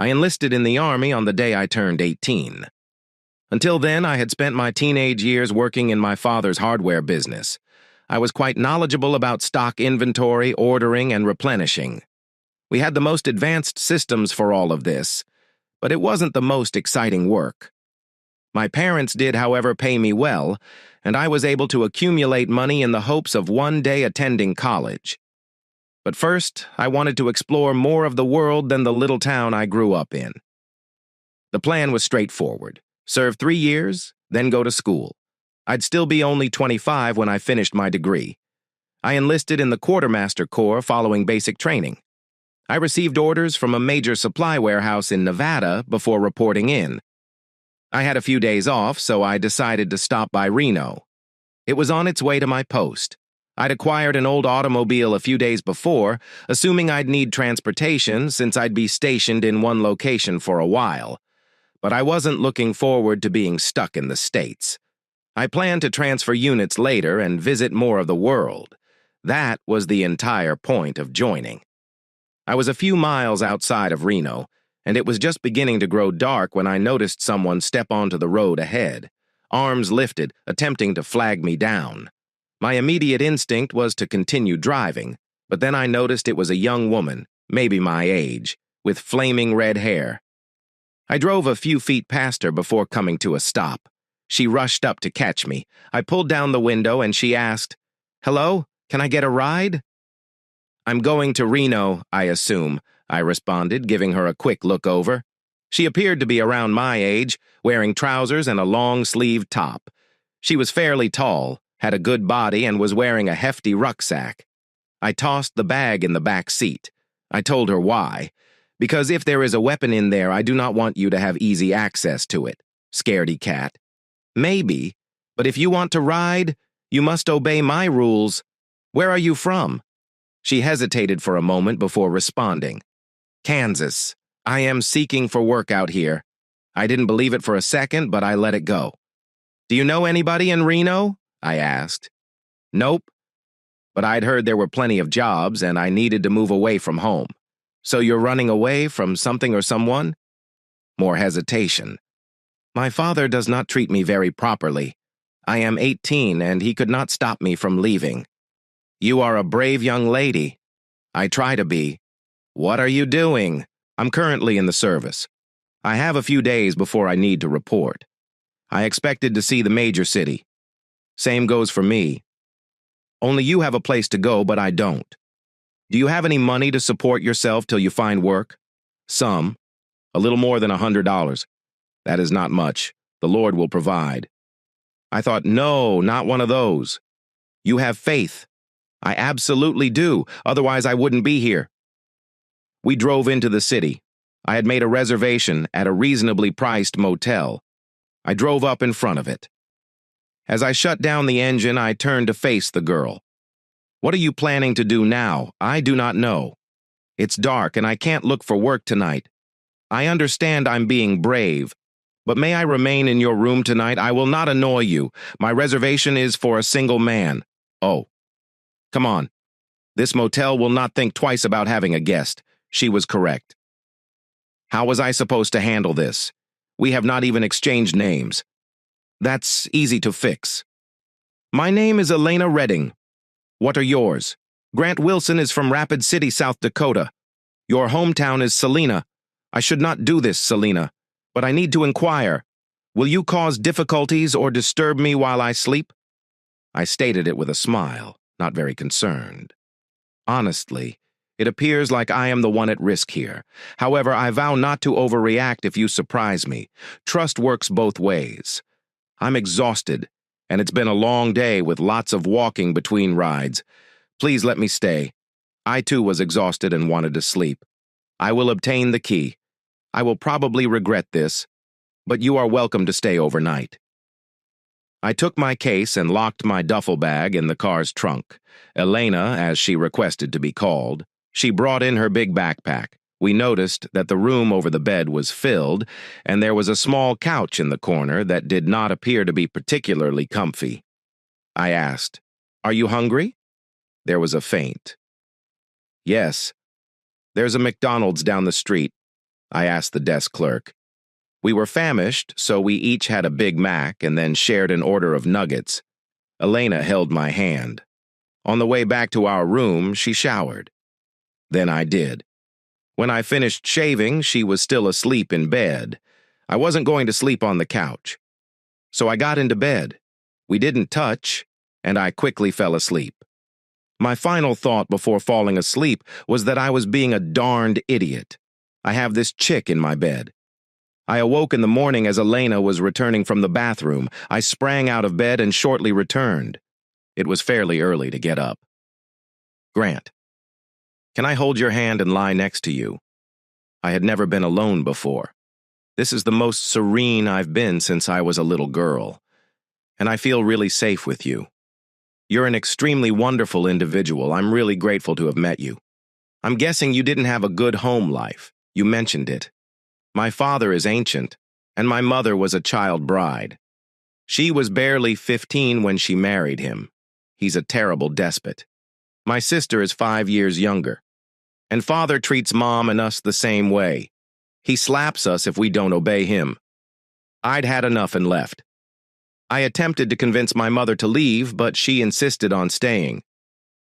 I enlisted in the Army on the day I turned 18. Until then, I had spent my teenage years working in my father's hardware business. I was quite knowledgeable about stock inventory, ordering, and replenishing. We had the most advanced systems for all of this, but it wasn't the most exciting work. My parents did, however, pay me well, and I was able to accumulate money in the hopes of one day attending college. But first, I wanted to explore more of the world than the little town I grew up in. The plan was straightforward. Serve 3 years, then go to school. I'd still be only 25 when I finished my degree. I enlisted in the Quartermaster Corps following basic training. I received orders from a major supply warehouse in Nevada before reporting in. I had a few days off, so I decided to stop by Reno. It was on its way to my post. I'd acquired an old automobile a few days before, assuming I'd need transportation since I'd be stationed in one location for a while. But I wasn't looking forward to being stuck in the States. I planned to transfer units later and visit more of the world. That was the entire point of joining. I was a few miles outside of Reno, and it was just beginning to grow dark when I noticed someone step onto the road ahead, arms lifted, attempting to flag me down. My immediate instinct was to continue driving, but then I noticed it was a young woman, maybe my age, with flaming red hair. I drove a few feet past her before coming to a stop. She rushed up to catch me. I pulled down the window and she asked, "Hello, can I get a ride?" "I'm going to Reno, I assume," I responded, giving her a quick look over. She appeared to be around my age, wearing trousers and a long-sleeved top. She was fairly tall, had a good body, and was wearing a hefty rucksack. I tossed the bag in the back seat. I told her why. "Because if there is a weapon in there, I do not want you to have easy access to it, scaredy cat." "Maybe, but if you want to ride, you must obey my rules. Where are you from?" She hesitated for a moment before responding. "Kansas. I am seeking for work out here." I didn't believe it for a second, but I let it go. "Do you know anybody in Reno?" I asked. "Nope. But I'd heard there were plenty of jobs, and I needed to move away from home." "So you're running away from something or someone?" More hesitation. "My father does not treat me very properly. I am 18, and he could not stop me from leaving." "You are a brave young lady." "I try to be." "What are you doing?" "I'm currently in the service. I have a few days before I need to report. I expected to see the major city." "Same goes for me. Only you have a place to go, but I don't." "Do you have any money to support yourself till you find work?" "Some. A little more than $100. "That is not much. The Lord will provide." I thought, no, not one of those. "You have faith." "I absolutely do, otherwise I wouldn't be here." We drove into the city. I had made a reservation at a reasonably priced motel. I drove up in front of it. As I shut down the engine, I turned to face the girl. "What are you planning to do now? I do not know. It's dark and I can't look for work tonight. I understand I'm being brave, but may I remain in your room tonight? I will not annoy you. My reservation is for a single man." "Oh. Come on. This motel will not think twice about having a guest." She was correct. How was I supposed to handle this? We have not even exchanged names. "That's easy to fix." "My name is Elena Redding. What are yours?" "Grant Wilson is from Rapid City, South Dakota. Your hometown is Selena. I should not do this, Selena, but I need to inquire. Will you cause difficulties or disturb me while I sleep?" I stated it with a smile, not very concerned. "Honestly, it appears like I am the one at risk here. However, I vow not to overreact if you surprise me. Trust works both ways. I'm exhausted, and it's been a long day with lots of walking between rides. Please let me stay." I too was exhausted and wanted to sleep. "I will obtain the key. I will probably regret this, but you are welcome to stay overnight." I took my case and locked my duffel bag in the car's trunk. Elena, as she requested to be called, she brought in her big backpack. We noticed that the room over the bed was filled, and there was a small couch in the corner that did not appear to be particularly comfy. I asked, "Are you hungry?" There was a faint. "Yes. There's a McDonald's down the street. I asked the desk clerk. We were famished, so we each had a Big Mac and then shared an order of nuggets. Elena held my hand. On the way back to our room, she showered. Then I did. When I finished shaving, she was still asleep in bed. I wasn't going to sleep on the couch. So I got into bed. We didn't touch, and I quickly fell asleep. My final thought before falling asleep was that I was being a darned idiot. I have this chick in my bed. I awoke in the morning as Elena was returning from the bathroom. I sprang out of bed and shortly returned. It was fairly early to get up. Grant, can I hold your hand and lie next to you? I had never been alone before. This is the most serene I've been since I was a little girl, and I feel really safe with you. You're an extremely wonderful individual. I'm really grateful to have met you. I'm guessing you didn't have a good home life. You mentioned it. My father is ancient, and my mother was a child bride. She was barely 15 when she married him. He's a terrible despot. My sister is 5 years younger, and father treats mom and us the same way. He slaps us if we don't obey him. I'd had enough and left. I attempted to convince my mother to leave, but she insisted on staying.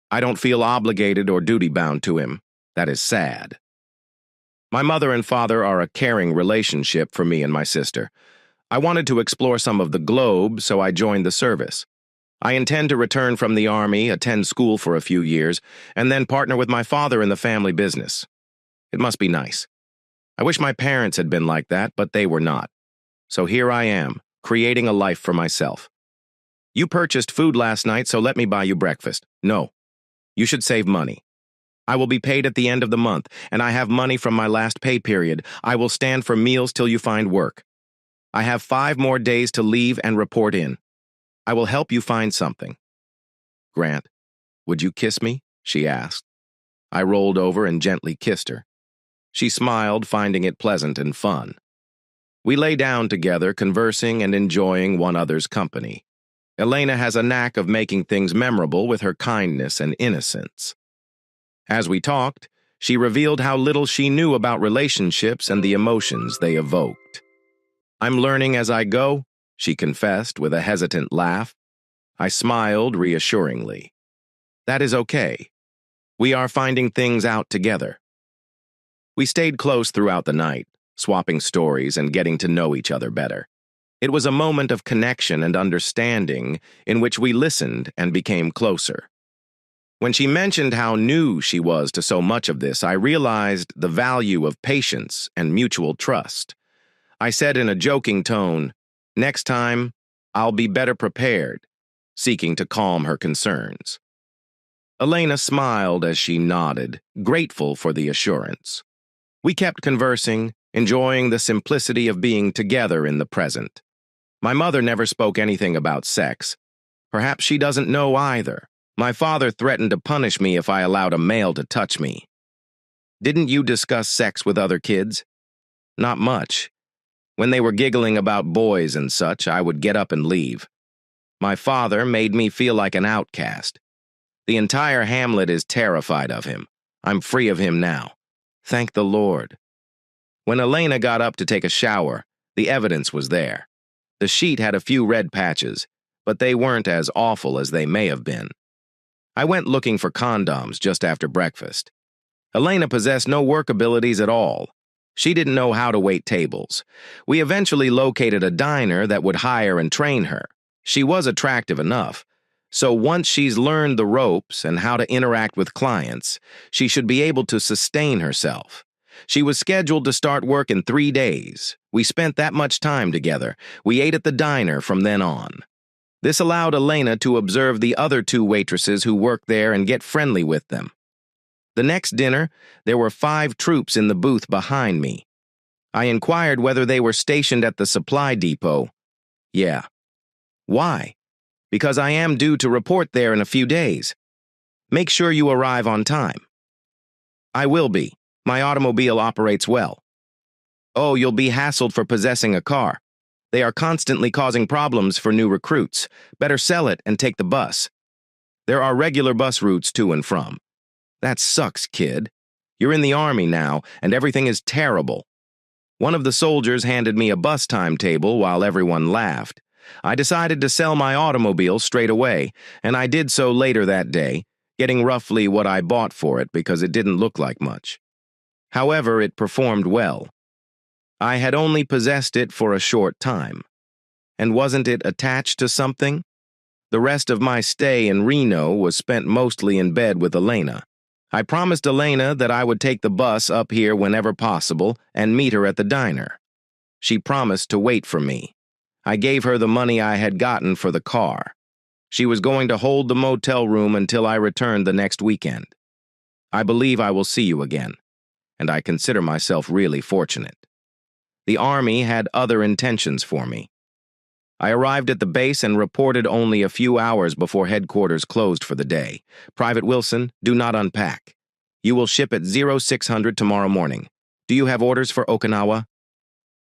I don't feel obligated or duty-bound to him. That is sad. My mother and father are a caring relationship for me and my sister. I wanted to explore some of the globe, so I joined the service. I intend to return from the Army, attend school for a few years, and then partner with my father in the family business. It must be nice. I wish my parents had been like that, but they were not. So here I am, creating a life for myself. You purchased food last night, so let me buy you breakfast. No. You should save money. I will be paid at the end of the month, and I have money from my last pay period. I will stand for meals till you find work. I have 5 more days to leave and report in. I will help you find something. Grant, would you kiss me? She asked. I rolled over and gently kissed her. She smiled, finding it pleasant and fun. We lay down together, conversing and enjoying one another's company. Elena has a knack of making things memorable with her kindness and innocence. As we talked, she revealed how little she knew about relationships and the emotions they evoked. I'm learning as I go, she confessed with a hesitant laugh. I smiled reassuringly. That is okay. We are finding things out together. We stayed close throughout the night, swapping stories and getting to know each other better. It was a moment of connection and understanding in which we listened and became closer. When she mentioned how new she was to so much of this, I realized the value of patience and mutual trust. I said in a joking tone, "Next time, I'll be better prepared," seeking to calm her concerns. Elena smiled as she nodded, grateful for the assurance. We kept conversing, enjoying the simplicity of being together in the present. My mother never spoke anything about sex. Perhaps she doesn't know either. My father threatened to punish me if I allowed a male to touch me. Didn't you discuss sex with other kids? Not much. When they were giggling about boys and such, I would get up and leave. My father made me feel like an outcast. The entire hamlet is terrified of him. I'm free of him now. Thank the Lord. When Elena got up to take a shower, the evidence was there. The sheet had a few red patches, but they weren't as awful as they may have been. I went looking for condoms just after breakfast. Elena possessed no work abilities at all. She didn't know how to wait tables. We eventually located a diner that would hire and train her. She was attractive enough, so once she's learned the ropes and how to interact with clients, she should be able to sustain herself. She was scheduled to start work in 3 days. We spent that much time together. We ate at the diner from then on. This allowed Elena to observe the other 2 waitresses who worked there and get friendly with them. The next dinner, there were 5 troops in the booth behind me. I inquired whether they were stationed at the supply depot. Yeah. Why? Because I am due to report there in a few days. Make sure you arrive on time. I will be. My automobile operates well. Oh, you'll be hassled for possessing a car. They are constantly causing problems for new recruits. Better sell it and take the bus. There are regular bus routes to and from. That sucks, kid. You're in the Army now, and everything is terrible. One of the soldiers handed me a bus timetable while everyone laughed. I decided to sell my automobile straight away, and I did so later that day, getting roughly what I bought for it because it didn't look like much. However, it performed well. I had only possessed it for a short time. And wasn't it attached to something? The rest of my stay in Reno was spent mostly in bed with Elena. I promised Elena that I would take the bus up here whenever possible and meet her at the diner. She promised to wait for me. I gave her the money I had gotten for the car. She was going to hold the motel room until I returned the next weekend. I believe I will see you again, and I consider myself really fortunate. The Army had other intentions for me. I arrived at the base and reported only a few hours before headquarters closed for the day. Private Wilson, do not unpack. You will ship at 0600 tomorrow morning. Do you have orders for Okinawa?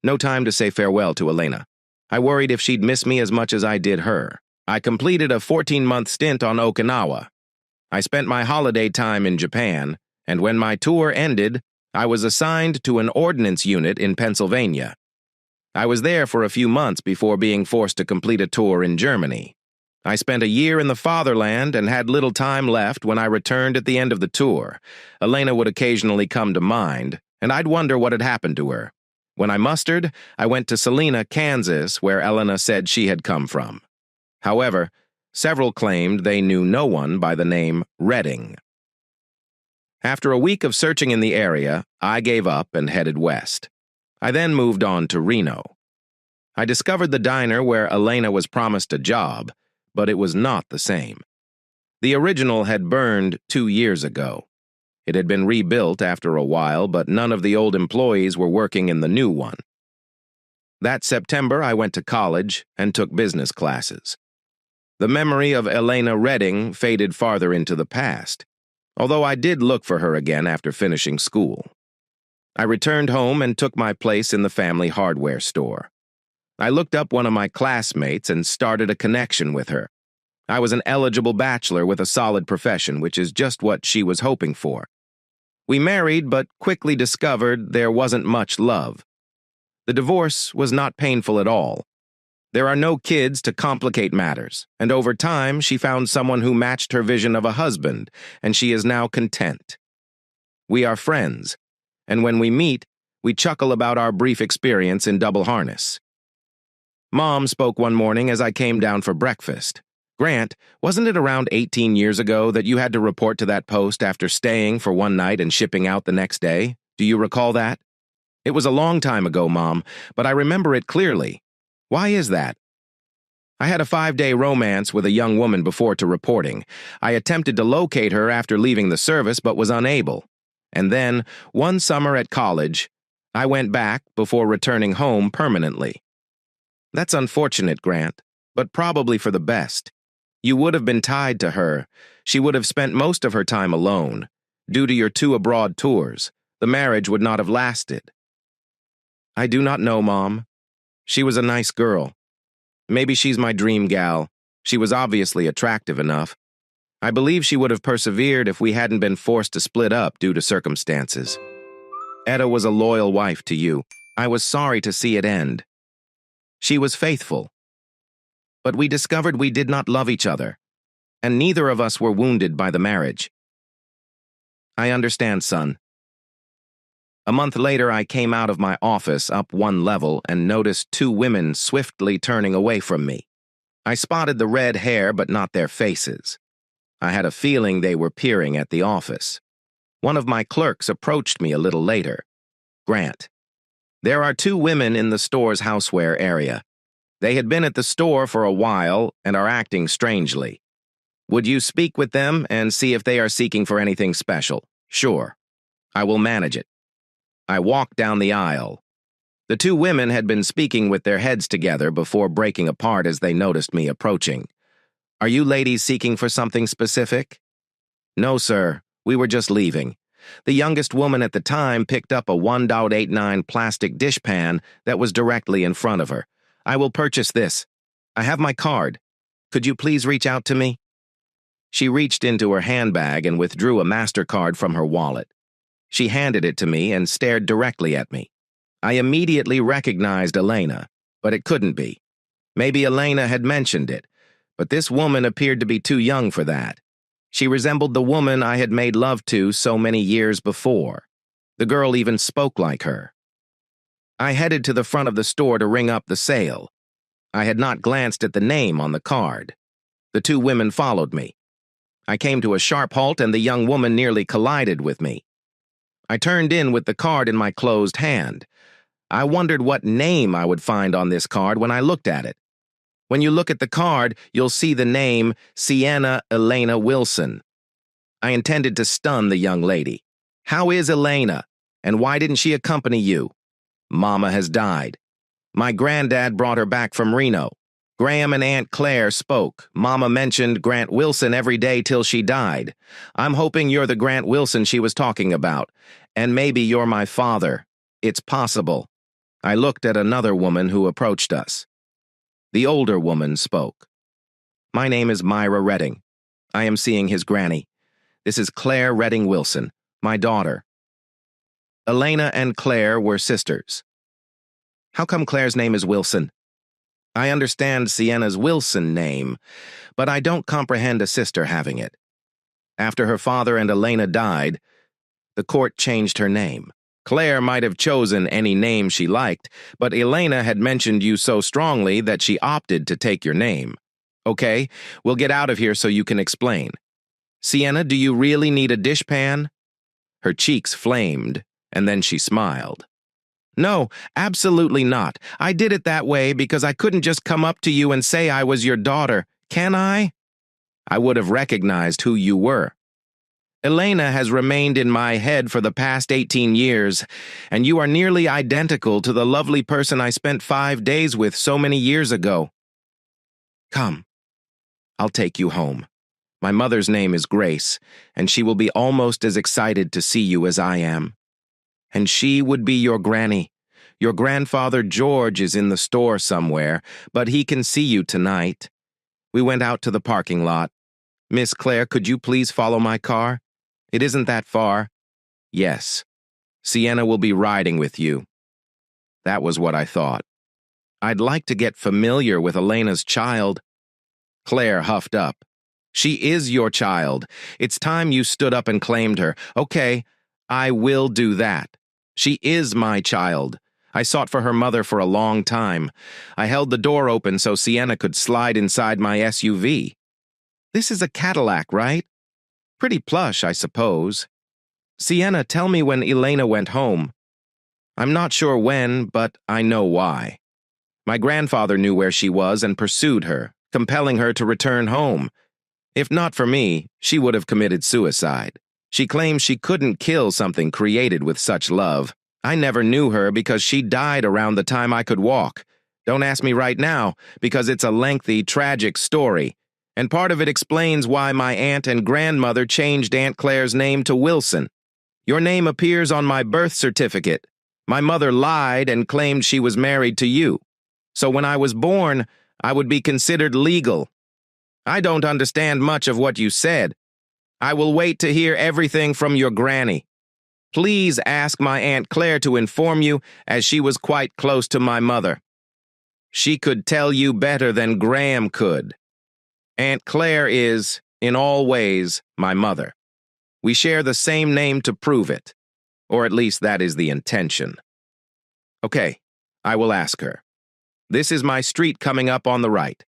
No time to say farewell to Elena. I worried if she'd miss me as much as I did her. I completed a 14-month stint on Okinawa. I spent my holiday time in Japan, and when my tour ended, I was assigned to an ordnance unit in Pennsylvania. I was there for a few months before being forced to complete a tour in Germany. I spent a year in the fatherland and had little time left when I returned at the end of the tour. Elena would occasionally come to mind, and I'd wonder what had happened to her. When I mustered, I went to Salina, Kansas, where Elena said she had come from. However, several claimed they knew no one by the name Redding. After a week of searching in the area, I gave up and headed west. I then moved on to Reno. I discovered the diner where Elena was promised a job, but it was not the same. The original had burned 2 years ago. It had been rebuilt after a while, but none of the old employees were working in the new one. That September, I went to college and took business classes. The memory of Elena Redding faded farther into the past, although I did look for her again after finishing school. I returned home and took my place in the family hardware store. I looked up one of my classmates and started a connection with her. I was an eligible bachelor with a solid profession, which is just what she was hoping for. We married, but quickly discovered there wasn't much love. The divorce was not painful at all. There are no kids to complicate matters, and over time she found someone who matched her vision of a husband, and she is now content. We are friends, and when we meet, we chuckle about our brief experience in double harness. Mom spoke one morning as I came down for breakfast. Grant, wasn't it around 18 years ago that you had to report to that post after staying for one night and shipping out the next day? Do you recall that? It was a long time ago, Mom, but I remember it clearly. Why is that? I had a 5-day romance with a young woman before to reporting. I attempted to locate her after leaving the service but was unable. And then, one summer at college, I went back before returning home permanently. That's unfortunate, Grant, but probably for the best. You would have been tied to her. She would have spent most of her time alone. Due to your 2 abroad tours, the marriage would not have lasted. I do not know, Mom. She was a nice girl. Maybe she's my dream gal. She was obviously attractive enough. I believe she would have persevered if we hadn't been forced to split up due to circumstances. Etta was a loyal wife to you. I was sorry to see it end. She was faithful. But we discovered we did not love each other, and neither of us were wounded by the marriage. I understand, son. A month later, I came out of my office up 1 level and noticed 2 women swiftly turning away from me. I spotted the red hair, but not their faces. I had a feeling they were peering at the office. One of my clerks approached me a little later. Grant, there are 2 women in the store's houseware area. They had been at the store for a while and are acting strangely. Would you speak with them and see if they are seeking for anything special? Sure. I will manage it. I walked down the aisle. The 2 women had been speaking with their heads together before breaking apart as they noticed me approaching. Are you ladies seeking for something specific? No, sir. We were just leaving. The youngest woman at the time picked up a 1.89 plastic dishpan that was directly in front of her. I will purchase this. I have my card. Could you please reach out to me? She reached into her handbag and withdrew a MasterCard from her wallet. She handed it to me and stared directly at me. I immediately recognized Elena, but it couldn't be. Maybe Elena had mentioned it, but this woman appeared to be too young for that. She resembled the woman I had made love to so many years before. The girl even spoke like her. I headed to the front of the store to ring up the sale. I had not glanced at the name on the card. The two women followed me. I came to a sharp halt and the young woman nearly collided with me. I turned in with the card in my closed hand. I wondered what name I would find on this card when I looked at it. When you look at the card, you'll see the name Sienna Elena Wilson. I intended to stun the young lady. How is Elena? And why didn't she accompany you? Mama has died. My granddad brought her back from Reno. Graham and Aunt Claire spoke. Mama mentioned Grant Wilson every day till she died. I'm hoping you're the Grant Wilson she was talking about. And maybe you're my father. It's possible. I looked at another woman who approached us. The older woman spoke. My name is Myra Redding. I am seeing his granny. This is Claire Redding Wilson, my daughter. Elena and Claire were sisters. How come Claire's name is Wilson? I understand Sienna's Wilson name, but I don't comprehend a sister having it. After her father and Elena died, the court changed her name. Claire might have chosen any name she liked, but Elena had mentioned you so strongly that she opted to take your name. Okay, we'll get out of here so you can explain. Sienna, do you really need a dishpan? Her cheeks flamed, and then she smiled. No, absolutely not. I did it that way because I couldn't just come up to you and say I was your daughter, can I? I would have recognized who you were. Elena has remained in my head for the past 18 years, and you are nearly identical to the lovely person I spent 5 days with so many years ago. Come, I'll take you home. My mother's name is Grace, and she will be almost as excited to see you as I am. And she would be your granny. Your grandfather George is in the store somewhere, but he can see you tonight. We went out to the parking lot. Miss Claire, could you please follow my car? It isn't that far. Yes. Sienna will be riding with you. That was what I thought. I'd like to get familiar with Elena's child. Claire huffed up. She is your child. It's time you stood up and claimed her. Okay, I will do that. She is my child. I sought for her mother for a long time. I held the door open so Sienna could slide inside my SUV. This is a Cadillac, right? Pretty plush, I suppose. Sienna, tell me when Elena went home. I'm not sure when, but I know why. My grandfather knew where she was and pursued her, compelling her to return home. If not for me, she would have committed suicide. She claims she couldn't kill something created with such love. I never knew her because she died around the time I could walk. Don't ask me right now, because it's a lengthy, tragic story. And part of it explains why my aunt and grandmother changed Aunt Claire's name to Wilson. Your name appears on my birth certificate. My mother lied and claimed she was married to you. So when I was born, I would be considered legal. I don't understand much of what you said. I will wait to hear everything from your granny. Please ask my Aunt Claire to inform you, as she was quite close to my mother. She could tell you better than Graham could. Aunt Claire is, in all ways, my mother. We share the same name to prove it, or at least that is the intention. Okay, I will ask her. This is my street coming up on the right.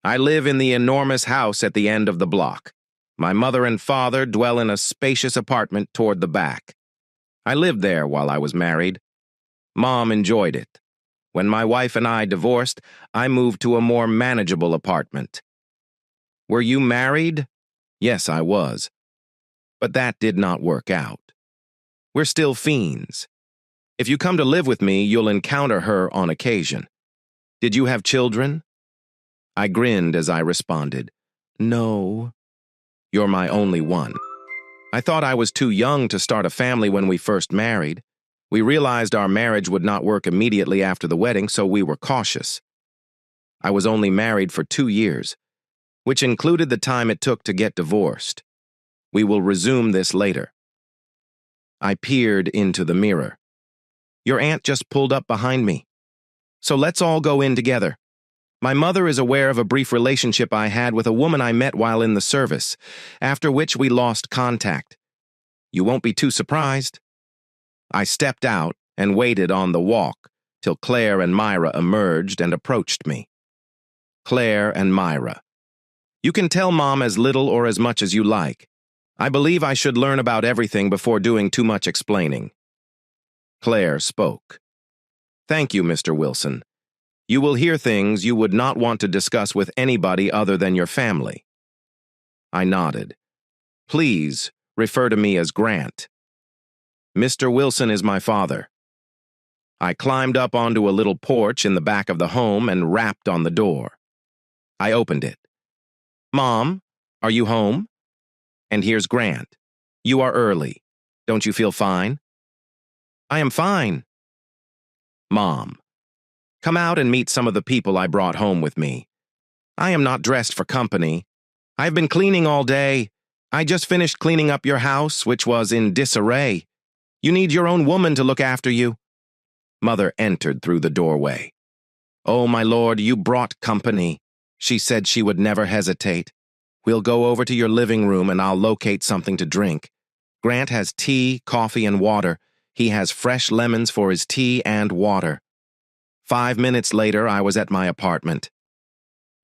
I live in the enormous house at the end of the block. My mother and father dwell in a spacious apartment toward the back. I lived there while I was married. Mom enjoyed it. When my wife and I divorced, I moved to a more manageable apartment. Were you married? Yes, I was. But that did not work out. We're still fiends. If you come to live with me, you'll encounter her on occasion. Did you have children? I grinned as I responded, No. You're my only one. I thought I was too young to start a family when we first married. We realized our marriage would not work immediately after the wedding, so we were cautious. I was only married for 2 years, which included the time it took to get divorced. We will resume this later. I peered into the mirror. Your aunt just pulled up behind me. So let's all go in together. My mother is aware of a brief relationship I had with a woman I met while in the service, after which we lost contact. You won't be too surprised." I stepped out and waited on the walk till Claire and Myra emerged and approached me. Claire and Myra. You can tell Mom as little or as much as you like. I believe I should learn about everything before doing too much explaining. Claire spoke. Thank you, Mr. Wilson. You will hear things you would not want to discuss with anybody other than your family. I nodded. Please refer to me as Grant. Mr. Wilson is my father. I climbed up onto a little porch in the back of the home and rapped on the door. I opened it. Mom, are you home? And here's Grant. You are early. Don't you feel fine? I am fine. Mom, come out and meet some of the people I brought home with me. I am not dressed for company. I've been cleaning all day. I just finished cleaning up your house, which was in disarray. You need your own woman to look after you. Mother entered through the doorway. Oh, my lord, you brought company. She said she would never hesitate. We'll go over to your living room and I'll locate something to drink. Grant has tea, coffee, and water. He has fresh lemons for his tea and water. 5 minutes later, I was at my apartment.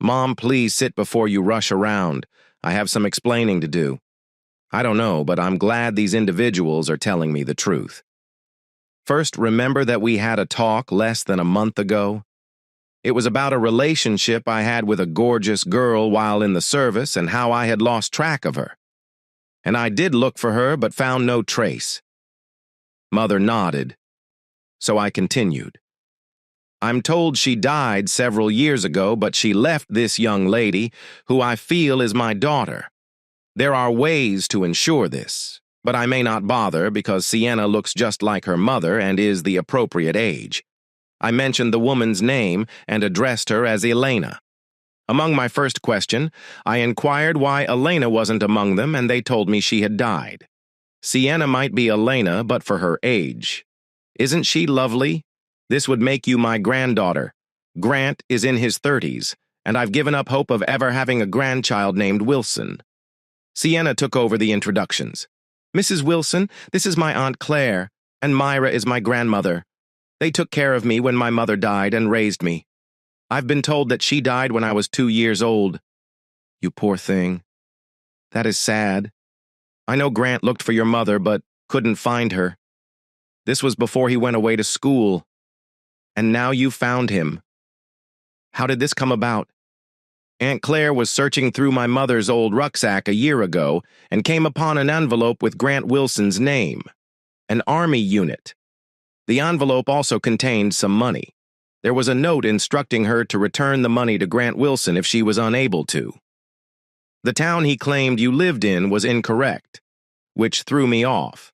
Mom, please sit before you rush around. I have some explaining to do. I don't know, but I'm glad these individuals are telling me the truth. First, remember that we had a talk less than a month ago? It was about a relationship I had with a gorgeous girl while in the service and how I had lost track of her. And I did look for her but found no trace. Mother nodded, so I continued. I'm told she died several years ago, but she left this young lady, who I feel is my daughter. There are ways to ensure this, but I may not bother because Sienna looks just like her mother and is the appropriate age. I mentioned the woman's name and addressed her as Elena. Among my first question, I inquired why Elena wasn't among them, and they told me she had died. Sienna might be Elena, but for her age. Isn't she lovely? This would make you my granddaughter. Grant is in his 30s, and I've given up hope of ever having a grandchild named Wilson. Sienna took over the introductions. Mrs. Wilson, this is my Aunt Claire, and Myra is my grandmother. They took care of me when my mother died and raised me. I've been told that she died when I was 2 years old. You poor thing. That is sad. I know Grant looked for your mother, but couldn't find her. This was before he went away to school. And now you found him. How did this come about? Aunt Claire was searching through my mother's old rucksack a year ago and came upon an envelope with Grant Wilson's name. An army unit. The envelope also contained some money. There was a note instructing her to return the money to Grant Wilson if she was unable to. The town he claimed you lived in was incorrect, which threw me off.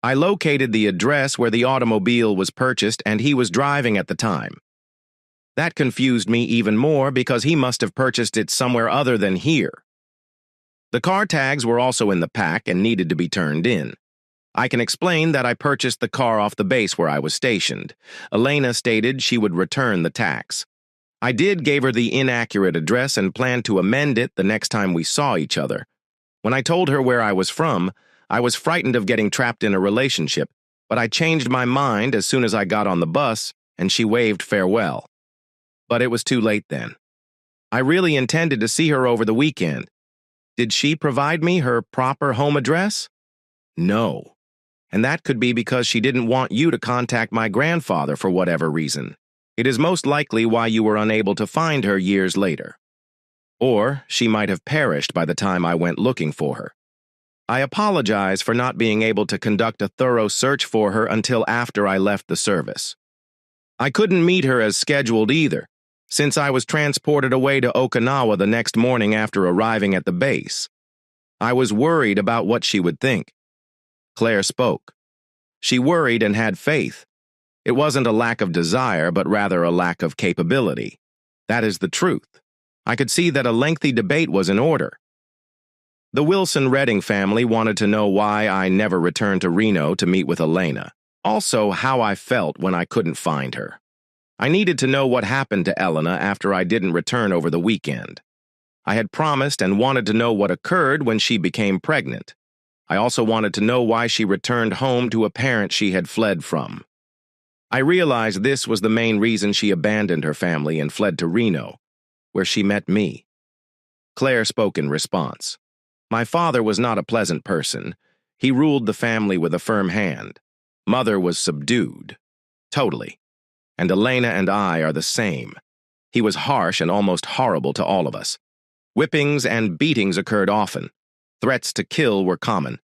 I located the address where the automobile was purchased and he was driving at the time. That confused me even more because he must have purchased it somewhere other than here. The car tags were also in the pack and needed to be turned in. I can explain that I purchased the car off the base where I was stationed. Elena stated she would return the tax. I gave her the inaccurate address and planned to amend it the next time we saw each other. When I told her where I was from, I was frightened of getting trapped in a relationship, but I changed my mind as soon as I got on the bus and she waved farewell. But it was too late then. I really intended to see her over the weekend. Did she provide me her proper home address? No. And that could be because she didn't want you to contact my grandfather for whatever reason. It is most likely why you were unable to find her years later. Or she might have perished by the time I went looking for her. I apologize for not being able to conduct a thorough search for her until after I left the service. I couldn't meet her as scheduled either, since I was transported away to Okinawa the next morning after arriving at the base. I was worried about what she would think. Claire spoke. She worried and had faith. It wasn't a lack of desire, but rather a lack of capability. That is the truth. I could see that a lengthy debate was in order. The Wilson Redding family wanted to know why I never returned to Reno to meet with Elena. Also, how I felt when I couldn't find her. I needed to know what happened to Elena after I didn't return over the weekend. I had promised and wanted to know what occurred when she became pregnant. I also wanted to know why she returned home to a parent she had fled from. I realized this was the main reason she abandoned her family and fled to Reno, where she met me. Claire spoke in response. My father was not a pleasant person. He ruled the family with a firm hand. Mother was subdued. Totally. And Elena and I are the same. He was harsh and almost horrible to all of us. Whippings and beatings occurred often. Threats to kill were common.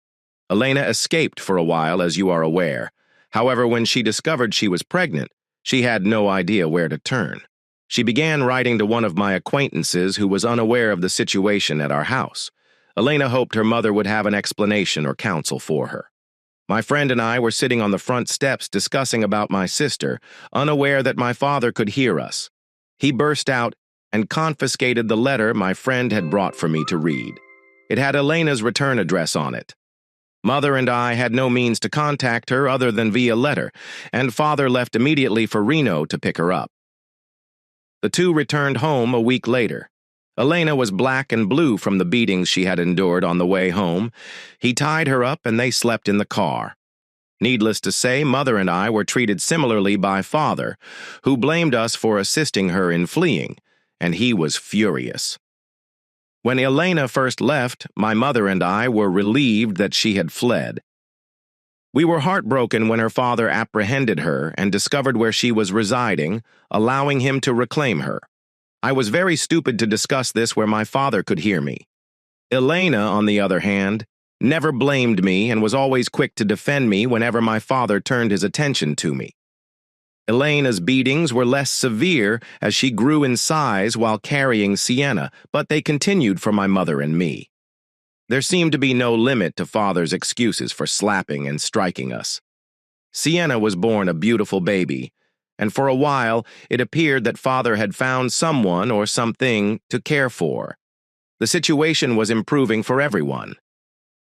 Elena escaped for a while, as you are aware. However, when she discovered she was pregnant, she had no idea where to turn. She began writing to one of my acquaintances who was unaware of the situation at our house. Elena hoped her mother would have an explanation or counsel for her. My friend and I were sitting on the front steps discussing about my sister, unaware that my father could hear us. He burst out and confiscated the letter my friend had brought for me to read. It had Elena's return address on it. Mother and I had no means to contact her other than via letter, and father left immediately for Reno to pick her up. The two returned home a week later. Elena was black and blue from the beatings she had endured on the way home. He tied her up and they slept in the car. Needless to say, Mother and I were treated similarly by Father, who blamed us for assisting her in fleeing, and he was furious. When Elena first left, my mother and I were relieved that she had fled. We were heartbroken when her father apprehended her and discovered where she was residing, allowing him to reclaim her. I was very stupid to discuss this where my father could hear me. Elena, on the other hand, never blamed me and was always quick to defend me whenever my father turned his attention to me. Elena's beatings were less severe as she grew in size while carrying Sienna, but they continued for my mother and me. There seemed to be no limit to Father's excuses for slapping and striking us. Sienna was born a beautiful baby, and for a while it appeared that Father had found someone or something to care for. The situation was improving for everyone.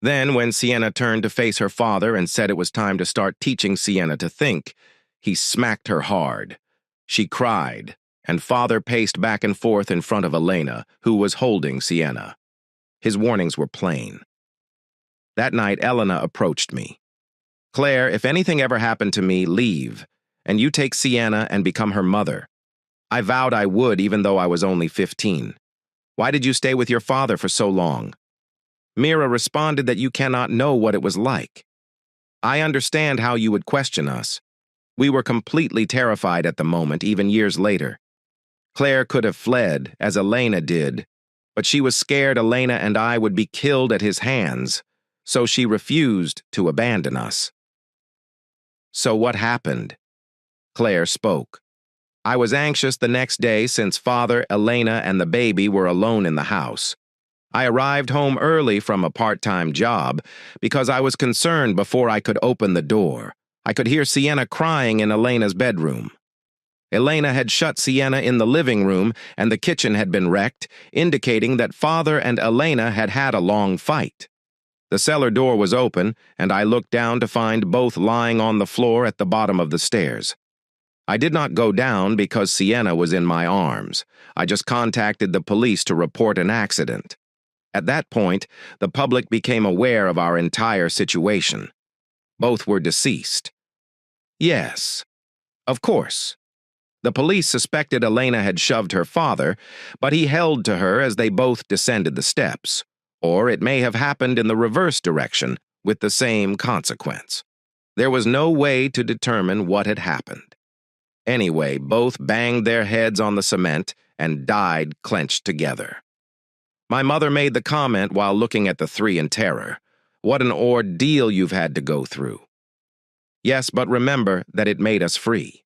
Then, when Sienna turned to face her father and said it was time to start teaching Sienna to think, he smacked her hard. She cried, and Father paced back and forth in front of Elena, who was holding Sienna. His warnings were plain. That night, Elena approached me. Claire, if anything ever happened to me, leave, and you take Sienna and become her mother. I vowed I would, even though I was only 15. Why did you stay with your father for so long? Mira responded that you cannot know what it was like. I understand how you would question us. We were completely terrified at the moment, even years later. Claire could have fled, as Elena did, but she was scared Elena and I would be killed at his hands, so she refused to abandon us. So what happened? Claire spoke. I was anxious the next day since Father, Elena, and the baby were alone in the house. I arrived home early from a part-time job because I was concerned before I could open the door. I could hear Sienna crying in Elena's bedroom. Elena had shut Sienna in the living room and the kitchen had been wrecked, indicating that Father and Elena had had a long fight. The cellar door was open, and I looked down to find both lying on the floor at the bottom of the stairs. I did not go down because Sienna was in my arms. I just contacted the police to report an accident. At that point, the public became aware of our entire situation. Both were deceased. Yes, of course. The police suspected Elena had shoved her father, but he held to her as they both descended the steps. Or it may have happened in the reverse direction, with the same consequence. There was no way to determine what had happened. Anyway, both banged their heads on the cement and died clenched together. My mother made the comment while looking at the three in terror. What an ordeal you've had to go through. Yes, but remember that it made us free.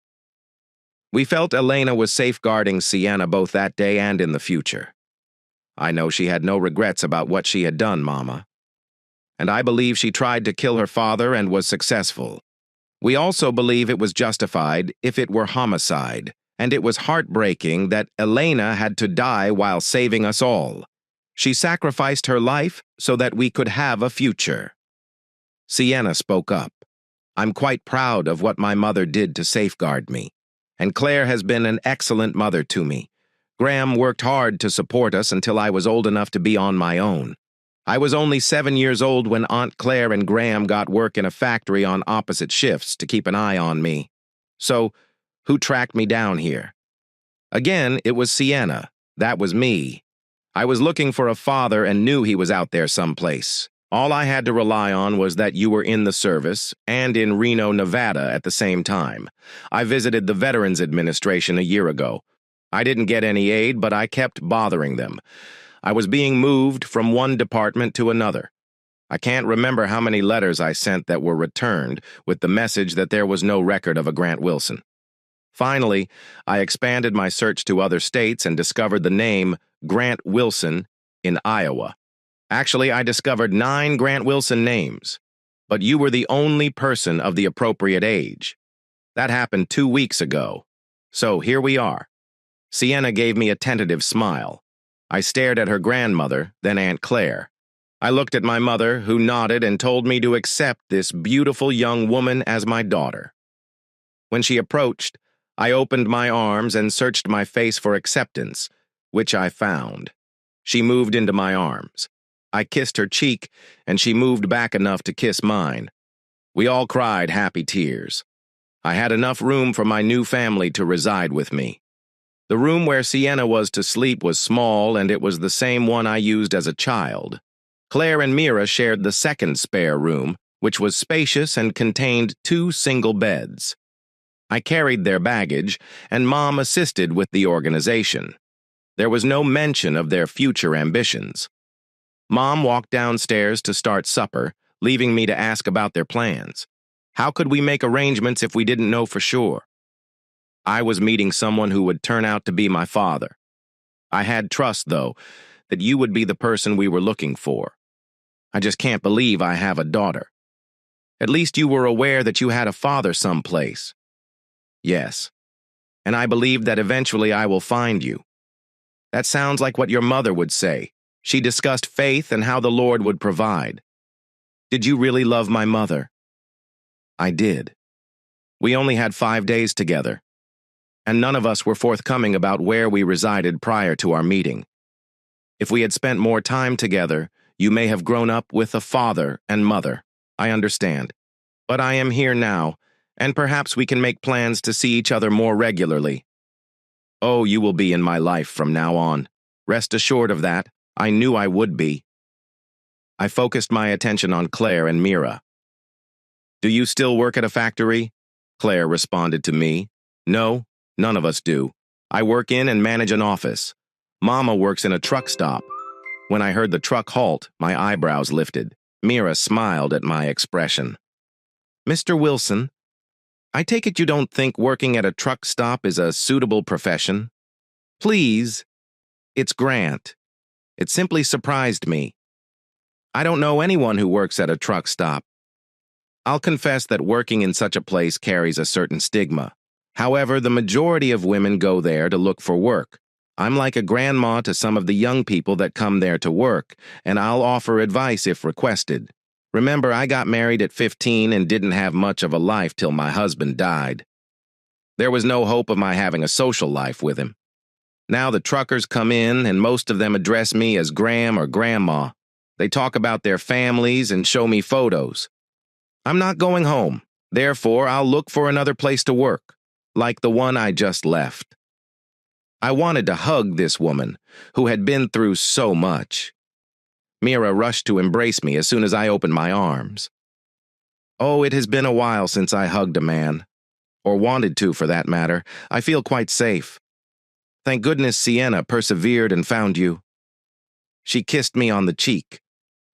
We felt Elena was safeguarding Sienna both that day and in the future. I know she had no regrets about what she had done, Mama. And I believe she tried to kill her father and was successful. We also believe it was justified if it were homicide, and it was heartbreaking that Elena had to die while saving us all. She sacrificed her life so that we could have a future. Sienna spoke up. I'm quite proud of what my mother did to safeguard me, and Claire has been an excellent mother to me. Graham worked hard to support us until I was old enough to be on my own. I was only 7 years old when Aunt Claire and Graham got work in a factory on opposite shifts to keep an eye on me. So, who tracked me down here? Again, it was Sienna. That was me. I was looking for a father and knew he was out there someplace. All I had to rely on was that you were in the service and in Reno, Nevada at the same time. I visited the Veterans Administration a year ago. I didn't get any aid, but I kept bothering them. I was being moved from one department to another. I can't remember how many letters I sent that were returned with the message that there was no record of a Grant Wilson. Finally, I expanded my search to other states and discovered the name Grant Wilson in Iowa. Actually, I discovered 9 Grant Wilson names, but you were the only person of the appropriate age. That happened 2 weeks ago. So here we are. Sienna gave me a tentative smile. I stared at her grandmother, then Aunt Claire. I looked at my mother, who nodded and told me to accept this beautiful young woman as my daughter. When she approached, I opened my arms and searched my face for acceptance, which I found. She moved into my arms. I kissed her cheek, and she moved back enough to kiss mine. We all cried happy tears. I had enough room for my new family to reside with me. The room where Sienna was to sleep was small, and it was the same one I used as a child. Claire and Mira shared the second spare room, which was spacious and contained 2 single beds. I carried their baggage, and Mom assisted with the organization. There was no mention of their future ambitions. Mom walked downstairs to start supper, leaving me to ask about their plans. How could we make arrangements if we didn't know for sure? I was meeting someone who would turn out to be my father. I had trust, though, that you would be the person we were looking for. I just can't believe I have a daughter. At least you were aware that you had a father someplace. Yes, and I believe that eventually I will find you. That sounds like what your mother would say. She discussed faith and how the Lord would provide. Did you really love my mother? I did. We only had 5 days together, and none of us were forthcoming about where we resided prior to our meeting. If we had spent more time together, you may have grown up with a father and mother. I understand. But I am here now, and perhaps we can make plans to see each other more regularly. Oh, you will be in my life from now on. Rest assured of that. I knew I would be. I focused my attention on Claire and Mira. Do you still work at a factory? Claire responded to me. No, none of us do. I work in and manage an office. Mama works in a truck stop. When I heard the truck halt, my eyebrows lifted. Mira smiled at my expression. Mr. Wilson, I take it you don't think working at a truck stop is a suitable profession? Please. It's Grant. It simply surprised me. I don't know anyone who works at a truck stop. I'll confess that working in such a place carries a certain stigma. However, the majority of women go there to look for work. I'm like a grandma to some of the young people that come there to work, and I'll offer advice if requested. Remember, I got married at 15 and didn't have much of a life till my husband died. There was no hope of my having a social life with him. Now the truckers come in, and most of them address me as Graham or Grandma. They talk about their families and show me photos. I'm not going home. Therefore, I'll look for another place to work, like the one I just left. I wanted to hug this woman, who had been through so much. Mira rushed to embrace me as soon as I opened my arms. Oh, it has been a while since I hugged a man. Or wanted to, for that matter. I feel quite safe. Thank goodness Sienna persevered and found you. She kissed me on the cheek.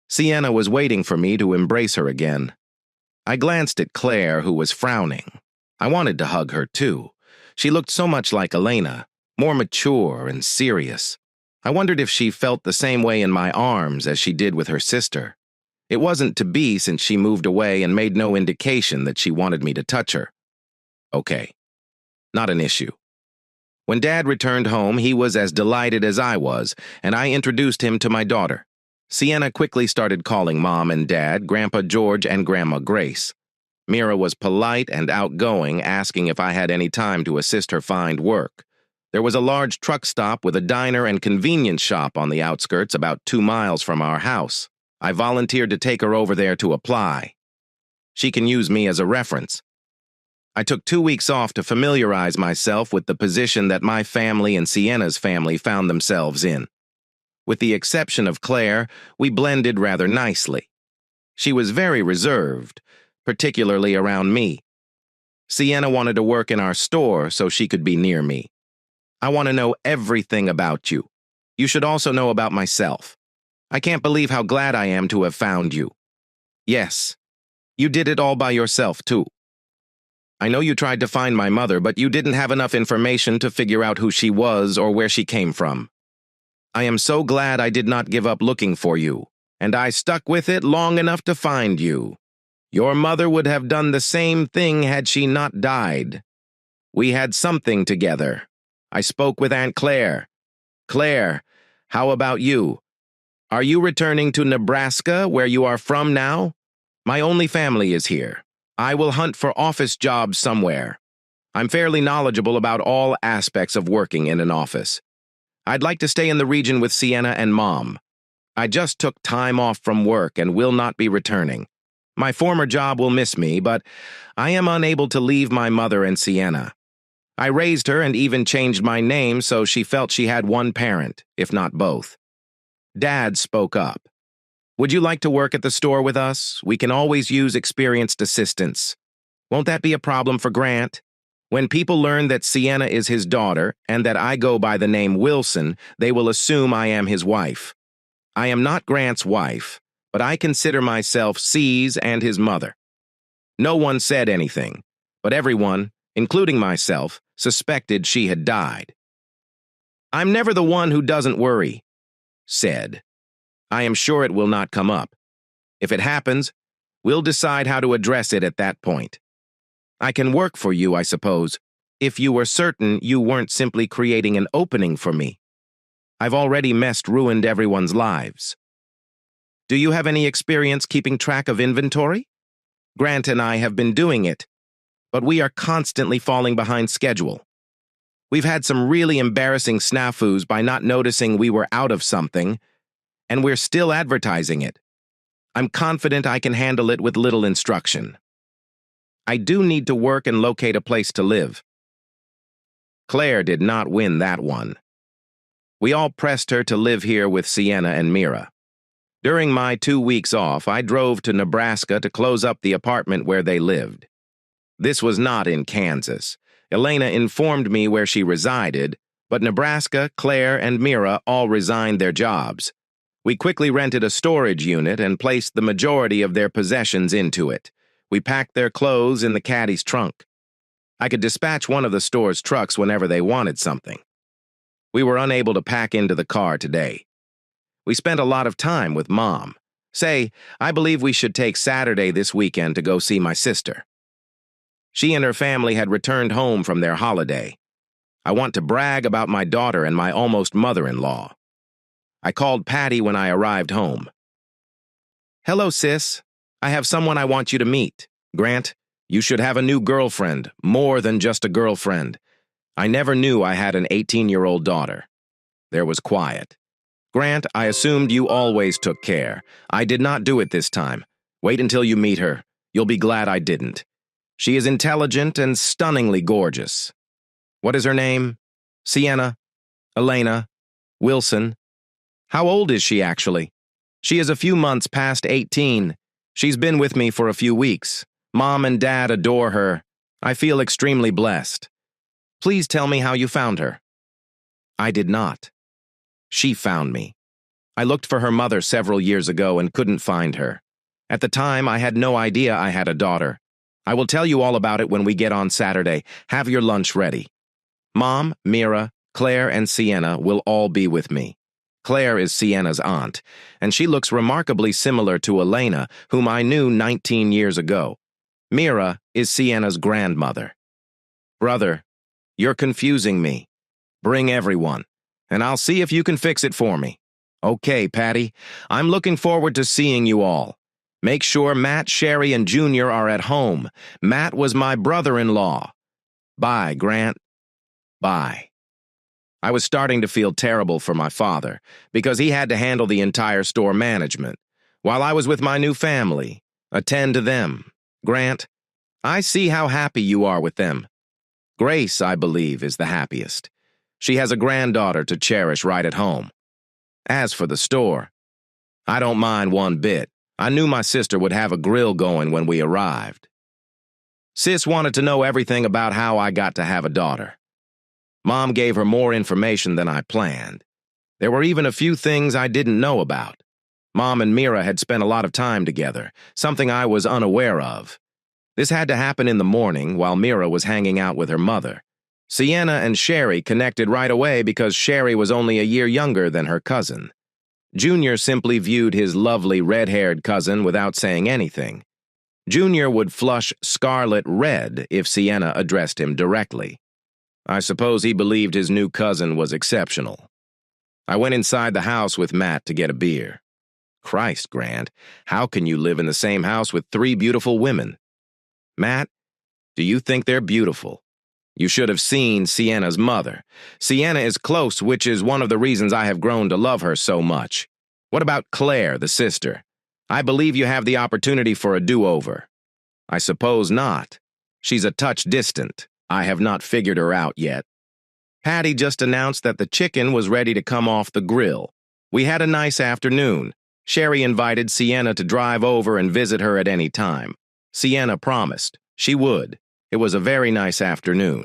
Sienna was waiting for me to embrace her again. I glanced at Claire, who was frowning. I wanted to hug her, too. She looked so much like Elena, more mature and serious. I wondered if she felt the same way in my arms as she did with her sister. It wasn't to be since she moved away and made no indication that she wanted me to touch her. Okay, not an issue. When Dad returned home, he was as delighted as I was, and I introduced him to my daughter. Sienna quickly started calling Mom and Dad, Grandpa George, and Grandma Grace. Mira was polite and outgoing, asking if I had any time to assist her find work. There was a large truck stop with a diner and convenience shop on the outskirts about 2 miles from our house. I volunteered to take her over there to apply. She can use me as a reference. I took 2 weeks off to familiarize myself with the position that my family and Sienna's family found themselves in. With the exception of Claire, we blended rather nicely. She was very reserved, particularly around me. Sienna wanted to work in our store so she could be near me. I want to know everything about you. You should also know about myself. I can't believe how glad I am to have found you. Yes, you did it all by yourself, too. I know you tried to find my mother, but you didn't have enough information to figure out who she was or where she came from. I am so glad I did not give up looking for you, and I stuck with it long enough to find you. Your mother would have done the same thing had she not died. We had something together. I spoke with Aunt Claire. Claire, how about you? Are you returning to Nebraska, where you are from now? My only family is here. I will hunt for office jobs somewhere. I'm fairly knowledgeable about all aspects of working in an office. I'd like to stay in the region with Sienna and Mom. I just took time off from work and will not be returning. My former job will miss me, but I am unable to leave my mother and Sienna. I raised her and even changed my name so she felt she had one parent, if not both. Dad spoke up. Would you like to work at the store with us? We can always use experienced assistants. Won't that be a problem for Grant? When people learn that Sienna is his daughter and that I go by the name Wilson, they will assume I am his wife. I am not Grant's wife, but I consider myself C's and his mother. No one said anything, but everyone, including myself, suspected she had died. I'm never the one who doesn't worry, said. I am sure it will not come up. If it happens, we'll decide how to address it at that point. I can work for you, I suppose, if you were certain you weren't simply creating an opening for me. I've already ruined everyone's lives. Do you have any experience keeping track of inventory? Grant and I have been doing it, but we are constantly falling behind schedule. We've had some really embarrassing snafus by not noticing we were out of something, and we're still advertising it. I'm confident I can handle it with little instruction. I do need to work and locate a place to live. Claire did not win that one. We all pressed her to live here with Sienna and Mira. During my 2 weeks off, I drove to Nebraska to close up the apartment where they lived. This was not in Kansas. Elena informed me where she resided, but Nebraska, Claire, and Mira all resigned their jobs. We quickly rented a storage unit and placed the majority of their possessions into it. We packed their clothes in the caddy's trunk. I could dispatch one of the store's trucks whenever they wanted something. We were unable to pack into the car today. We spent a lot of time with Mom. I believe we should take Saturday this weekend to go see my sister. She and her family had returned home from their holiday. I want to brag about my daughter and my almost mother-in-law. I called Patty when I arrived home. Hello, sis. I have someone I want you to meet. Grant, you should have a new girlfriend, more than just a girlfriend. I never knew I had an 18-year-old daughter. There was quiet. Grant, I assumed you always took care. I did not do it this time. Wait until you meet her. You'll be glad I didn't. She is intelligent and stunningly gorgeous. What is her name? Sienna? Elena? Wilson? How old is she actually? She is a few months past 18. She's been with me for a few weeks. Mom and Dad adore her. I feel extremely blessed. Please tell me how you found her. I did not. She found me. I looked for her mother several years ago and couldn't find her. At the time, I had no idea I had a daughter. I will tell you all about it when we get on Saturday. Have your lunch ready. Mom, Mira, Claire, and Sienna will all be with me. Claire is Sienna's aunt, and she looks remarkably similar to Elena, whom I knew 19 years ago. Mira is Sienna's grandmother. Brother, you're confusing me. Bring everyone, and I'll see if you can fix it for me. Okay, Patty, I'm looking forward to seeing you all. Make sure Matt, Sherry, and Junior are at home. Matt was my brother-in-law. Bye, Grant. Bye. I was starting to feel terrible for my father because he had to handle the entire store management while I was with my new family. Attend to them. Grant, I see how happy you are with them. Grace, I believe, is the happiest. She has a granddaughter to cherish right at home. As for the store, I don't mind one bit. I knew my sister would have a grill going when we arrived. Sis wanted to know everything about how I got to have a daughter. Mom gave her more information than I planned. There were even a few things I didn't know about. Mom and Mira had spent a lot of time together, something I was unaware of. This had to happen in the morning while Mira was hanging out with her mother. Sienna and Sherry connected right away because Sherry was only a year younger than her cousin. Junior simply viewed his lovely red-haired cousin without saying anything. Junior would flush scarlet red if Sienna addressed him directly. I suppose he believed his new cousin was exceptional. I went inside the house with Matt to get a beer. Christ, Grant, how can you live in the same house with 3 beautiful women? Matt, do you think they're beautiful? You should have seen Sienna's mother. Sienna is close, which is one of the reasons I have grown to love her so much. What about Claire, the sister? I believe you have the opportunity for a do-over. I suppose not. She's a touch distant. I have not figured her out yet. Patty just announced that the chicken was ready to come off the grill. We had a nice afternoon. Sherry invited Sienna to drive over and visit her at any time. Sienna promised. She would. It was a very nice afternoon.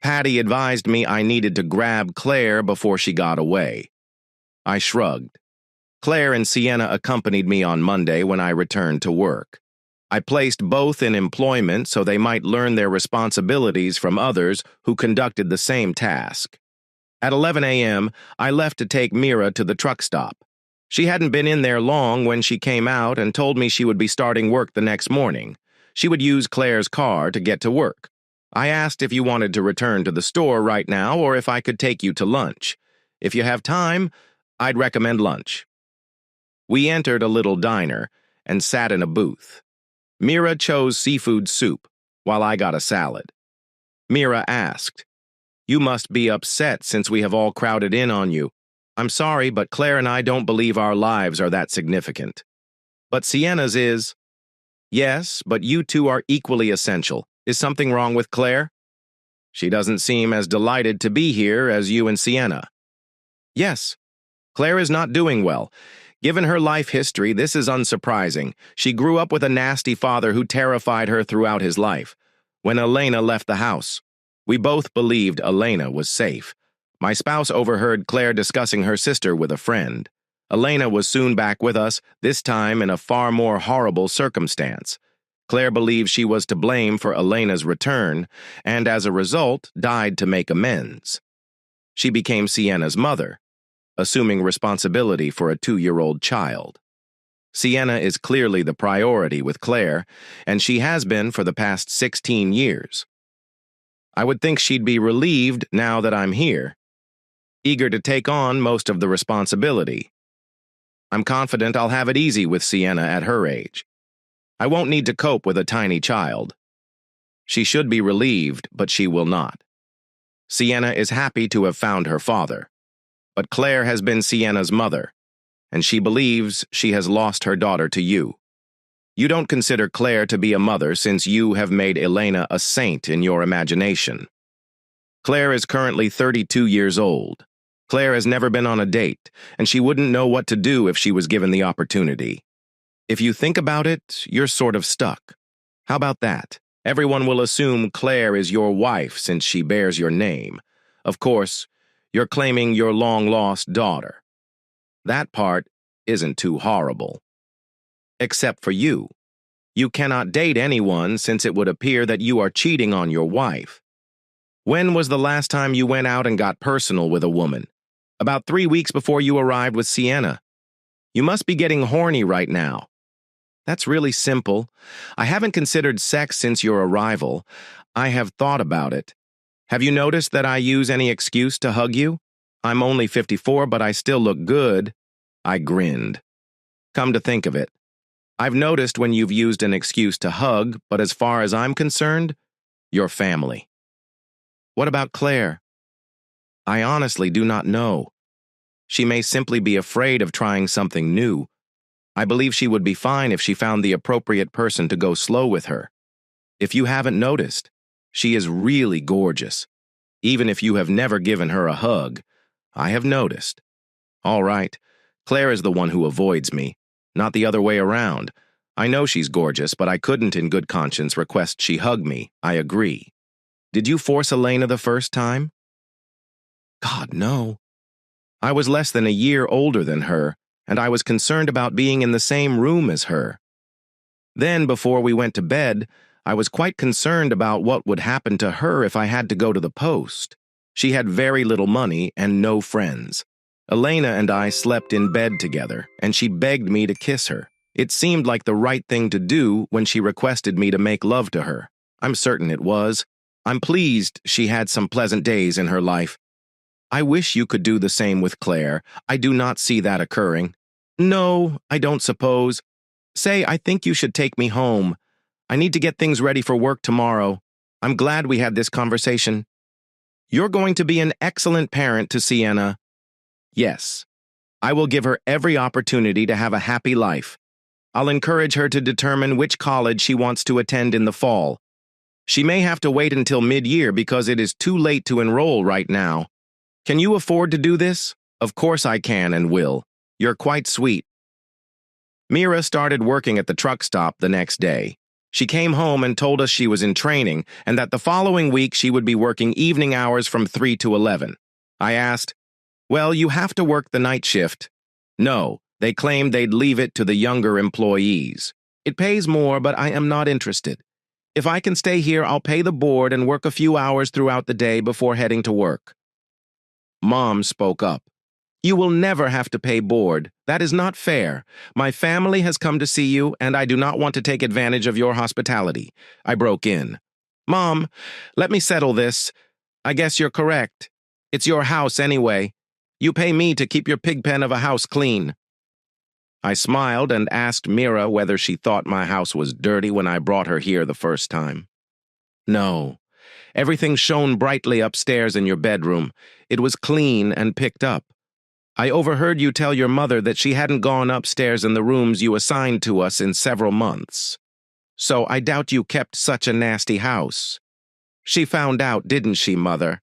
Patty advised me I needed to grab Claire before she got away. I shrugged. Claire and Sienna accompanied me on Monday when I returned to work. I placed both in employment so they might learn their responsibilities from others who conducted the same task. At 11 a.m., I left to take Mira to the truck stop. She hadn't been in there long when she came out and told me she would be starting work the next morning. She would use Claire's car to get to work. I asked if you wanted to return to the store right now or if I could take you to lunch. If you have time, I'd recommend lunch. We entered a little diner and sat in a booth. Mira chose seafood soup, while I got a salad. Mira asked, "You must be upset since we have all crowded in on you. I'm sorry, but Claire and I don't believe our lives are that significant. But Sienna's is." "Yes, but you two are equally essential. Is something wrong with Claire?" "She doesn't seem as delighted to be here as you and Sienna." "Yes, Claire is not doing well. Given her life history, this is unsurprising. She grew up with a nasty father who terrified her throughout his life. When Elena left the house, we both believed Elena was safe. My spouse overheard Claire discussing her sister with a friend. Elena was soon back with us, this time in a far more horrible circumstance. Claire believed she was to blame for Elena's return, and as a result, died to make amends. She became Sienna's mother, assuming responsibility for a 2-year-old child. Sienna is clearly the priority with Claire, and she has been for the past 16 years. I would think she'd be relieved now that I'm here, eager to take on most of the responsibility. I'm confident I'll have it easy with Sienna at her age. I won't need to cope with a tiny child. She should be relieved, but she will not. Sienna is happy to have found her father. But Claire has been Sienna's mother, and she believes she has lost her daughter to you. You don't consider Claire to be a mother since you have made Elena a saint in your imagination. Claire is currently 32 years old. Claire has never been on a date, and she wouldn't know what to do if she was given the opportunity. If you think about it, you're sort of stuck. How about that? Everyone will assume Claire is your wife since she bears your name. Of course, you're claiming your long-lost daughter. That part isn't too horrible. Except for you. You cannot date anyone since it would appear that you are cheating on your wife. When was the last time you went out and got personal with a woman? About 3 weeks before you arrived with Sienna. You must be getting horny right now. That's really simple. I haven't considered sex since your arrival. I have thought about it. Have you noticed that I use any excuse to hug you? I'm only 54, but I still look good. I grinned. Come to think of it, I've noticed when you've used an excuse to hug, but as far as I'm concerned, you're family. What about Claire? I honestly do not know. She may simply be afraid of trying something new. I believe she would be fine if she found the appropriate person to go slow with her. If you haven't noticed, she is really gorgeous. Even if you have never given her a hug, I have noticed. All right, Claire is the one who avoids me, not the other way around. I know she's gorgeous, but I couldn't in good conscience request she hug me. I agree. Did you force Elena the first time? God, no. I was less than a year older than her, and I was concerned about being in the same room as her. Then, before we went to bed, I was quite concerned about what would happen to her if I had to go to the post. She had very little money and no friends. Elena and I slept in bed together, and she begged me to kiss her. It seemed like the right thing to do when she requested me to make love to her. I'm certain it was. I'm pleased she had some pleasant days in her life. I wish you could do the same with Claire. I do not see that occurring. No, I don't suppose. Say, I think you should take me home. I need to get things ready for work tomorrow. I'm glad we had this conversation. You're going to be an excellent parent to Sienna. Yes, I will give her every opportunity to have a happy life. I'll encourage her to determine which college she wants to attend in the fall. She may have to wait until mid-year because it is too late to enroll right now. Can you afford to do this? Of course I can and will. You're quite sweet. Mira started working at the truck stop the next day. She came home and told us she was in training and that the following week she would be working evening hours from 3 to 11. I asked, "Well, you have to work the night shift." No, they claimed they'd leave it to the younger employees. It pays more, but I am not interested. If I can stay here, I'll pay the board and work a few hours throughout the day before heading to work. Mom spoke up. You will never have to pay board. That is not fair. My family has come to see you, and I do not want to take advantage of your hospitality. I broke in. Mom, let me settle this. I guess you're correct. It's your house anyway. You pay me to keep your pigpen of a house clean. I smiled and asked Mira whether she thought my house was dirty when I brought her here the first time. No. Everything shone brightly upstairs in your bedroom. It was clean and picked up. I overheard you tell your mother that she hadn't gone upstairs in the rooms you assigned to us in several months. So I doubt you kept such a nasty house. She found out, didn't she, Mother?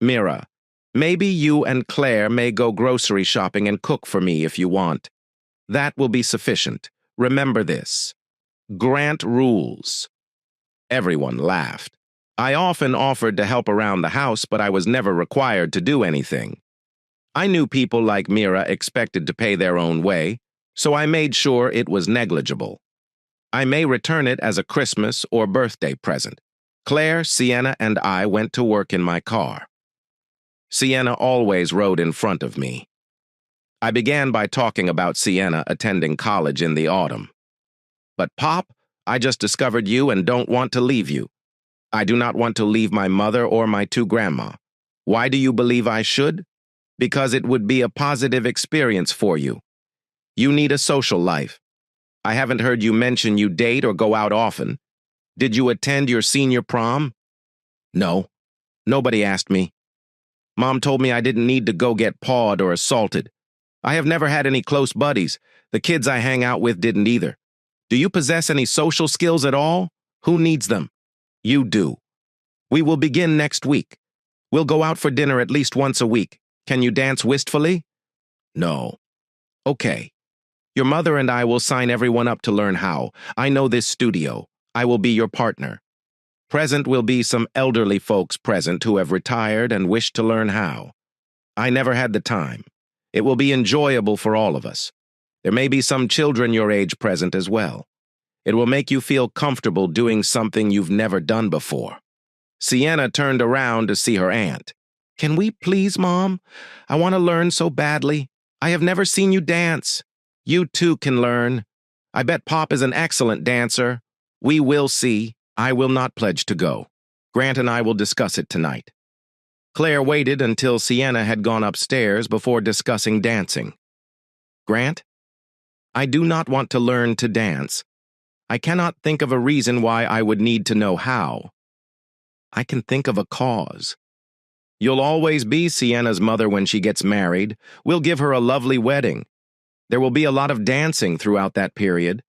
Mira, maybe you and Claire may go grocery shopping and cook for me if you want. That will be sufficient. Remember this. Grant rules. Everyone laughed. I often offered to help around the house, but I was never required to do anything. I knew people like Mira expected to pay their own way, so I made sure it was negligible. I may return it as a Christmas or birthday present. Claire, Sienna, and I went to work in my car. Sienna always rode in front of me. I began by talking about Sienna attending college in the autumn. But Pop, I just discovered you and don't want to leave you. I do not want to leave my mother or my two grandma. Why do you believe I should? Because it would be a positive experience for you. You need a social life. I haven't heard you mention you date or go out often. Did you attend your senior prom? No. Nobody asked me. Mom told me I didn't need to go get pawed or assaulted. I have never had any close buddies. The kids I hang out with didn't either. Do you possess any social skills at all? Who needs them? You do. We will begin next week. We'll go out for dinner at least once a week. Can you dance wistfully? No. Okay. Your mother and I will sign everyone up to learn how. I know this studio. I will be your partner. Present will be some elderly folks present who have retired and wish to learn how. I never had the time. It will be enjoyable for all of us. There may be some children your age present as well. It will make you feel comfortable doing something you've never done before. Sienna turned around to see her aunt. Can we please, Mom? I want to learn so badly. I have never seen you dance. You too can learn. I bet Pop is an excellent dancer. We will see. I will not pledge to go. Grant and I will discuss it tonight. Claire waited until Sienna had gone upstairs before discussing dancing. Grant? I do not want to learn to dance. I cannot think of a reason why I would need to know how. I can think of a cause. You'll always be Sienna's mother when she gets married. We'll give her a lovely wedding. There will be a lot of dancing throughout that period.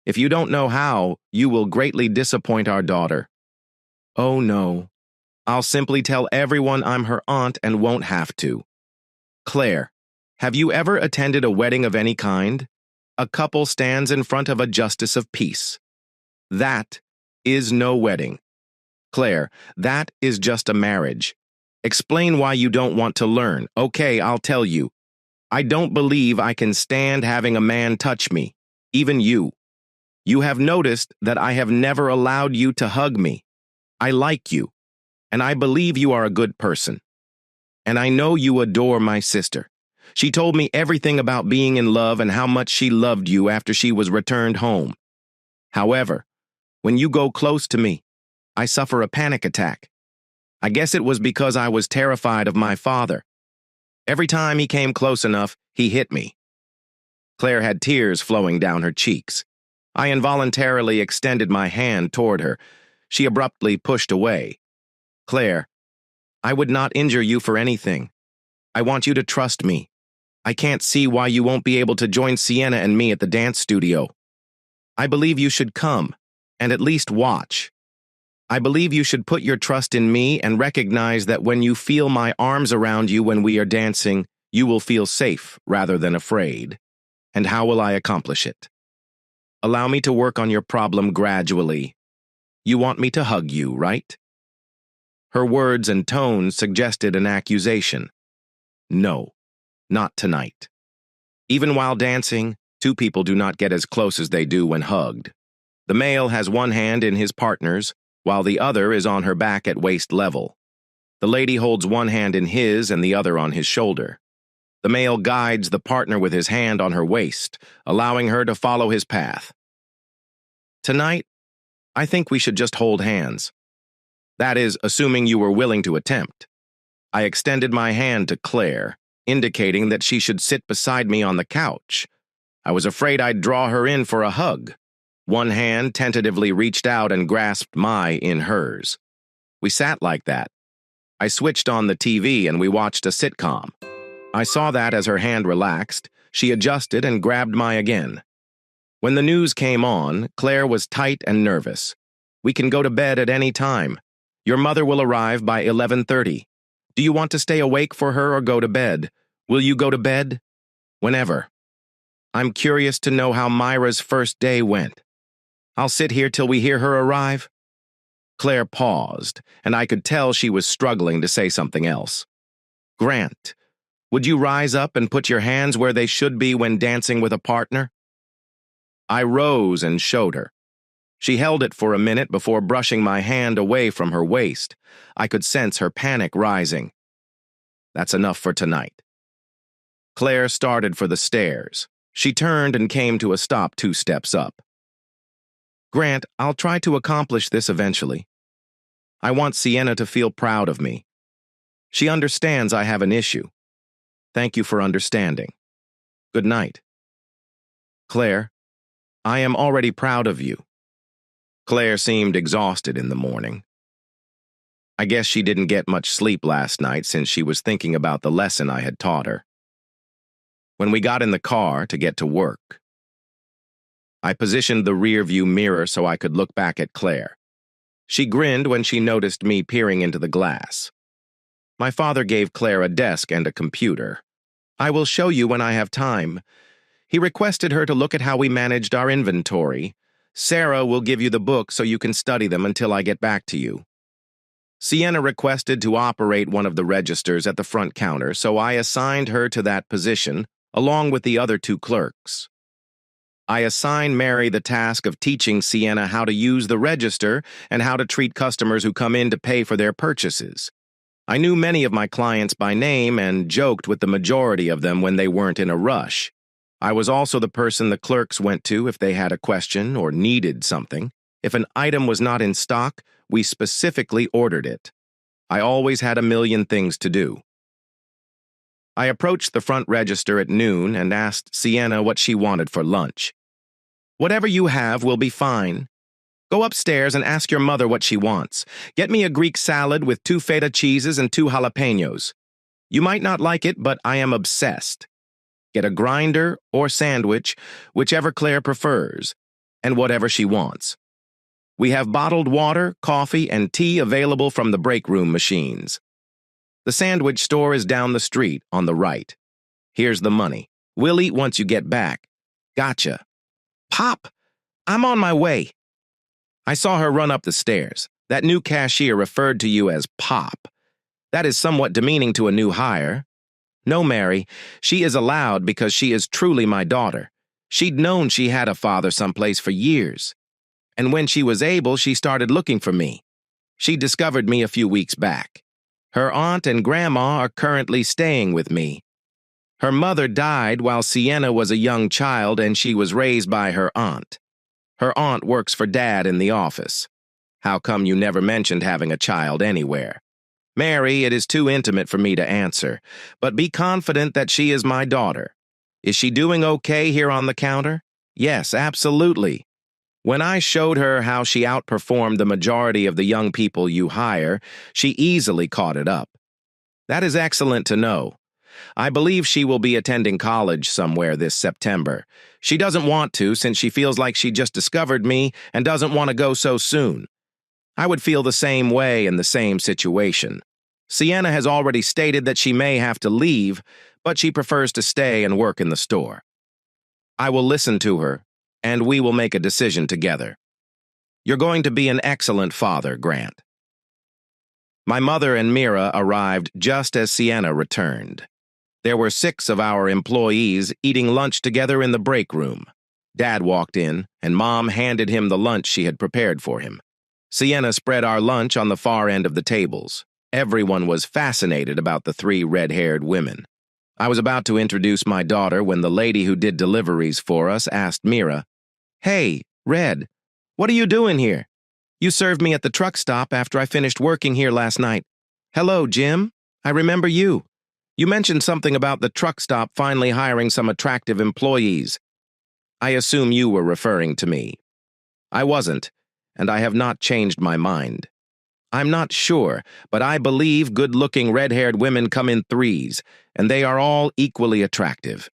If you don't know how, you will greatly disappoint our daughter. Oh no. I'll simply tell everyone I'm her aunt and won't have to. Claire, have you ever attended a wedding of any kind? A couple stands in front of a justice of peace. That is no wedding. Claire, that is just a marriage. Explain why you don't want to learn. Okay, I'll tell you. I don't believe I can stand having a man touch me, even you. You have noticed that I have never allowed you to hug me. I like you, and I believe you are a good person. And I know you adore my sister. She told me everything about being in love and how much she loved you after she was returned home. However, when you go close to me, I suffer a panic attack. I guess it was because I was terrified of my father. Every time he came close enough, he hit me. Claire had tears flowing down her cheeks. I involuntarily extended my hand toward her. She abruptly pushed away. Claire, I would not injure you for anything. I want you to trust me. I can't see why you won't be able to join Sienna and me at the dance studio. I believe you should come, and at least watch. I believe you should put your trust in me and recognize that when you feel my arms around you when we are dancing, you will feel safe rather than afraid. And how will I accomplish it? Allow me to work on your problem gradually. You want me to hug you, right? Her words and tone suggested an accusation. No, not tonight. Even while dancing, two people do not get as close as they do when hugged. The male has one hand in his partner's, while the other is on her back at waist level. The lady holds one hand in his and the other on his shoulder. The male guides the partner with his hand on her waist, allowing her to follow his path. Tonight, I think we should just hold hands. That is, assuming you were willing to attempt. I extended my hand to Claire, indicating that she should sit beside me on the couch. I was afraid I'd draw her in for a hug. One hand tentatively reached out and grasped my in hers. We sat like that. I switched on the TV and we watched a sitcom. I saw that as her hand relaxed, she adjusted and grabbed my again. When the news came on, Claire was tight and nervous. We can go to bed at any time. Your mother will arrive by 11:30. Do you want to stay awake for her or go to bed? Will you go to bed? Whenever. I'm curious to know how Myra's first day went. I'll sit here till we hear her arrive. Claire paused, and I could tell she was struggling to say something else. Grant, would you rise up and put your hands where they should be when dancing with a partner? I rose and showed her. She held it for a minute before brushing my hand away from her waist. I could sense her panic rising. That's enough for tonight. Claire started for the stairs. She turned and came to a stop 2 steps up. Grant, I'll try to accomplish this eventually. I want Sienna to feel proud of me. She understands I have an issue. Thank you for understanding. Good night. Claire, I am already proud of you. Claire seemed exhausted in the morning. I guess she didn't get much sleep last night since she was thinking about the lesson I had taught her. When we got in the car to get to work, I positioned the rear-view mirror so I could look back at Claire. She grinned when she noticed me peering into the glass. My father gave Claire a desk and a computer. I will show you when I have time. He requested her to look at how we managed our inventory. Sarah will give you the book so you can study them until I get back to you. Sienna requested to operate one of the registers at the front counter, so I assigned her to that position, along with the other 2 clerks. I assigned Mary the task of teaching Sienna how to use the register and how to treat customers who come in to pay for their purchases. I knew many of my clients by name and joked with the majority of them when they weren't in a rush. I was also the person the clerks went to if they had a question or needed something. If an item was not in stock, we specifically ordered it. I always had a million things to do. I approached the front register at noon and asked Sienna what she wanted for lunch. "Whatever you have will be fine. Go upstairs and ask your mother what she wants. Get me a Greek salad with 2 feta cheeses and 2 jalapenos. You might not like it, but I am obsessed. Get a grinder or sandwich, whichever Claire prefers, and whatever she wants. We have bottled water, coffee, and tea available from the break room machines. The sandwich store is down the street on the right. Here's the money. We'll eat once you get back. Gotcha." "Pop, I'm on my way." I saw her run up the stairs. That new cashier referred to you as Pop. That is somewhat demeaning to a new hire. No, Mary, she is allowed because she is truly my daughter. She'd known she had a father someplace for years. And when she was able, she started looking for me. She discovered me a few weeks back. Her aunt and grandma are currently staying with me. Her mother died while Sienna was a young child and she was raised by her aunt. Her aunt works for Dad in the office. How come you never mentioned having a child anywhere? Mary, it is too intimate for me to answer, but be confident that she is my daughter. Is she doing okay here on the counter? Yes, absolutely. When I showed her how she outperformed the majority of the young people you hire, she easily caught it up. That is excellent to know. I believe she will be attending college somewhere this September. She doesn't want to since she feels like she just discovered me and doesn't want to go so soon. I would feel the same way in the same situation. Sienna has already stated that she may have to leave, but she prefers to stay and work in the store. I will listen to her, and we will make a decision together. You're going to be an excellent father, Grant. My mother and Mira arrived just as Sienna returned. There were 6 of our employees eating lunch together in the break room. Dad walked in, and Mom handed him the lunch she had prepared for him. Sienna spread our lunch on the far end of the tables. Everyone was fascinated about the 3 red-haired women. I was about to introduce my daughter when the lady who did deliveries for us asked Mira, "Hey, Red, what are you doing here? You served me at the truck stop after I finished working here last night. Hello, Jim. I remember you. You mentioned something about the truck stop finally hiring some attractive employees. I assume you were referring to me. I wasn't, and I have not changed my mind. I'm not sure, but I believe good-looking red-haired women come in 3s, and they are all equally attractive.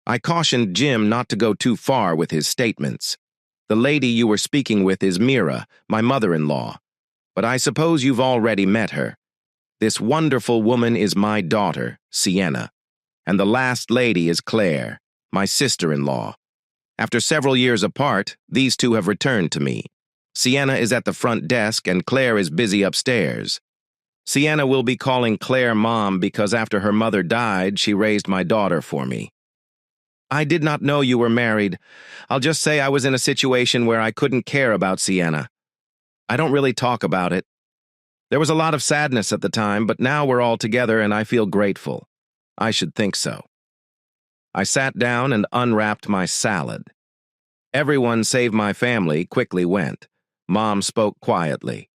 I cautioned Jim not to go too far with his statements. The lady you were speaking with is Mira, my mother-in-law, but I suppose you've already met her. This wonderful woman is my daughter, Sienna, and the last lady is Claire, my sister-in-law. After several years apart, these 2 have returned to me. Sienna is at the front desk and Claire is busy upstairs. Sienna will be calling Claire Mom because after her mother died, she raised my daughter for me. I did not know you were married. I'll just say I was in a situation where I couldn't care about Sienna. I don't really talk about it. There was a lot of sadness at the time, but now we're all together and I feel grateful. I should think so. I sat down and unwrapped my salad. Everyone save my family quickly went. Mom spoke quietly.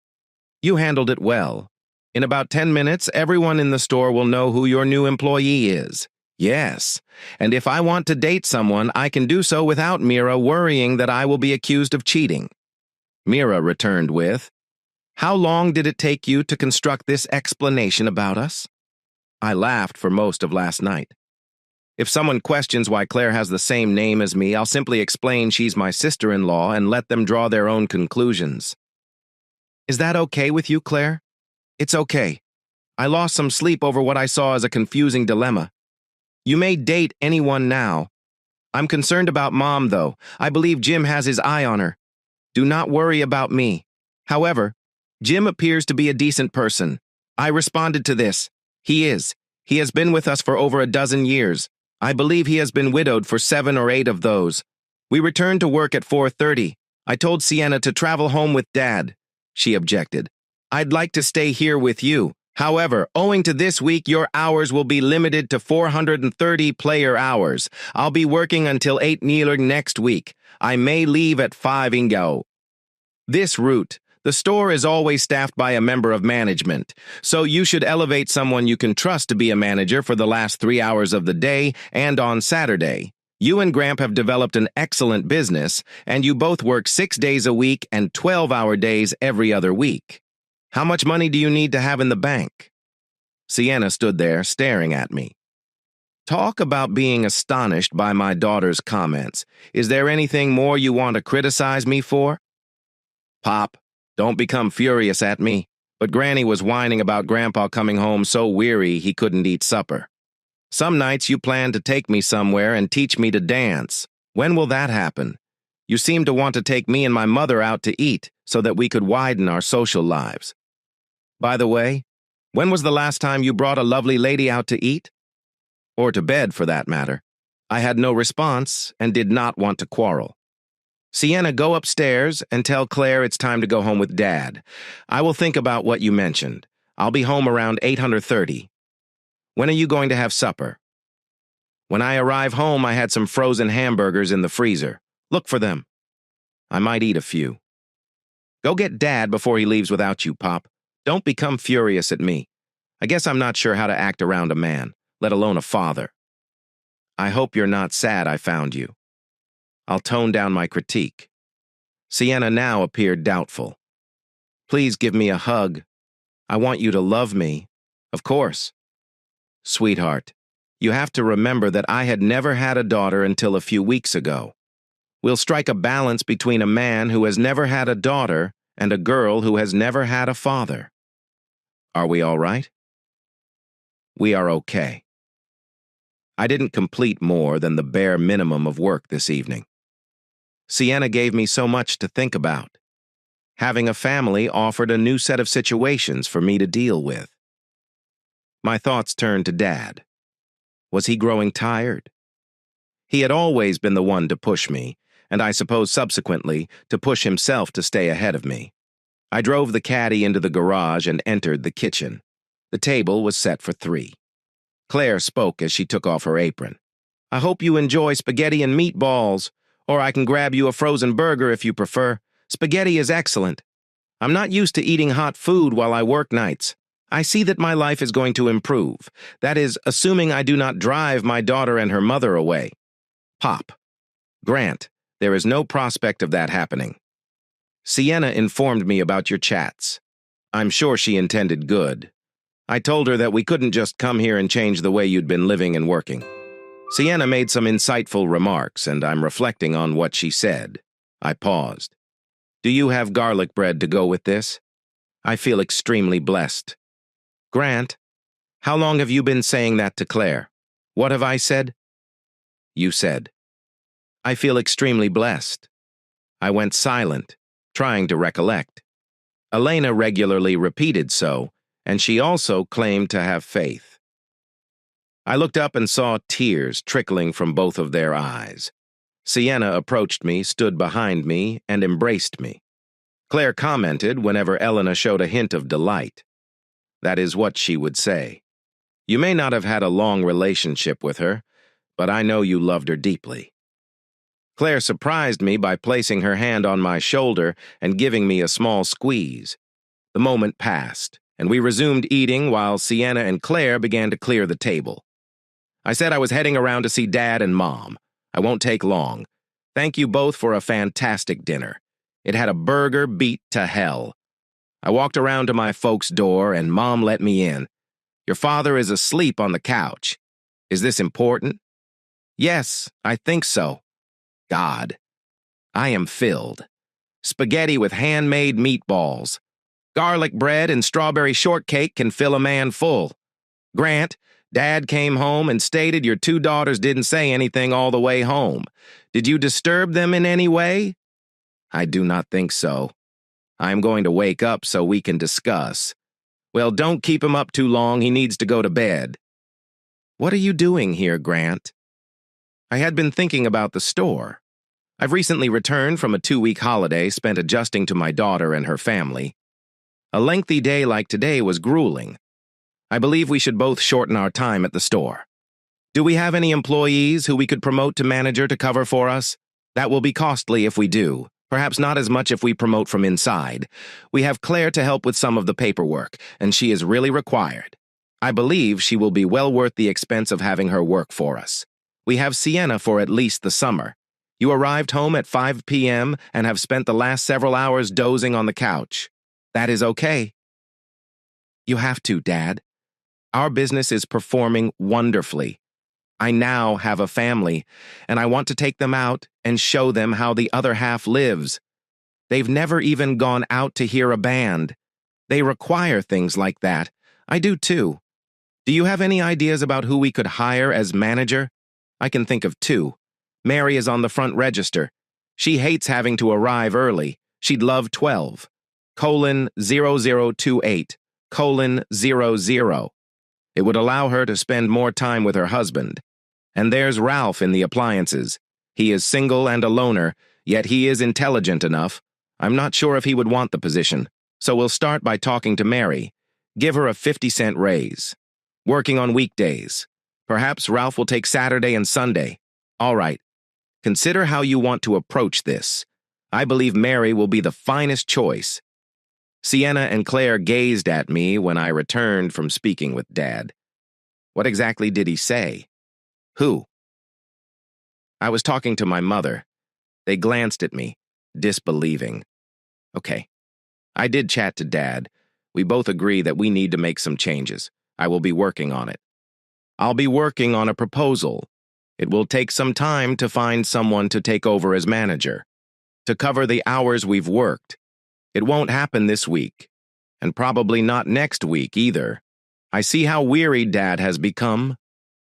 You handled it well. In about 10 minutes, everyone in the store will know who your new employee is. Yes, and if I want to date someone, I can do so without Mira worrying that I will be accused of cheating. Mira returned with, How long did it take you to construct this explanation about us? I laughed for most of last night. If someone questions why Claire has the same name as me, I'll simply explain she's my sister-in-law and let them draw their own conclusions. Is that okay with you, Claire? It's okay. I lost some sleep over what I saw as a confusing dilemma. You may date anyone now. I'm concerned about Mom, though. I believe Jim has his eye on her. Do not worry about me. However, Jim appears to be a decent person. I responded to this. He is. He has been with us for over a dozen years. I believe he has been widowed for 7 or 8 of those. We returned to work at 4:30. I told Sienna to travel home with Dad. She objected. I'd like to stay here with you. However, owing to this week, your hours will be limited to 430 player hours. I'll be working until 8 next week. I may leave at 5 Ingao. This route, The store is always staffed by a member of management, so you should elevate someone you can trust to be a manager for the last 3 hours of the day and on Saturday. You and Gramp have developed an excellent business, and you both work 6 days a week and 12-hour days every other week. How much money do you need to have in the bank? Sienna stood there, staring at me. Talk about being astonished by my daughter's comments. Is there anything more you want to criticize me for? Pop, don't become furious at me, but Granny was whining about Grandpa coming home so weary he couldn't eat supper. Some nights you plan to take me somewhere and teach me to dance. When will that happen? You seem to want to take me and my mother out to eat so that we could widen our social lives. By the way, when was the last time you brought a lovely lady out to eat? Or to bed, for that matter. I had no response and did not want to quarrel. Sienna, go upstairs and tell Claire it's time to go home with Dad. I will think about what you mentioned. I'll be home around 8:30. When are you going to have supper? When I arrive home, I had some frozen hamburgers in the freezer. Look for them. I might eat a few. Go get Dad before he leaves without you, Pop. Don't become furious at me. I guess I'm not sure how to act around a man, let alone a father. I hope you're not sad I found you. I'll tone down my critique. Sienna now appeared doubtful. Please give me a hug. I want you to love me. Of course. Sweetheart, you have to remember that I had never had a daughter until a few weeks ago. We'll strike a balance between a man who has never had a daughter and a girl who has never had a father. Are we all right? We are okay. I didn't complete more than the bare minimum of work this evening. Sienna gave me so much to think about. Having a family offered a new set of situations for me to deal with. My thoughts turned to Dad. Was he growing tired? He had always been the one to push me, and I suppose subsequently to push himself to stay ahead of me. I drove the caddy into the garage and entered the kitchen. The table was set for 3. Claire spoke as she took off her apron. I hope you enjoy spaghetti and meatballs, or I can grab you a frozen burger if you prefer. Spaghetti is excellent. I'm not used to eating hot food while I work nights. I see that my life is going to improve. That is, assuming I do not drive my daughter and her mother away. Pop. Grant, there is no prospect of that happening. Sienna informed me about your chats. I'm sure she intended good. I told her that we couldn't just come here and change the way you'd been living and working. Sienna made some insightful remarks, and I'm reflecting on what she said. I paused. Do you have garlic bread to go with this? I feel extremely blessed. Grant, how long have you been saying that to Claire? What have I said? You said. I feel extremely blessed. I went silent, trying to recollect. Elena regularly repeated so, and she also claimed to have faith. I looked up and saw tears trickling from both of their eyes. Sienna approached me, stood behind me, and embraced me. Claire commented whenever Elena showed a hint of delight. That is what she would say. You may not have had a long relationship with her, but I know you loved her deeply. Claire surprised me by placing her hand on my shoulder and giving me a small squeeze. The moment passed, and we resumed eating while Sienna and Claire began to clear the table. I said I was heading around to see Dad and Mom. I won't take long. Thank you both for a fantastic dinner. It had a burger beat to hell. I walked around to my folks' door and Mom let me in. Your father is asleep on the couch. Is this important? Yes, I think so. God. I am filled. Spaghetti with handmade meatballs. Garlic bread and strawberry shortcake can fill a man full. Grant, Dad came home and stated your 2 daughters didn't say anything all the way home. Did you disturb them in any way? I do not think so. I am going to wake up so we can discuss. Well, don't keep him up too long. He needs to go to bed. What are you doing here, Grant? I had been thinking about the store. I've recently returned from a 2-week holiday spent adjusting to my daughter and her family. A lengthy day like today was grueling. I believe we should both shorten our time at the store. Do we have any employees who we could promote to manager to cover for us? That will be costly if we do. Perhaps not as much if we promote from inside. We have Claire to help with some of the paperwork, and she is really required. I believe she will be well worth the expense of having her work for us. We have Sienna for at least the summer. You arrived home at 5 p.m. and have spent the last several hours dozing on the couch. That is okay. You have to, Dad. Our business is performing wonderfully. I now have a family, and I want to take them out and show them how the other half lives. They've never even gone out to hear a band. They require things like that. I do too. Do you have any ideas about who we could hire as manager? I can think of two. Mary is on the front register. She hates having to arrive early. She'd love 12. :0028, :00. It would allow her to spend more time with her husband. And there's Ralph in the appliances. He is single and a loner, yet he is intelligent enough. I'm not sure if he would want the position, so we'll start by talking to Mary. Give her a 50-cent raise. Working on weekdays. Perhaps Ralph will take Saturday and Sunday. All right. Consider how you want to approach this. I believe Mary will be the finest choice. Sienna and Claire gazed at me when I returned from speaking with Dad. What exactly did he say? Who? I was talking to my mother. They glanced at me, disbelieving. Okay. I did chat to Dad. We both agree that we need to make some changes. I will be working on it. I'll be working on a proposal. It will take some time to find someone to take over as manager, to cover the hours we've worked. It won't happen this week, and probably not next week either. I see how weary Dad has become,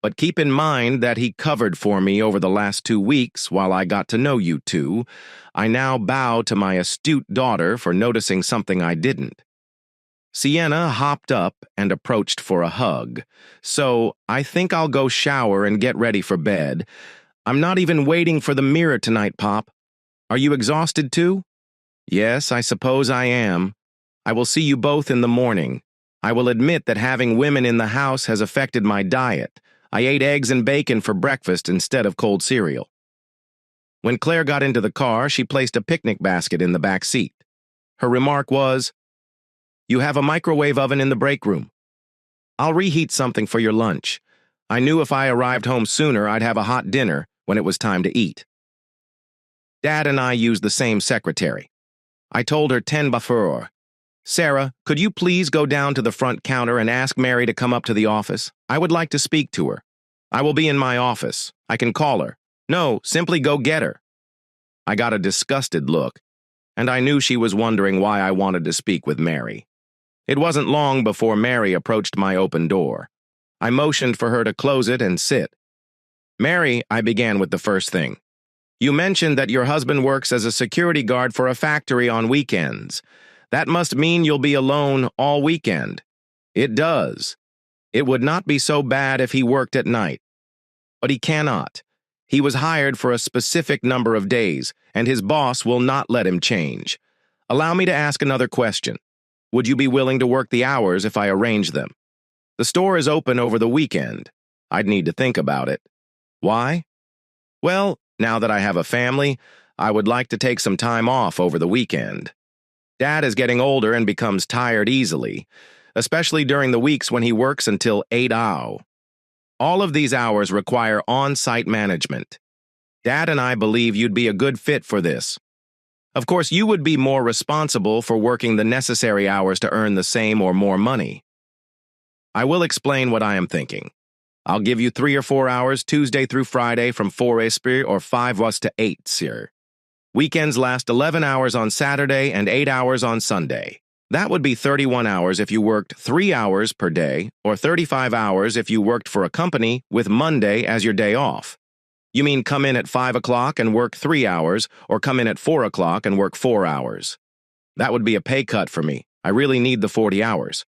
but keep in mind that he covered for me over the last 2 weeks while I got to know you two. I now bow to my astute daughter for noticing something I didn't. Sienna hopped up and approached for a hug, so I think I'll go shower and get ready for bed. I'm not even waiting for the mirror tonight, Pop. Are you exhausted too? Yes, I suppose I am. I will see you both in the morning. I will admit that having women in the house has affected my diet. I ate eggs and bacon for breakfast instead of cold cereal. When Claire got into the car, she placed a picnic basket in the back seat. Her remark was, "You have a microwave oven in the break room. I'll reheat something for your lunch. I knew if I arrived home sooner, I'd have a hot dinner when it was time to eat." Dad and I used the same secretary. I told her 10 before. "Sarah, could you please go down to the front counter and ask Mary to come up to the office? I would like to speak to her. I will be in my office. I can call her. No, simply go get her." I got a disgusted look, and I knew she was wondering why I wanted to speak with Mary. It wasn't long before Mary approached my open door. I motioned for her to close it and sit. "Mary," I began with the first thing. "You mentioned that your husband works as a security guard for a factory on weekends. That must mean you'll be alone all weekend." "It does. It would not be so bad if he worked at night. But he cannot. He was hired for a specific number of days, and his boss will not let him change. Allow me to ask another question. Would you be willing to work the hours if I arrange them? The store is open over the weekend. I'd need to think about it. Why? Well, now that I have a family, I would like to take some time off over the weekend. Dad is getting older and becomes tired easily, especially during the weeks when he works until 8 hours. All of these hours require on-site management. Dad and I believe you'd be a good fit for this. Of course, you would be more responsible for working the necessary hours to earn the same or more money. I will explain what I am thinking. I'll give you 3 or 4 hours Tuesday through Friday from 4 sp or 5 was to 8 sir. Weekends last 11 hours on Saturday and 8 hours on Sunday. That would be 31 hours if you worked 3 hours per day, or 35 hours if you worked for a company with Monday as your day off. You mean come in at 5 o'clock and work 3 hours, or come in at 4 o'clock and work 4 hours. That would be a pay cut for me. I really need the 40 hours.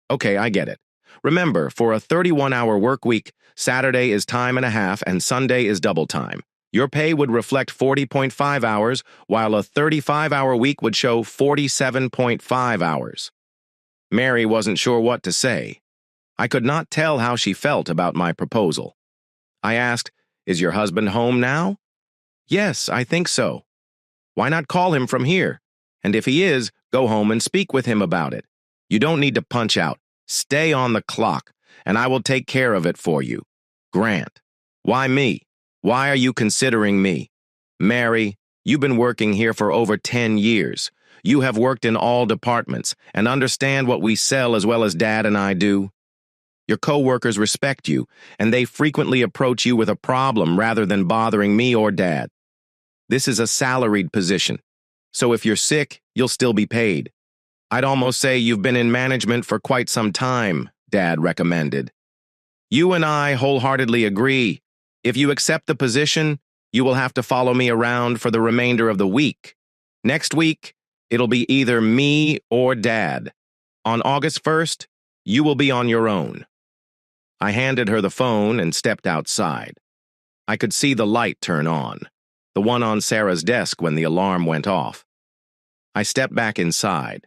Okay, I get it. Remember, for a 31-hour work week, Saturday is time and a half and Sunday is double time. Your pay would reflect 40.5 hours, while a 35-hour week would show 47.5 hours. Mary wasn't sure what to say. I could not tell how she felt about my proposal. I asked, "Is your husband home now?" "Yes, I think so." Why not call him from here? And if he is, go home and speak with him about it. You don't need to punch out. Stay on the clock, and I will take care of it for you. Grant. Why me? Why are you considering me? Mary, you've been working here for over 10 years. You have worked in all departments and understand what we sell as well as Dad and I do. Your co-workers respect you, and they frequently approach you with a problem rather than bothering me or Dad. This is a salaried position, so if you're sick, you'll still be paid. I'd almost say you've been in management for quite some time, Dad recommended. You and I wholeheartedly agree. If you accept the position, you will have to follow me around for the remainder of the week. Next week, it'll be either me or Dad. On August 1st, you will be on your own. I handed her the phone and stepped outside. I could see the light turn on, the one on Sarah's desk when the alarm went off. I stepped back inside.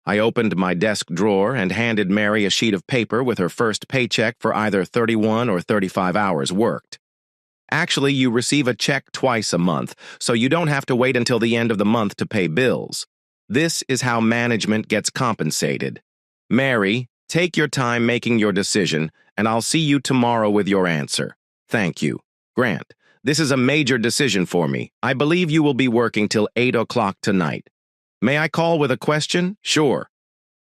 I opened my desk drawer and handed Mary a sheet of paper with her first paycheck for either 31 or 35 hours worked. Actually, you receive a check twice a month, so you don't have to wait until the end of the month to pay bills. This is how management gets compensated. Mary, take your time making your decision, and I'll see you tomorrow with your answer. Thank you. Grant, this is a major decision for me. I believe you will be working till 8 o'clock tonight. May I call with a question? Sure.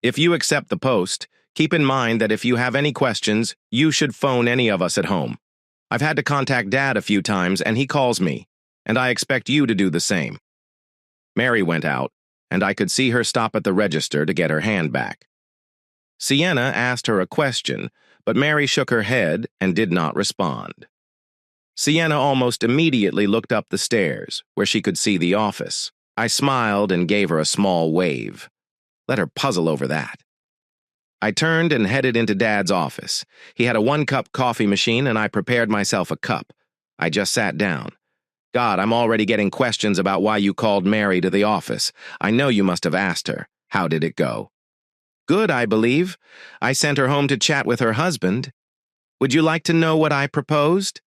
If you accept the post, keep in mind that if you have any questions, you should phone any of us at home. I've had to contact Dad a few times, and he calls me, and I expect you to do the same. Mary went out, and I could see her stop at the register to get her hand back. Sienna asked her a question, but Mary shook her head and did not respond. Sienna almost immediately looked up the stairs, where she could see the office. I smiled and gave her a small wave. Let her puzzle over that. I turned and headed into Dad's office. He had a 1-cup coffee machine, and I prepared myself a cup. I just sat down. God, I'm already getting questions about why you called Mary to the office. I know you must have asked her. How did it go? Good, I believe. I sent her home to chat with her husband. Would you like to know what I proposed?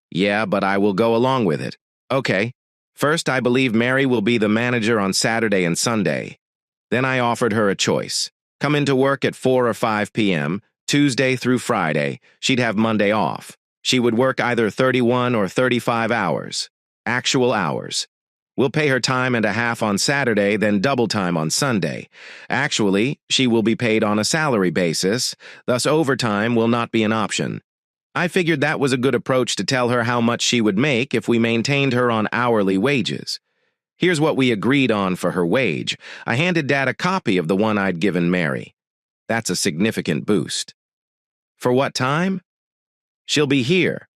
Yeah, but I will go along with it. Okay. First, I believe Mary will be the manager on Saturday and Sunday. Then I offered her a choice. Come into work at 4 or 5 p.m., Tuesday through Friday. She'd have Monday off. She would work either 31 or 35 hours. Actual hours. We'll pay her time and a half on Saturday, then double time on Sunday. Actually, she will be paid on a salary basis, thus overtime will not be an option. I figured that was a good approach to tell her how much she would make if we maintained her on hourly wages. Here's what we agreed on for her wage. I handed Dad a copy of the one I'd given Mary. That's a significant boost. For what time? She'll be here.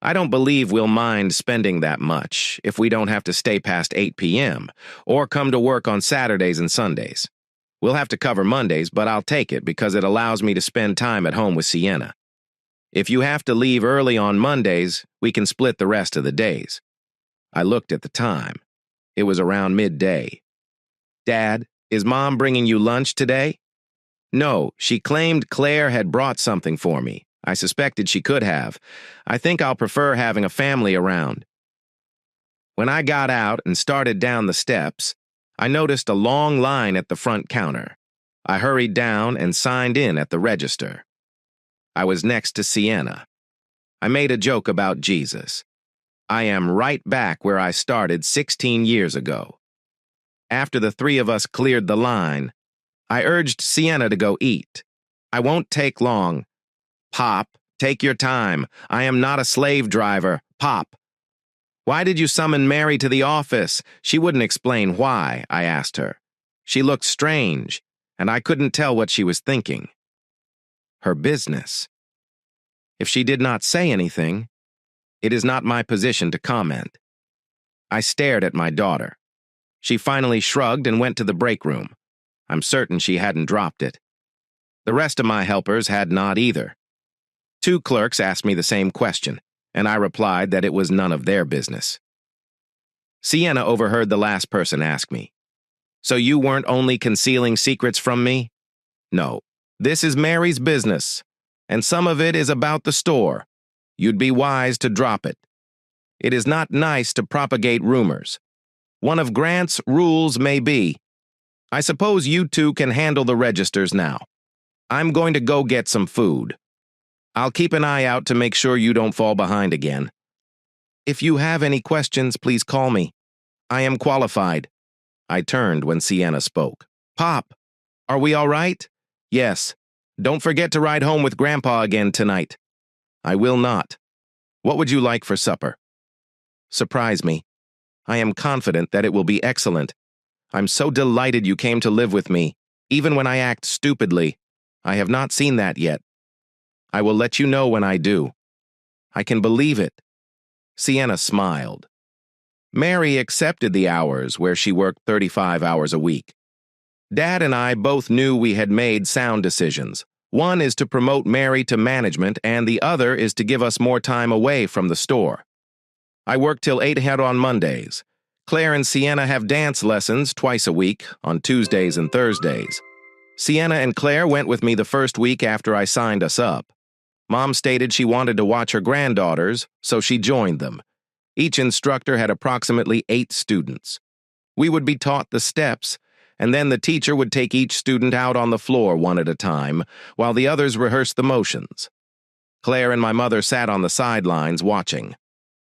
I don't believe we'll mind spending that much if we don't have to stay past 8 p.m. or come to work on Saturdays and Sundays. We'll have to cover Mondays, but I'll take it because it allows me to spend time at home with Sienna. If you have to leave early on Mondays, we can split the rest of the days. I looked at the time. It was around midday. Dad, is Mom bringing you lunch today? No, she claimed Claire had brought something for me. I suspected she could have. I think I'll prefer having a family around. When I got out and started down the steps, I noticed a long line at the front counter. I hurried down and signed in at the register. I was next to Sienna. I made a joke about Jesus. I am right back where I started 16 years ago. After the three of us cleared the line, I urged Sienna to go eat. I won't take long. Pop, take your time. I am not a slave driver. Pop. Why did you summon Mary to the office? She wouldn't explain why, I asked her. She looked strange, and I couldn't tell what she was thinking. Her business. If she did not say anything, it is not my position to comment. I stared at my daughter. She finally shrugged and went to the break room. I'm certain she hadn't dropped it. The rest of my helpers had not either. 2 clerks asked me the same question, and I replied that it was none of their business. Sienna overheard the last person ask me, "So you weren't only concealing secrets from me?" "No. This is Mary's business, and some of it is about the store. You'd be wise to drop it. It is not nice to propagate rumors. One of Grant's rules may be, I suppose you two can handle the registers now. I'm going to go get some food. I'll keep an eye out to make sure you don't fall behind again. If you have any questions, please call me. I am qualified. I turned when Sienna spoke. Pop, are we all right? Yes. Don't forget to ride home with Grandpa again tonight. I will not. What would you like for supper? Surprise me. I am confident that it will be excellent. I'm so delighted you came to live with me, even when I act stupidly. I have not seen that yet. I will let you know when I do. I can believe it. Sienna smiled. Mary accepted the hours where she worked 35 hours a week. Dad and I both knew we had made sound decisions. One is to promote Mary to management, and the other is to give us more time away from the store. I work till 8 ahead on Mondays. Claire and Sienna have dance lessons twice a week, on Tuesdays and Thursdays. Sienna and Claire went with me the first week after I signed us up. Mom stated she wanted to watch her granddaughters, so she joined them. Each instructor had approximately 8 students. We would be taught the steps, and then the teacher would take each student out on the floor one at a time, while the others rehearsed the motions. Claire and my mother sat on the sidelines watching.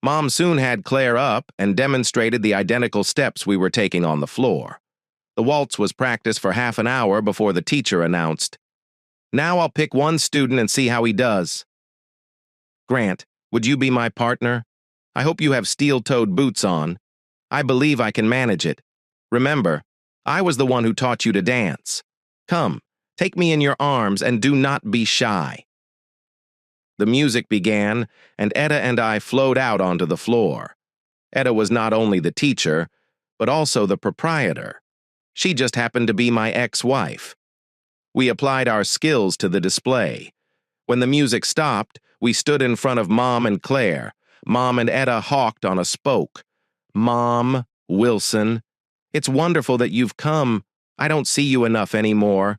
Mom soon had Claire up and demonstrated the identical steps we were taking on the floor. The waltz was practiced for half an hour before the teacher announced, "Now I'll pick one student and see how he does." Grant, would you be my partner? I hope you have steel-toed boots on. I believe I can manage it. Remember, I was the one who taught you to dance. Come, take me in your arms and do not be shy. The music began, and Etta and I flowed out onto the floor. Etta was not only the teacher, but also the proprietor. She just happened to be my ex-wife. We applied our skills to the display. When the music stopped, we stood in front of Mom and Claire. Mom and Etta hawked on a spoke. Mom, Wilson, it's wonderful that you've come. I don't see you enough anymore.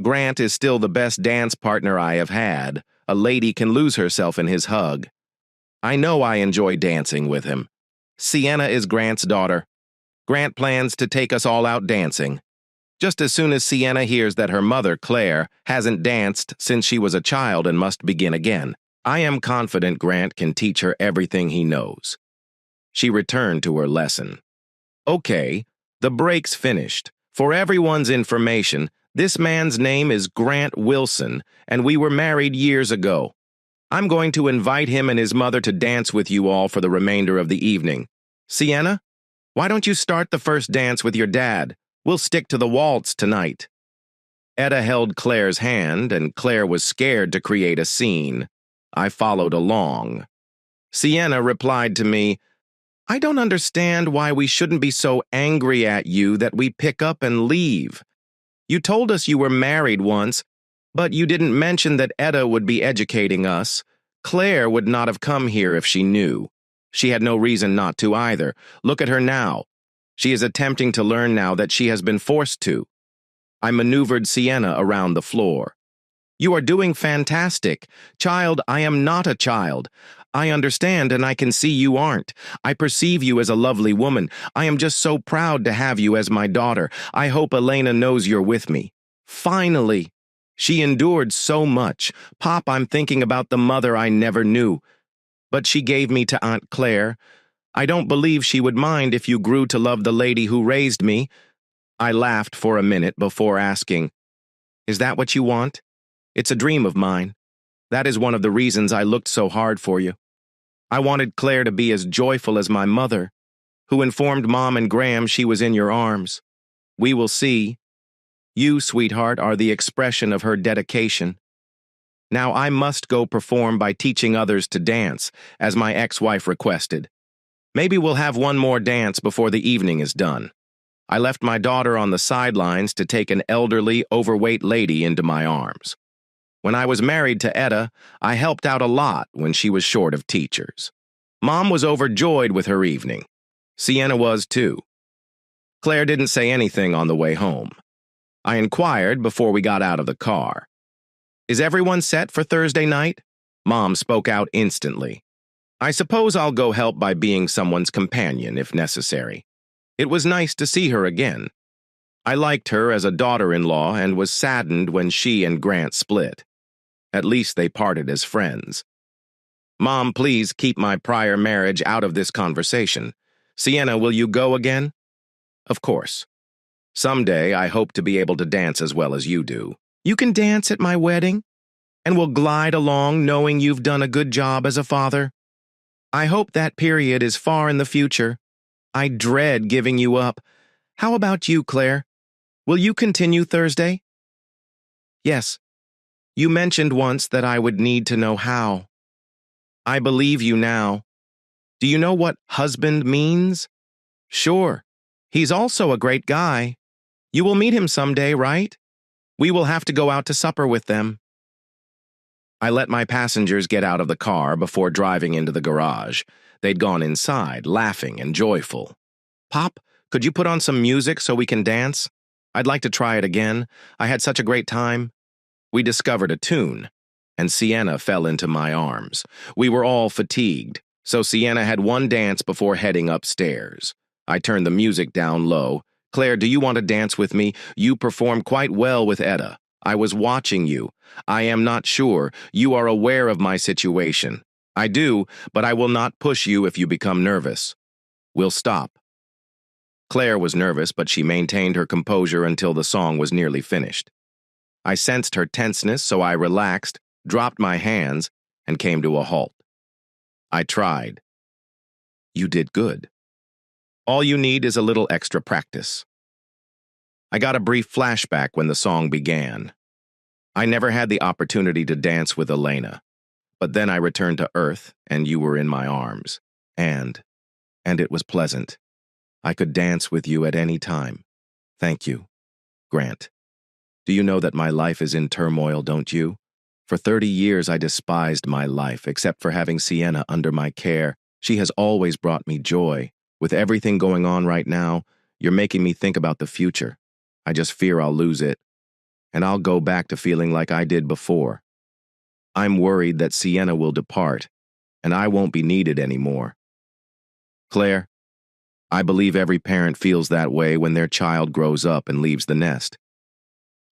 Grant is still the best dance partner I have had. A lady can lose herself in his hug. I know I enjoy dancing with him. Sienna is Grant's daughter. Grant plans to take us all out dancing. Just as soon as Sienna hears that her mother, Claire, hasn't danced since she was a child and must begin again, I am confident Grant can teach her everything he knows. She returned to her lesson. Okay, the break's finished. For everyone's information, this man's name is Grant Wilson, and we were married years ago. I'm going to invite him and his mother to dance with you all for the remainder of the evening. Sienna, why don't you start the first dance with your dad? We'll stick to the waltz tonight. Etta held Claire's hand, and Claire was scared to create a scene. I followed along. Sienna replied to me, I don't understand why we shouldn't be so angry at you that we pick up and leave. You told us you were married once, but you didn't mention that Etta would be educating us. Claire would not have come here if she knew. She had no reason not to either. Look at her now. She is attempting to learn now that she has been forced to. I maneuvered Sienna around the floor. You are doing fantastic. Child, I am not a child. I understand and I can see you aren't. I perceive you as a lovely woman. I am just so proud to have you as my daughter. I hope Elena knows you're with me. Finally! She endured so much. Pop, I'm thinking about the mother I never knew. But she gave me to Aunt Claire. I don't believe she would mind if you grew to love the lady who raised me. I laughed for a minute before asking, Is that what you want? It's a dream of mine. That is one of the reasons I looked so hard for you. I wanted Claire to be as joyful as my mother, who informed Mom and Graham she was in your arms. We will see. You, sweetheart, are the expression of her dedication. Now I must go perform by teaching others to dance, as my ex-wife requested. Maybe we'll have one more dance before the evening is done. I left my daughter on the sidelines to take an elderly, overweight lady into my arms. When I was married to Etta, I helped out a lot when she was short of teachers. Mom was overjoyed with her evening. Sienna was too. Claire didn't say anything on the way home. I inquired before we got out of the car. Is everyone set for Thursday night? Mom spoke out instantly. I suppose I'll go help by being someone's companion if necessary. It was nice to see her again. I liked her as a daughter-in-law and was saddened when she and Grant split. At least they parted as friends. Mom, please keep my prior marriage out of this conversation. Sienna, will you go again? Of course. Someday I hope to be able to dance as well as you do. You can dance at my wedding, and we'll glide along knowing you've done a good job as a father. I hope that period is far in the future. I dread giving you up. How about you, Claire? Will you continue Thursday? Yes. You mentioned once that I would need to know how. I believe you now. Do you know what husband means? Sure. He's also a great guy. You will meet him someday, right? We will have to go out to supper with them. I let my passengers get out of the car before driving into the garage. They'd gone inside, laughing and joyful. Pop, could you put on some music so we can dance? I'd like to try it again. I had such a great time. We discovered a tune, and Sienna fell into my arms. We were all fatigued, so Sienna had one dance before heading upstairs. I turned the music down low. Claire, do you want to dance with me? You perform quite well with Etta. I was watching you. I am not sure. You are aware of my situation. I do, but I will not push you if you become nervous. We'll stop. Claire was nervous, but she maintained her composure until the song was nearly finished. I sensed her tenseness, so I relaxed, dropped my hands, and came to a halt. I tried. You did good. All you need is a little extra practice. I got a brief flashback when the song began. I never had the opportunity to dance with Elena, but then I returned to Earth, and you were in my arms. And it was pleasant. I could dance with you at any time. Thank you, Grant. Do you know that my life is in turmoil, don't you? For 30 years I despised my life, except for having Sienna under my care. She has always brought me joy. With everything going on right now, you're making me think about the future. I just fear I'll lose it, and I'll go back to feeling like I did before. I'm worried that Sienna will depart, and I won't be needed anymore. Claire, I believe every parent feels that way when their child grows up and leaves the nest.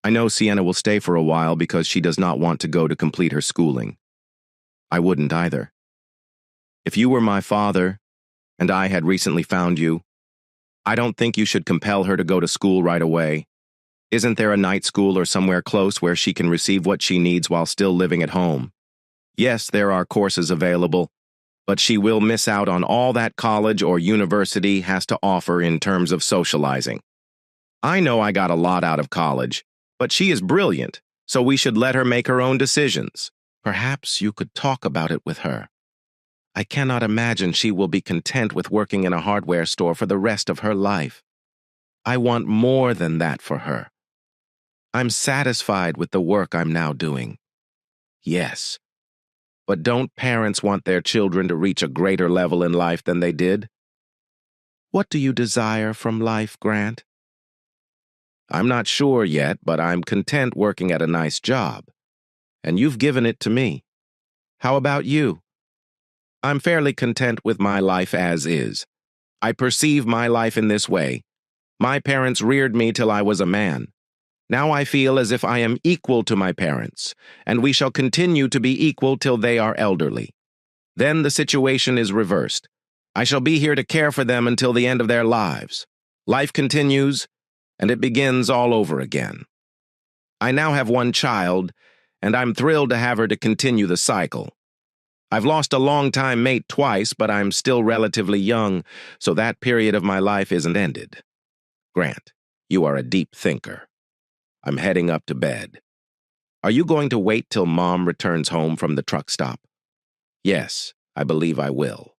I know Sienna will stay for a while because she does not want to go to complete her schooling. I wouldn't either. If you were my father, and I had recently found you, I don't think you should compel her to go to school right away. Isn't there a night school or somewhere close where she can receive what she needs while still living at home? Yes, there are courses available, but she will miss out on all that college or university has to offer in terms of socializing. I know I got a lot out of college, but she is brilliant, so we should let her make her own decisions. Perhaps you could talk about it with her. I cannot imagine she will be content with working in a hardware store for the rest of her life. I want more than that for her. I'm satisfied with the work I'm now doing. Yes, but don't parents want their children to reach a greater level in life than they did? What do you desire from life, Grant? I'm not sure yet, but I'm content working at a nice job. And you've given it to me. How about you? I'm fairly content with my life as is. I perceive my life in this way. My parents reared me till I was a man. Now I feel as if I am equal to my parents, and we shall continue to be equal till they are elderly. Then the situation is reversed. I shall be here to care for them until the end of their lives. Life continues, and it begins all over again. I now have one child, and I'm thrilled to have her to continue the cycle. I've lost a long-time mate twice, but I'm still relatively young, so that period of my life isn't ended. Grant, you are a deep thinker. I'm heading up to bed. Are you going to wait till Mom returns home from the truck stop? Yes, I believe I will.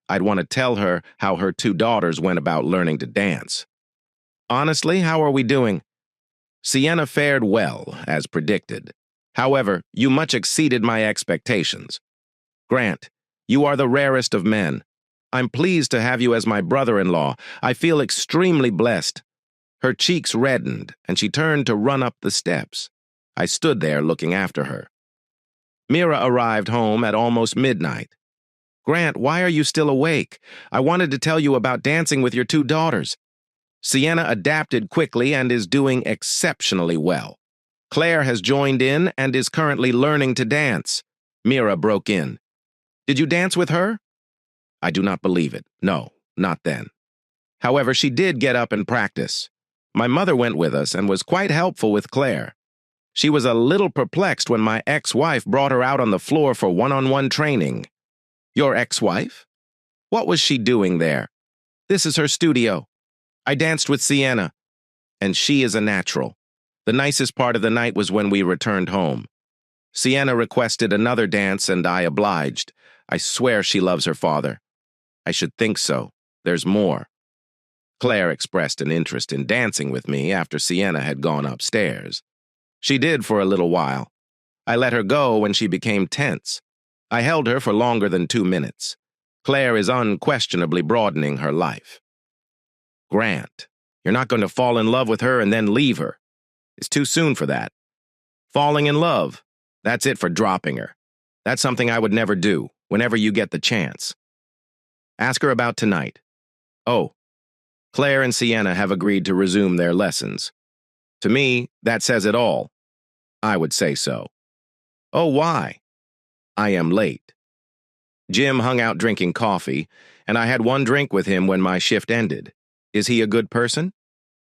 I'd want to tell her how her two daughters went about learning to dance. Honestly, how are we doing? Sienna fared well, as predicted. However, you much exceeded my expectations. Grant, you are the rarest of men. I'm pleased to have you as my brother-in-law. I feel extremely blessed. Her cheeks reddened, and she turned to run up the steps. I stood there looking after her. Mira arrived home at almost midnight. Grant, why are you still awake? I wanted to tell you about dancing with your two daughters. Sienna adapted quickly and is doing exceptionally well. Claire has joined in and is currently learning to dance. Mira broke in. Did you dance with her? I do not believe it. No, not then. However, she did get up and practice. My mother went with us and was quite helpful with Claire. She was a little perplexed when my ex-wife brought her out on the floor for one-on-one training. Your ex-wife? What was she doing there? This is her studio. I danced with Sienna, and she is a natural. The nicest part of the night was when we returned home. Sienna requested another dance, and I obliged. I swear she loves her father. I should think so. There's more. Claire expressed an interest in dancing with me after Sienna had gone upstairs. She did for a little while. I let her go when she became tense. I held her for longer than 2 minutes. Claire is unquestionably broadening her life. Grant, you're not going to fall in love with her and then leave her. It's too soon for that. Falling in love, that's it for dropping her. That's something I would never do, whenever you get the chance. Ask her about tonight. Oh, Claire and Sienna have agreed to resume their lessons. To me, that says it all. I would say so. Oh, why? I am late. Jim hung out drinking coffee, and I had one drink with him when my shift ended. Is he a good person?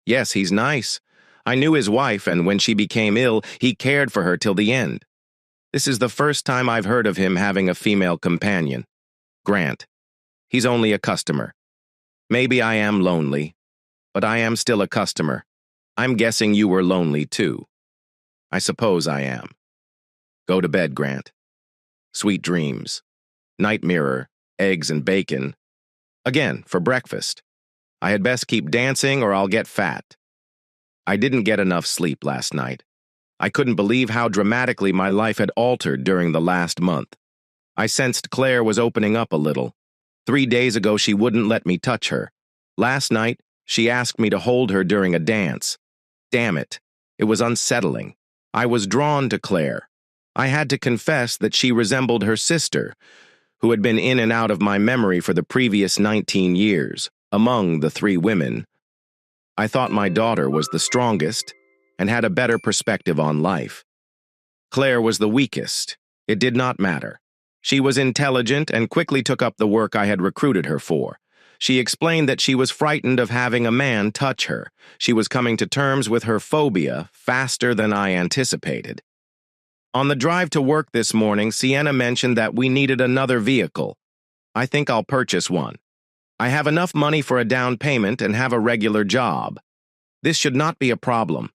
Yes, he's nice. I knew his wife, and when she became ill, he cared for her till the end. This is the first time I've heard of him having a female companion. Grant. He's only a customer. Maybe I am lonely, but I am still a customer. I'm guessing you were lonely too. I suppose I am. Go to bed, Grant. Sweet dreams. Night mirror, eggs and bacon. Again, for breakfast. I had best keep dancing or I'll get fat. I didn't get enough sleep last night. I couldn't believe how dramatically my life had altered during the last month. I sensed Claire was opening up a little. 3 days ago, she wouldn't let me touch her. Last night, she asked me to hold her during a dance. Damn it. It was unsettling. I was drawn to Claire. I had to confess that she resembled her sister, who had been in and out of my memory for the previous 19 years, among the 3 women. I thought my daughter was the strongest and had a better perspective on life. Claire was the weakest. It did not matter. She was intelligent and quickly took up the work I had recruited her for. She explained that she was frightened of having a man touch her. She was coming to terms with her phobia faster than I anticipated. On the drive to work this morning, Sienna mentioned that we needed another vehicle. I think I'll purchase one. I have enough money for a down payment and have a regular job. This should not be a problem.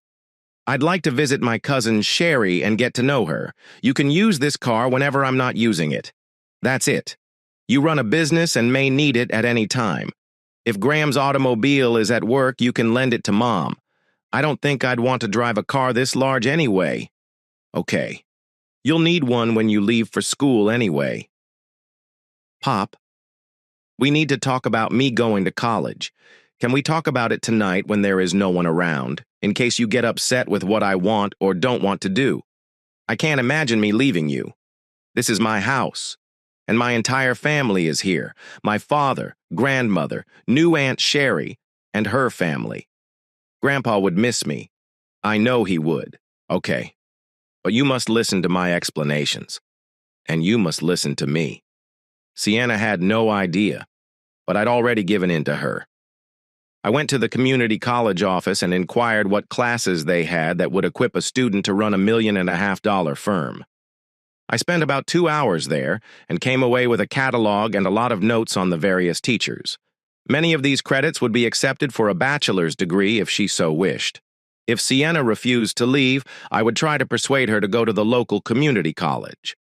I'd like to visit my cousin Sherry and get to know her. You can use this car whenever I'm not using it. That's it. You run a business and may need it at any time. If Graham's automobile is at work, you can lend it to Mom. I don't think I'd want to drive a car this large anyway. Okay. You'll need one when you leave for school anyway. Pop, we need to talk about me going to college. Can we talk about it tonight when there is no one around, in case you get upset with what I want or don't want to do? I can't imagine me leaving you. This is my house, and my entire family is here. My father, grandmother, new Aunt Sherry, and her family. Grandpa would miss me. I know he would. Okay. But you must listen to my explanations. And you must listen to me. Sienna had no idea, but I'd already given in to her. I went to the community college office and inquired what classes they had that would equip a student to run a $1.5 million firm. I spent about 2 hours there and came away with a catalog and a lot of notes on the various teachers. Many of these credits would be accepted for a bachelor's degree if she so wished. If Sienna refused to leave, I would try to persuade her to go to the local community college.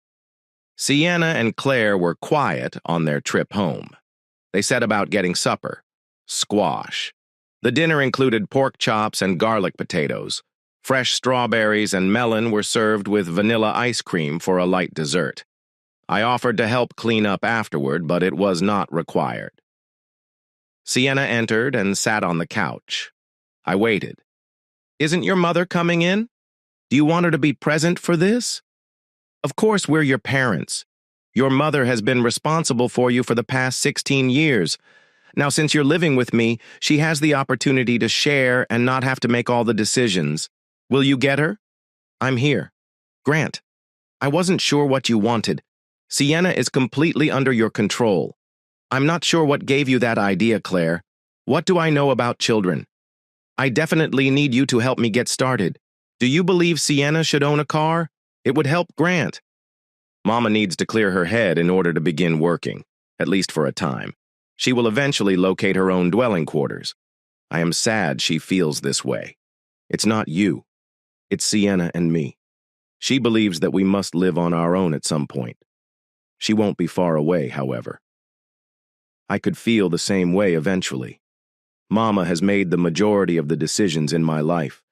Sienna and Claire were quiet on their trip home. They set about getting supper. Squash. The dinner included pork chops and garlic potatoes. Fresh strawberries and melon were served with vanilla ice cream for a light dessert. I offered to help clean up afterward, but it was not required. Sienna entered and sat on the couch. I waited. Isn't your mother coming in? Do you want her to be present for this? Of course, we're your parents. Your mother has been responsible for you for the past 16 years. Now, since you're living with me, she has the opportunity to share and not have to make all the decisions. Will you get her? I'm here. Grant, I wasn't sure what you wanted. Sienna is completely under your control. I'm not sure what gave you that idea, Claire. What do I know about children? I definitely need you to help me get started. Do you believe Sienna should own a car? It would help Grant. Mama needs to clear her head in order to begin working, at least for a time. She will eventually locate her own dwelling quarters. I am sad she feels this way. It's not you. It's Sienna and me. She believes that we must live on our own at some point. She won't be far away, however. I could feel the same way eventually. Mama has made the majority of the decisions in my life.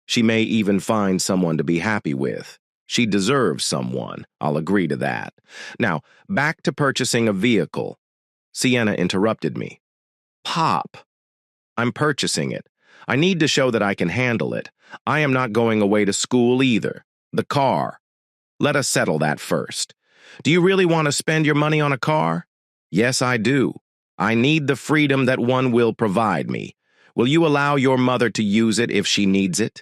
She may even find someone to be happy with. She deserves someone, I'll agree to that. Now, back to purchasing a vehicle. Sienna interrupted me. Pop, I'm purchasing it. I need to show that I can handle it. I am not going away to school either. The car. Let us settle that first. Do you really want to spend your money on a car? Yes, I do. I need the freedom that one will provide me. Will you allow your mother to use it if she needs it?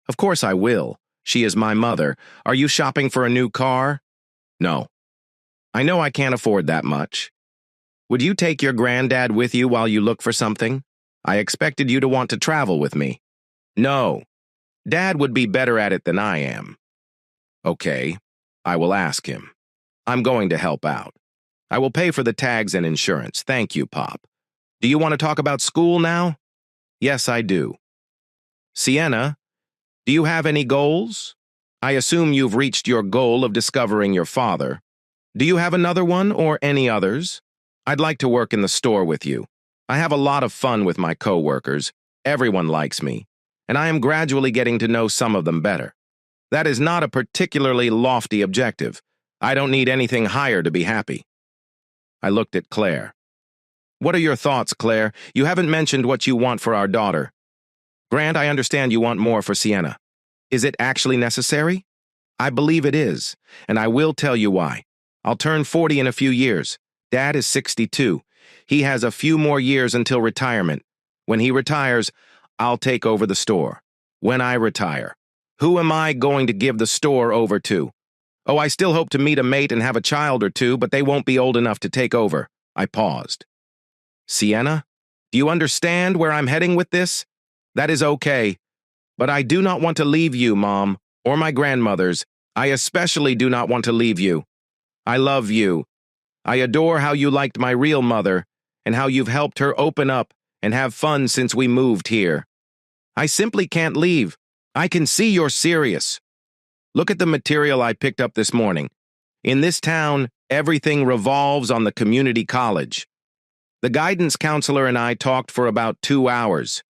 Of course I will. She is my mother. Are you shopping for a new car? No. I know I can't afford that much. Would you take your granddad with you while you look for something? I expected you to want to travel with me. No. Dad would be better at it than I am. Okay, I will ask him. I'm going to help out. I will pay for the tags and insurance. Thank you, Pop. Do you want to talk about school now? Yes, I do. Sienna, do you have any goals? I assume you've reached your goal of discovering your father. Do you have another one or any others? I'd like to work in the store with you. I have a lot of fun with my coworkers. Everyone likes me, and I am gradually getting to know some of them better. That is not a particularly lofty objective. I don't need anything higher to be happy. I looked at Claire. What are your thoughts, Claire? You haven't mentioned what you want for our daughter. Grant, I understand you want more for Sienna. Is it actually necessary? I believe it is, and I will tell you why. I'll turn 40 in a few years. Dad is 62. He has a few more years until retirement. When he retires, I'll take over the store. When I retire, who am I going to give the store over to? Oh, I still hope to meet a mate and have a child or two, but they won't be old enough to take over. I paused. Sienna, do you understand where I'm heading with this? That is okay. But I do not want to leave you, Mom, or my grandmothers. I especially do not want to leave you. I love you. I adore how you liked my real mother and how you've helped her open up and have fun since we moved here. I simply can't leave. I can see you're serious. Look at the material I picked up this morning. In this town, everything revolves on the community college. The guidance counselor and I talked for about 2 hours.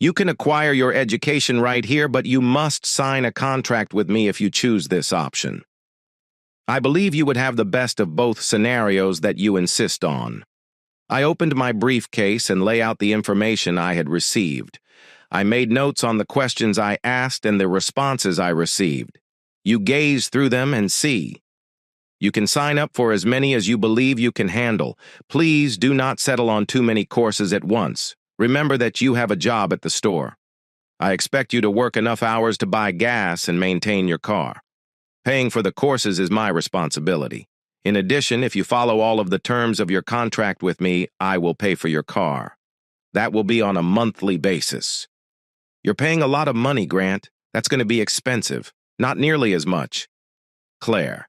You can acquire your education right here, but you must sign a contract with me if you choose this option. I believe you would have the best of both scenarios that you insist on. I opened my briefcase and lay out the information I had received. I made notes on the questions I asked and the responses I received. You gaze through them and see. You can sign up for as many as you believe you can handle. Please do not settle on too many courses at once. Remember that you have a job at the store. I expect you to work enough hours to buy gas and maintain your car. Paying for the courses is my responsibility. In addition, if you follow all of the terms of your contract with me, I will pay for your car. That will be on a monthly basis. You're paying a lot of money, Grant. That's going to be expensive. Not nearly as much. Claire.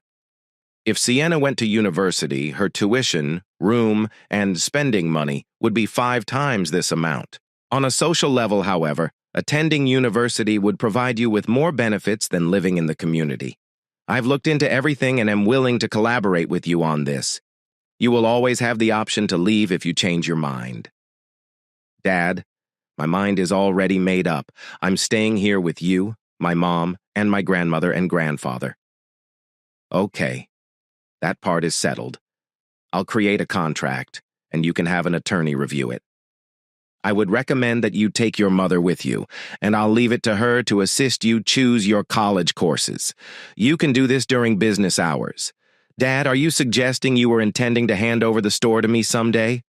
If Sienna went to university, her tuition, room, and spending money would be 5 times this amount. On a social level, however, attending university would provide you with more benefits than living in the community. I've looked into everything and am willing to collaborate with you on this. You will always have the option to leave if you change your mind. Dad, my mind is already made up. I'm staying here with you, my mom, and my grandmother and grandfather. Okay. That part is settled. I'll create a contract, and you can have an attorney review it. I would recommend that you take your mother with you, and I'll leave it to her to assist you choose your college courses. You can do this during business hours. Dad, are you suggesting you were intending to hand over the store to me someday?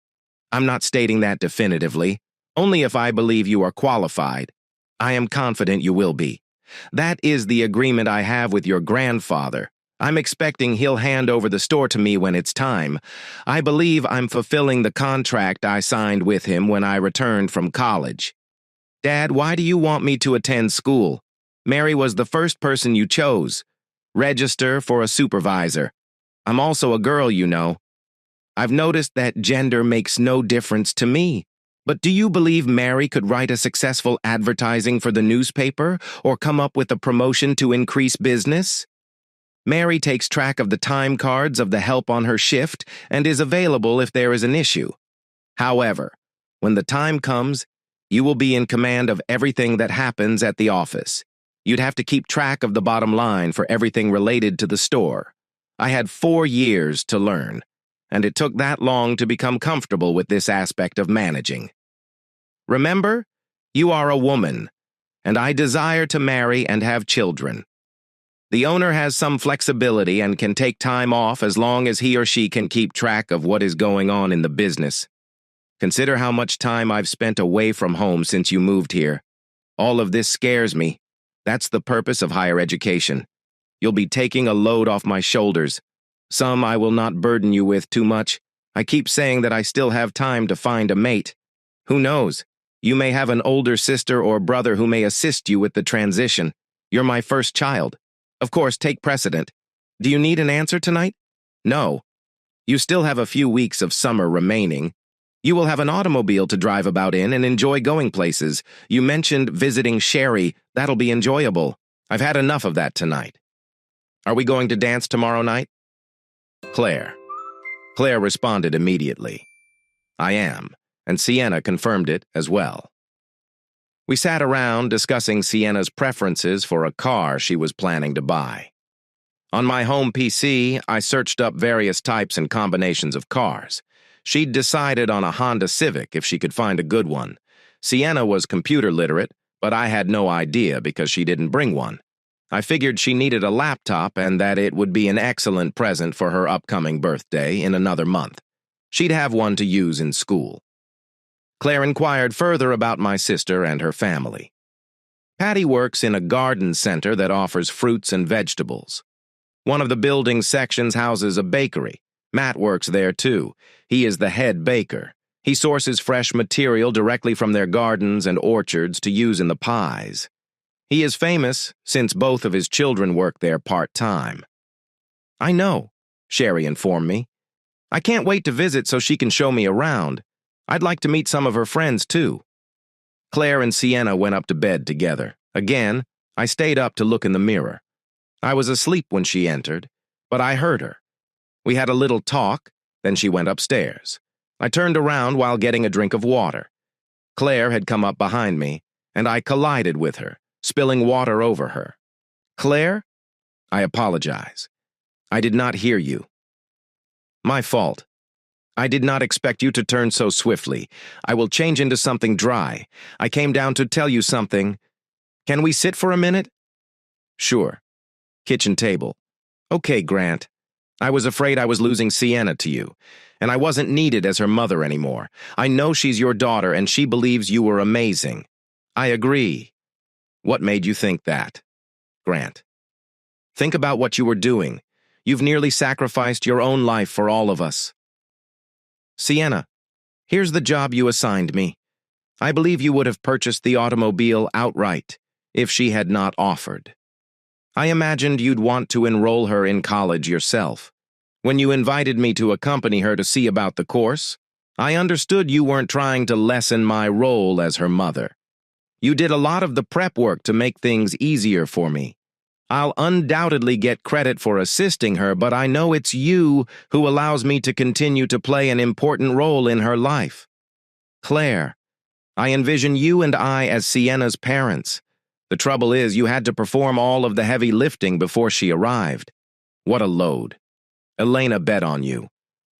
I'm not stating that definitively, only if I believe you are qualified. I am confident you will be. That is the agreement I have with your grandfather. I'm expecting he'll hand over the store to me when it's time. I believe I'm fulfilling the contract I signed with him when I returned from college. Dad, why do you want me to attend school? Mary was the first person you chose. Register for a supervisor. I'm also a girl, you know. I've noticed that gender makes no difference to me. But do you believe Mary could write a successful advertising for the newspaper or come up with a promotion to increase business? Mary takes track of the time cards of the help on her shift and is available if there is an issue. However, when the time comes, you will be in command of everything that happens at the office. You'd have to keep track of the bottom line for everything related to the store. I had 4 years to learn, and it took that long to become comfortable with this aspect of managing. Remember, you are a woman, and I desire to marry and have children. The owner has some flexibility and can take time off as long as he or she can keep track of what is going on in the business. Consider how much time I've spent away from home since you moved here. All of this scares me. That's the purpose of higher education. You'll be taking a load off my shoulders. Some I will not burden you with too much. I keep saying that I still have time to find a mate. Who knows? You may have an older sister or brother who may assist you with the transition. You're my first child. Of course, take precedent. Do you need an answer tonight? No. You still have a few weeks of summer remaining. You will have an automobile to drive about in and enjoy going places. You mentioned visiting Sherry. That'll be enjoyable. I've had enough of that tonight. Are we going to dance tomorrow night? Claire. Claire responded immediately. I am, and Sienna confirmed it as well. We sat around discussing Sienna's preferences for a car she was planning to buy. On my home PC, I searched up various types and combinations of cars. She'd decided on a Honda Civic if she could find a good one. Sienna was computer literate, but I had no idea because she didn't bring one. I figured she needed a laptop and that it would be an excellent present for her upcoming birthday in another month. She'd have one to use in school. Claire inquired further about my sister and her family. Patty works in a garden center that offers fruits and vegetables. One of the building sections houses a bakery. Matt works there too. He is the head baker. He sources fresh material directly from their gardens and orchards to use in the pies. He is famous since both of his children work there part-time. I know, Sherry informed me. I can't wait to visit so she can show me around. I'd like to meet some of her friends, too. Claire and Sienna went up to bed together. Again, I stayed up to look in the mirror. I was asleep when she entered, but I heard her. We had a little talk, then she went upstairs. I turned around while getting a drink of water. Claire had come up behind me, and I collided with her, spilling water over her. Claire? I apologize. I did not hear you. My fault. I did not expect you to turn so swiftly. I will change into something dry. I came down to tell you something. Can we sit for a minute? Sure. Kitchen table. Okay, Grant. I was afraid I was losing Sienna to you, and I wasn't needed as her mother anymore. I know she's your daughter, and she believes you were amazing. I agree. What made you think that? Grant. Think about what you were doing. You've nearly sacrificed your own life for all of us. Sienna, here's the job you assigned me. I believe you would have purchased the automobile outright if she had not offered. I imagined you'd want to enroll her in college yourself. When you invited me to accompany her to see about the course, I understood you weren't trying to lessen my role as her mother. You did a lot of the prep work to make things easier for me. I'll undoubtedly get credit for assisting her, but I know it's you who allows me to continue to play an important role in her life. Claire, I envision you and I as Sienna's parents. The trouble is you had to perform all of the heavy lifting before she arrived. What a load. Elena bet on you.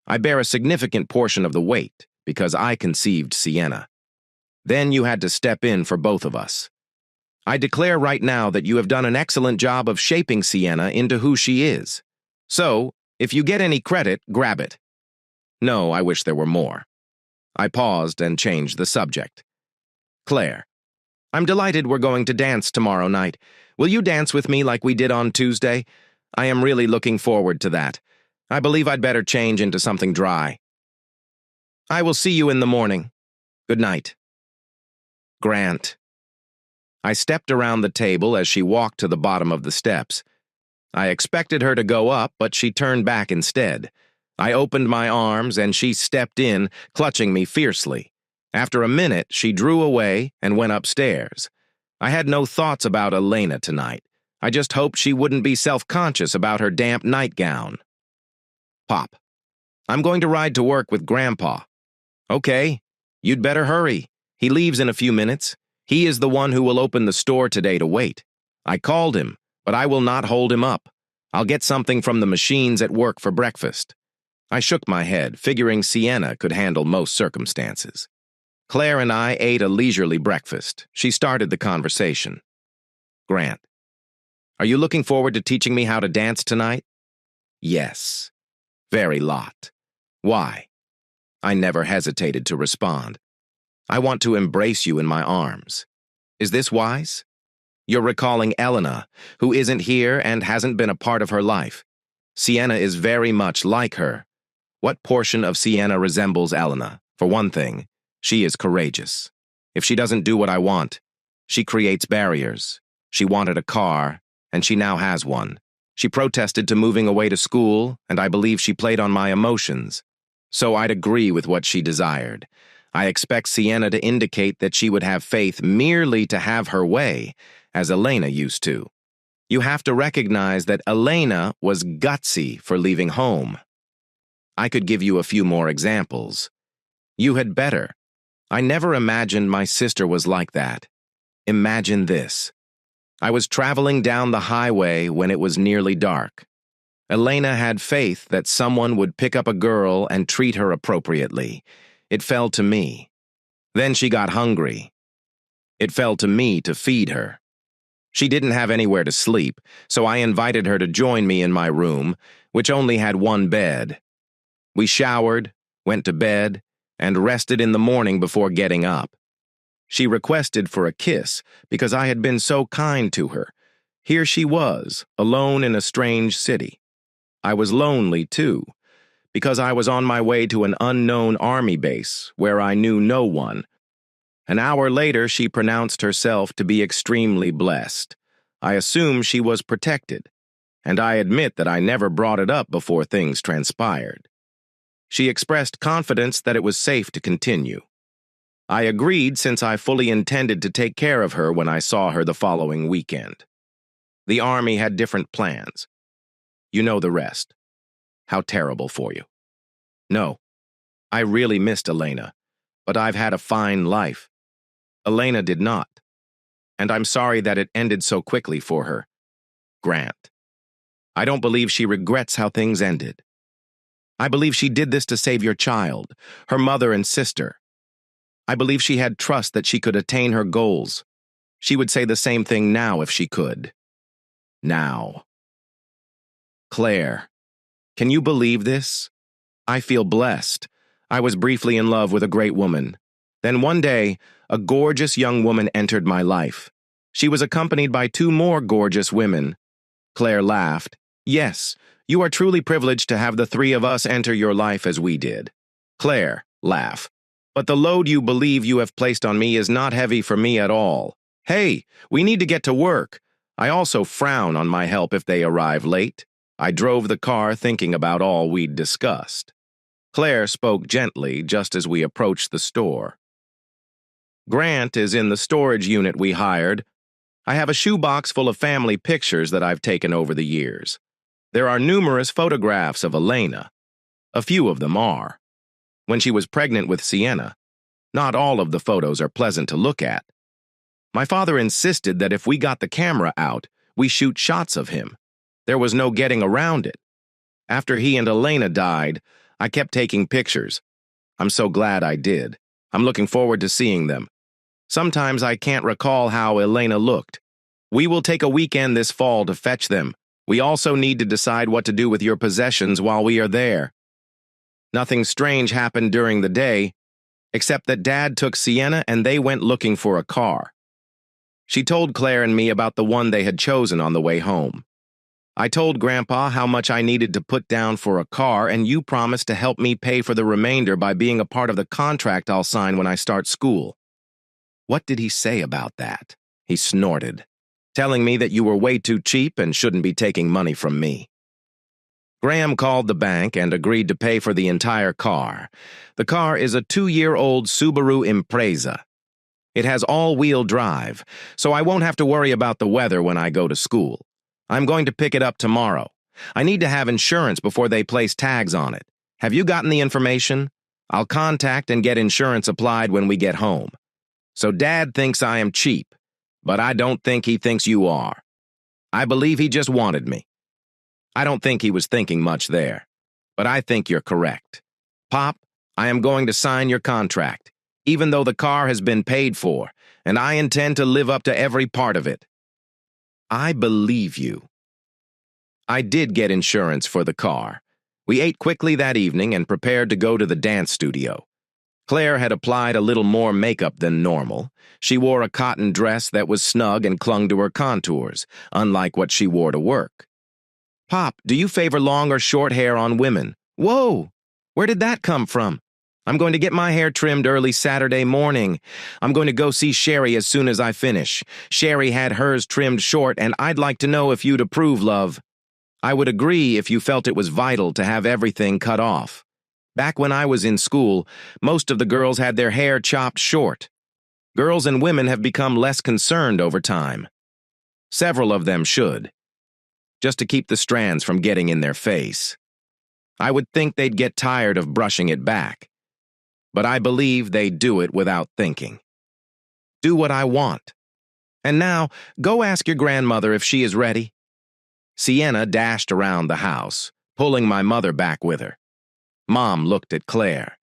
I bear a significant portion of the weight because I conceived Sienna. Then you had to step in for both of us. I declare right now that you have done an excellent job of shaping Sienna into who she is. So, If you get any credit, grab it. No, I wish there were more. I paused and changed the subject. Claire, I'm delighted we're going to dance tomorrow night. Will you dance with me like we did on Tuesday? I am really looking forward to that. I believe I'd better change into something dry. I will see you in the morning. Good night. Grant. I stepped around the table as she walked to the bottom of the steps. I expected her to go up, but she turned back instead. I opened my arms and she stepped in, clutching me fiercely. After a minute, she drew away and went upstairs. I had no thoughts about Elena tonight. I just hoped she wouldn't be self-conscious about her damp nightgown. Pop, I'm going to ride to work with Grandpa. Okay, you'd better hurry. He leaves in a few minutes. He is the one who will open the store today to wait. I called him, but I will not hold him up. I'll get something from the machines at work for breakfast. I shook my head, figuring Sienna could handle most circumstances. Claire and I ate a leisurely breakfast. She started the conversation. Grant, are you looking forward to teaching me how to dance tonight? Yes. Very lot. Why? I never hesitated to respond. I want to embrace you in my arms. Is this wise? You're recalling Elena, who isn't here and hasn't been a part of her life. Sienna is very much like her. What portion of Sienna resembles Elena? For one thing, she is courageous. If she doesn't do what I want, she creates barriers. She wanted a car, and she now has one. She protested to moving away to school, and I believe she played on my emotions. So I'd agree with what she desired. I expect Sienna to indicate that she would have faith merely to have her way, as Elena used to. You have to recognize that Elena was gutsy for leaving home. I could give you a few more examples. You had better. I never imagined my sister was like that. Imagine this. I was traveling down the highway when it was nearly dark. Elena had faith that someone would pick up a girl and treat her appropriately. It fell to me. Then she got hungry. It fell to me to feed her. She didn't have anywhere to sleep, so I invited her to join me in my room, which only had one bed. We showered, went to bed, and rested in the morning before getting up. She requested for a kiss because I had been so kind to her. Here she was, alone in a strange city. I was lonely, too, because I was on my way to an unknown army base where I knew no one. An hour later, she pronounced herself to be extremely blessed. I assume she was protected, and I admit that I never brought it up before things transpired. She expressed confidence that it was safe to continue. I agreed since I fully intended to take care of her when I saw her the following weekend. The Army had different plans. You know the rest. How terrible for you. No, I really missed Elena, but I've had a fine life. Elena did not, and I'm sorry that it ended so quickly for her. Grant. I don't believe she regrets how things ended. I believe she did this to save your child, her mother and sister. I believe she had trust that she could attain her goals. She would say the same thing now if she could. Now. Claire, can you believe this? I feel blessed. I was briefly in love with a great woman. Then one day, a gorgeous young woman entered my life. She was accompanied by 2 more gorgeous women. Claire laughed. Yes, you are truly privileged to have the 3 of us enter your life as we did. Claire, laugh. But the load you believe you have placed on me is not heavy for me at all. Hey, we need to get to work. I also frown on my help if they arrive late. I drove the car thinking about all we'd discussed. Claire spoke gently just as we approached the store. Grant is in the storage unit we hired. I have a shoebox full of family pictures that I've taken over the years. There are numerous photographs of Elena. A few of them are. When she was pregnant with Sienna, not all of the photos are pleasant to look at. My father insisted that if we got the camera out, we shoot shots of him. There was no getting around it. After he and Elena died, I kept taking pictures. I'm so glad I did. I'm looking forward to seeing them. Sometimes I can't recall how Elena looked. We will take a weekend this fall to fetch them. We also need to decide what to do with your possessions while we are there. Nothing strange happened during the day, except that Dad took Sienna and they went looking for a car. She told Claire and me about the one they had chosen on the way home. I told Grandpa how much I needed to put down for a car, and you promised to help me pay for the remainder by being a part of the contract I'll sign when I start school. What did he say about that? He snorted, telling me that you were way too cheap and shouldn't be taking money from me. Graham called the bank and agreed to pay for the entire car. The car is a 2-year-old Subaru Impreza. It has all-wheel drive, so I won't have to worry about the weather when I go to school. I'm going to pick it up tomorrow. I need to have insurance before they place tags on it. Have you gotten the information? I'll contact and get insurance applied when we get home. So Dad thinks I am cheap, but I don't think he thinks you are. I believe he just wanted me. I don't think he was thinking much there, but I think you're correct. Pop, I am going to sign your contract, even though the car has been paid for, and I intend to live up to every part of it. I believe you. I did get insurance for the car. We ate quickly that evening and prepared to go to the dance studio. Claire had applied a little more makeup than normal. She wore a cotton dress that was snug and clung to her contours, unlike what she wore to work. Pop, do you favor long or short hair on women? Whoa! Where did that come from? I'm going to get my hair trimmed early Saturday morning. I'm going to go see Sherry as soon as I finish. Sherry had hers trimmed short, and I'd like to know if you'd approve, love. I would agree if you felt it was vital to have everything cut off. Back when I was in school, most of the girls had their hair chopped short. Girls and women have become less concerned over time. Several of them should, just to keep the strands from getting in their face. I would think they'd get tired of brushing it back, but I believe they do it without thinking. Do what I want. And now, go ask your grandmother if she is ready. Sienna dashed around the house, pulling my mother back with her. Mom looked at Claire.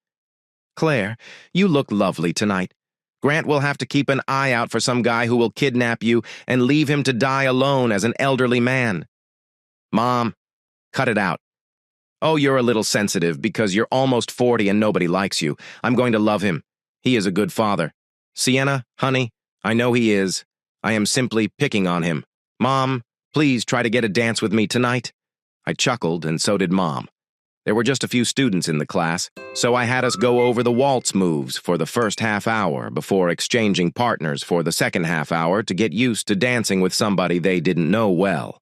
Claire, you look lovely tonight. Grant will have to keep an eye out for some guy who will kidnap you and leave him to die alone as an elderly man. Mom, cut it out. Oh, you're a little sensitive because you're almost 40 and nobody likes you. I'm going to love him. He is a good father. Sienna, honey, I know he is. I am simply picking on him. Mom, please try to get a dance with me tonight. I chuckled, and so did Mom. There were just a few students in the class, so I had us go over the waltz moves for the first half hour before exchanging partners for the second half hour to get used to dancing with somebody they didn't know well.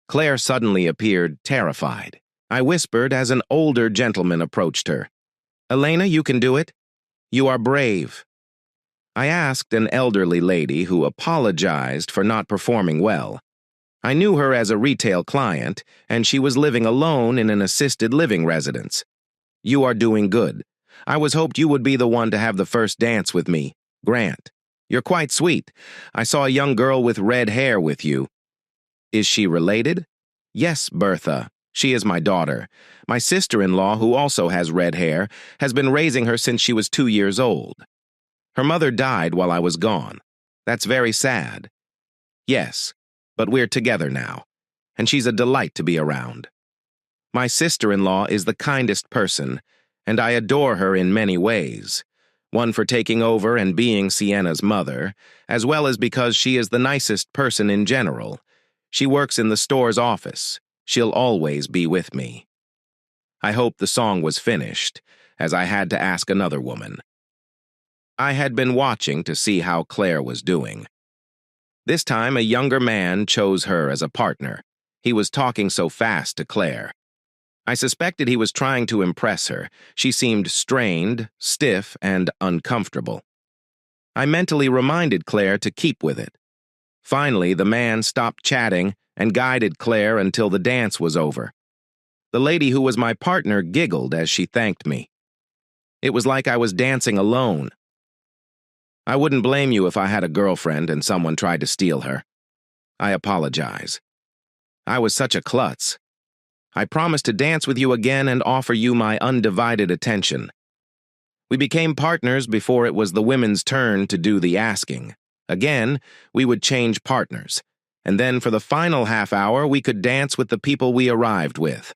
Claire suddenly appeared terrified. I whispered as an older gentleman approached her. Elena, you can do it. You are brave. I asked an elderly lady who apologized for not performing well. I knew her as a retail client, and she was living alone in an assisted living residence. You are doing good. I was hoped you would be the one to have the first dance with me, Grant. You're quite sweet. I saw a young girl with red hair with you. Is she related? Yes, Bertha. She is my daughter. My sister-in-law, who also has red hair, has been raising her since she was 2 years old. Her mother died while I was gone. That's very sad. Yes, but we're together now, and she's a delight to be around. My sister-in-law is the kindest person, and I adore her in many ways. One for taking over and being Sienna's mother, as well as because she is the nicest person in general. She works in the store's office. She'll always be with me. I hope the song was finished, as I had to ask another woman. I had been watching to see how Claire was doing. This time, a younger man chose her as a partner. He was talking so fast to Claire. I suspected he was trying to impress her. She seemed strained, stiff, and uncomfortable. I mentally reminded Claire to keep with it. Finally, the man stopped chatting and guided Claire until the dance was over. The lady who was my partner giggled as she thanked me. It was like I was dancing alone. I wouldn't blame you if I had a girlfriend and someone tried to steal her. I apologize. I was such a klutz. I promised to dance with you again and offer you my undivided attention. We became partners before it was the women's turn to do the asking. Again, we would change partners. And then for the final half hour, we could dance with the people we arrived with.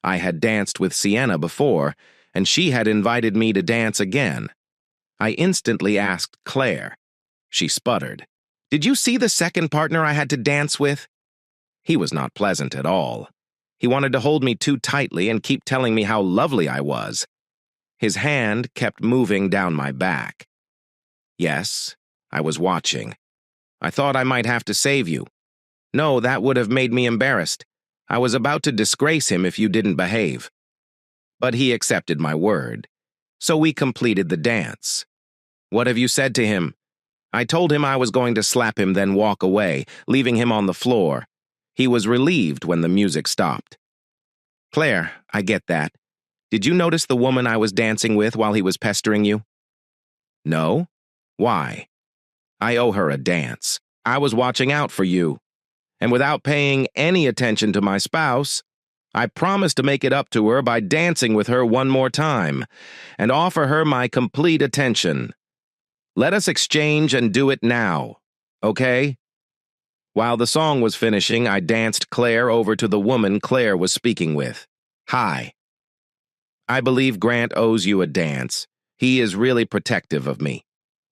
I had danced with Sienna before, and she had invited me to dance again. I instantly asked Claire. She sputtered. "Did you see the second partner I had to dance with?" He was not pleasant at all. He wanted to hold me too tightly and keep telling me how lovely I was. His hand kept moving down my back. Yes, I was watching. I thought I might have to save you. No, that would have made me embarrassed. I was about to disgrace him if you didn't behave. But he accepted my word. So we completed the dance. What have you said to him? I told him I was going to slap him, then walk away, leaving him on the floor. He was relieved when the music stopped. Claire, I get that. Did you notice the woman I was dancing with while he was pestering you? No? Why? I owe her a dance. I was watching out for you. And without paying any attention to my spouse, I promised to make it up to her by dancing with her one more time and offer her my complete attention. Let us exchange and do it now, okay? While the song was finishing, I danced Claire over to the woman Claire was speaking with. Hi. I believe Grant owes you a dance. He is really protective of me.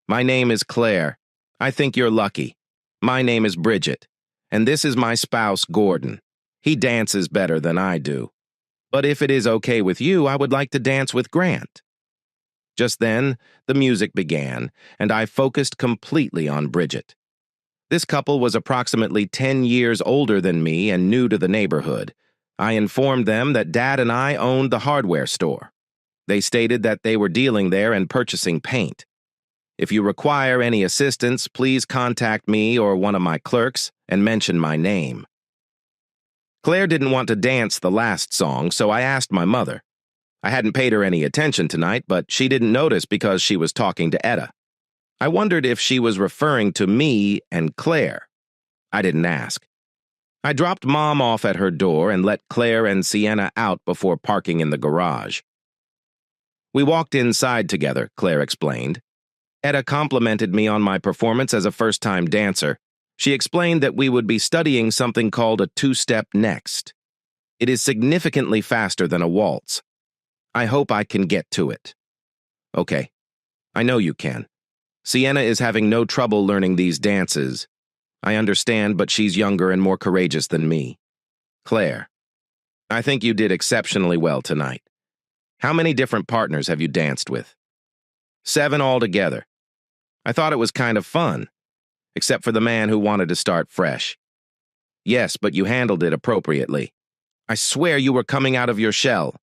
My name is Claire. I think you're lucky. My name is Bridget. And this is my spouse, Gordon. He dances better than I do. But if it is okay with you, I would like to dance with Grant. Just then, the music began, and I focused completely on Bridget. This couple was approximately 10 years older than me and new to the neighborhood. I informed them that Dad and I owned the hardware store. They stated that they were dealing there and purchasing paint. If you require any assistance, please contact me or one of my clerks and mention my name. Claire didn't want to dance the last song, so I asked my mother. I hadn't paid her any attention tonight, but she didn't notice because she was talking to Etta. I wondered if she was referring to me and Claire. I didn't ask. I dropped Mom off at her door and let Claire and Sienna out before parking in the garage. We walked inside together, Claire explained. Etta complimented me on my performance as a first-time dancer. She explained that we would be studying something called a two-step next. It is significantly faster than a waltz. I hope I can get to it. Okay. I know you can. Sienna is having no trouble learning these dances. I understand, but she's younger and more courageous than me. Claire, I think you did exceptionally well tonight. How many different partners have you danced with? 7 altogether. I thought it was kind of fun, except for the man who wanted to start fresh. Yes, but you handled it appropriately. I swear you were coming out of your shell.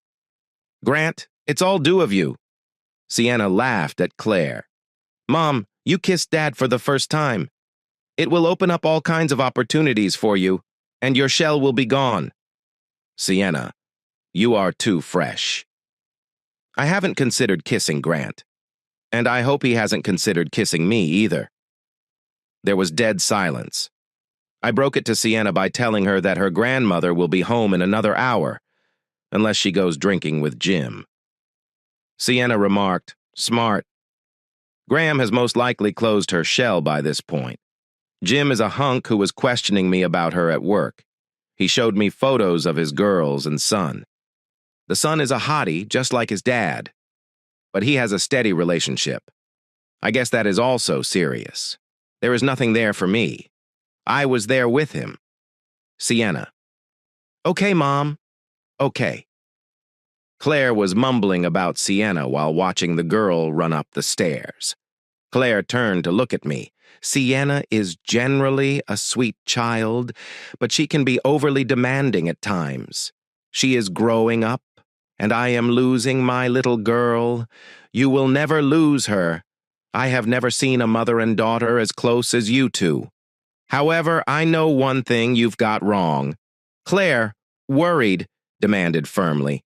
Grant, it's all due of you. Sienna laughed at Claire. Mom, you kissed Dad for the first time. It will open up all kinds of opportunities for you, and your shell will be gone. Sienna, you are too fresh. I haven't considered kissing Grant, and I hope he hasn't considered kissing me either. There was dead silence. I broke it to Sienna by telling her that her grandmother will be home in another hour, unless she goes drinking with Jim. Sienna remarked, "Smart. Graham has most likely closed her shell by this point. Jim is a hunk who was questioning me about her at work. He showed me photos of his girls and son. The son is a hottie, just like his dad. But he has a steady relationship. I guess that is also serious. There is nothing there for me. I was there with him." Sienna. "Okay, Mom. Okay." Claire was mumbling about Sienna while watching the girl run up the stairs. Claire turned to look at me. Sienna is generally a sweet child, but she can be overly demanding at times. She is growing up, and I am losing my little girl. You will never lose her. I have never seen a mother and daughter as close as you two. However, I know one thing you've got wrong. Claire, worried, demanded firmly.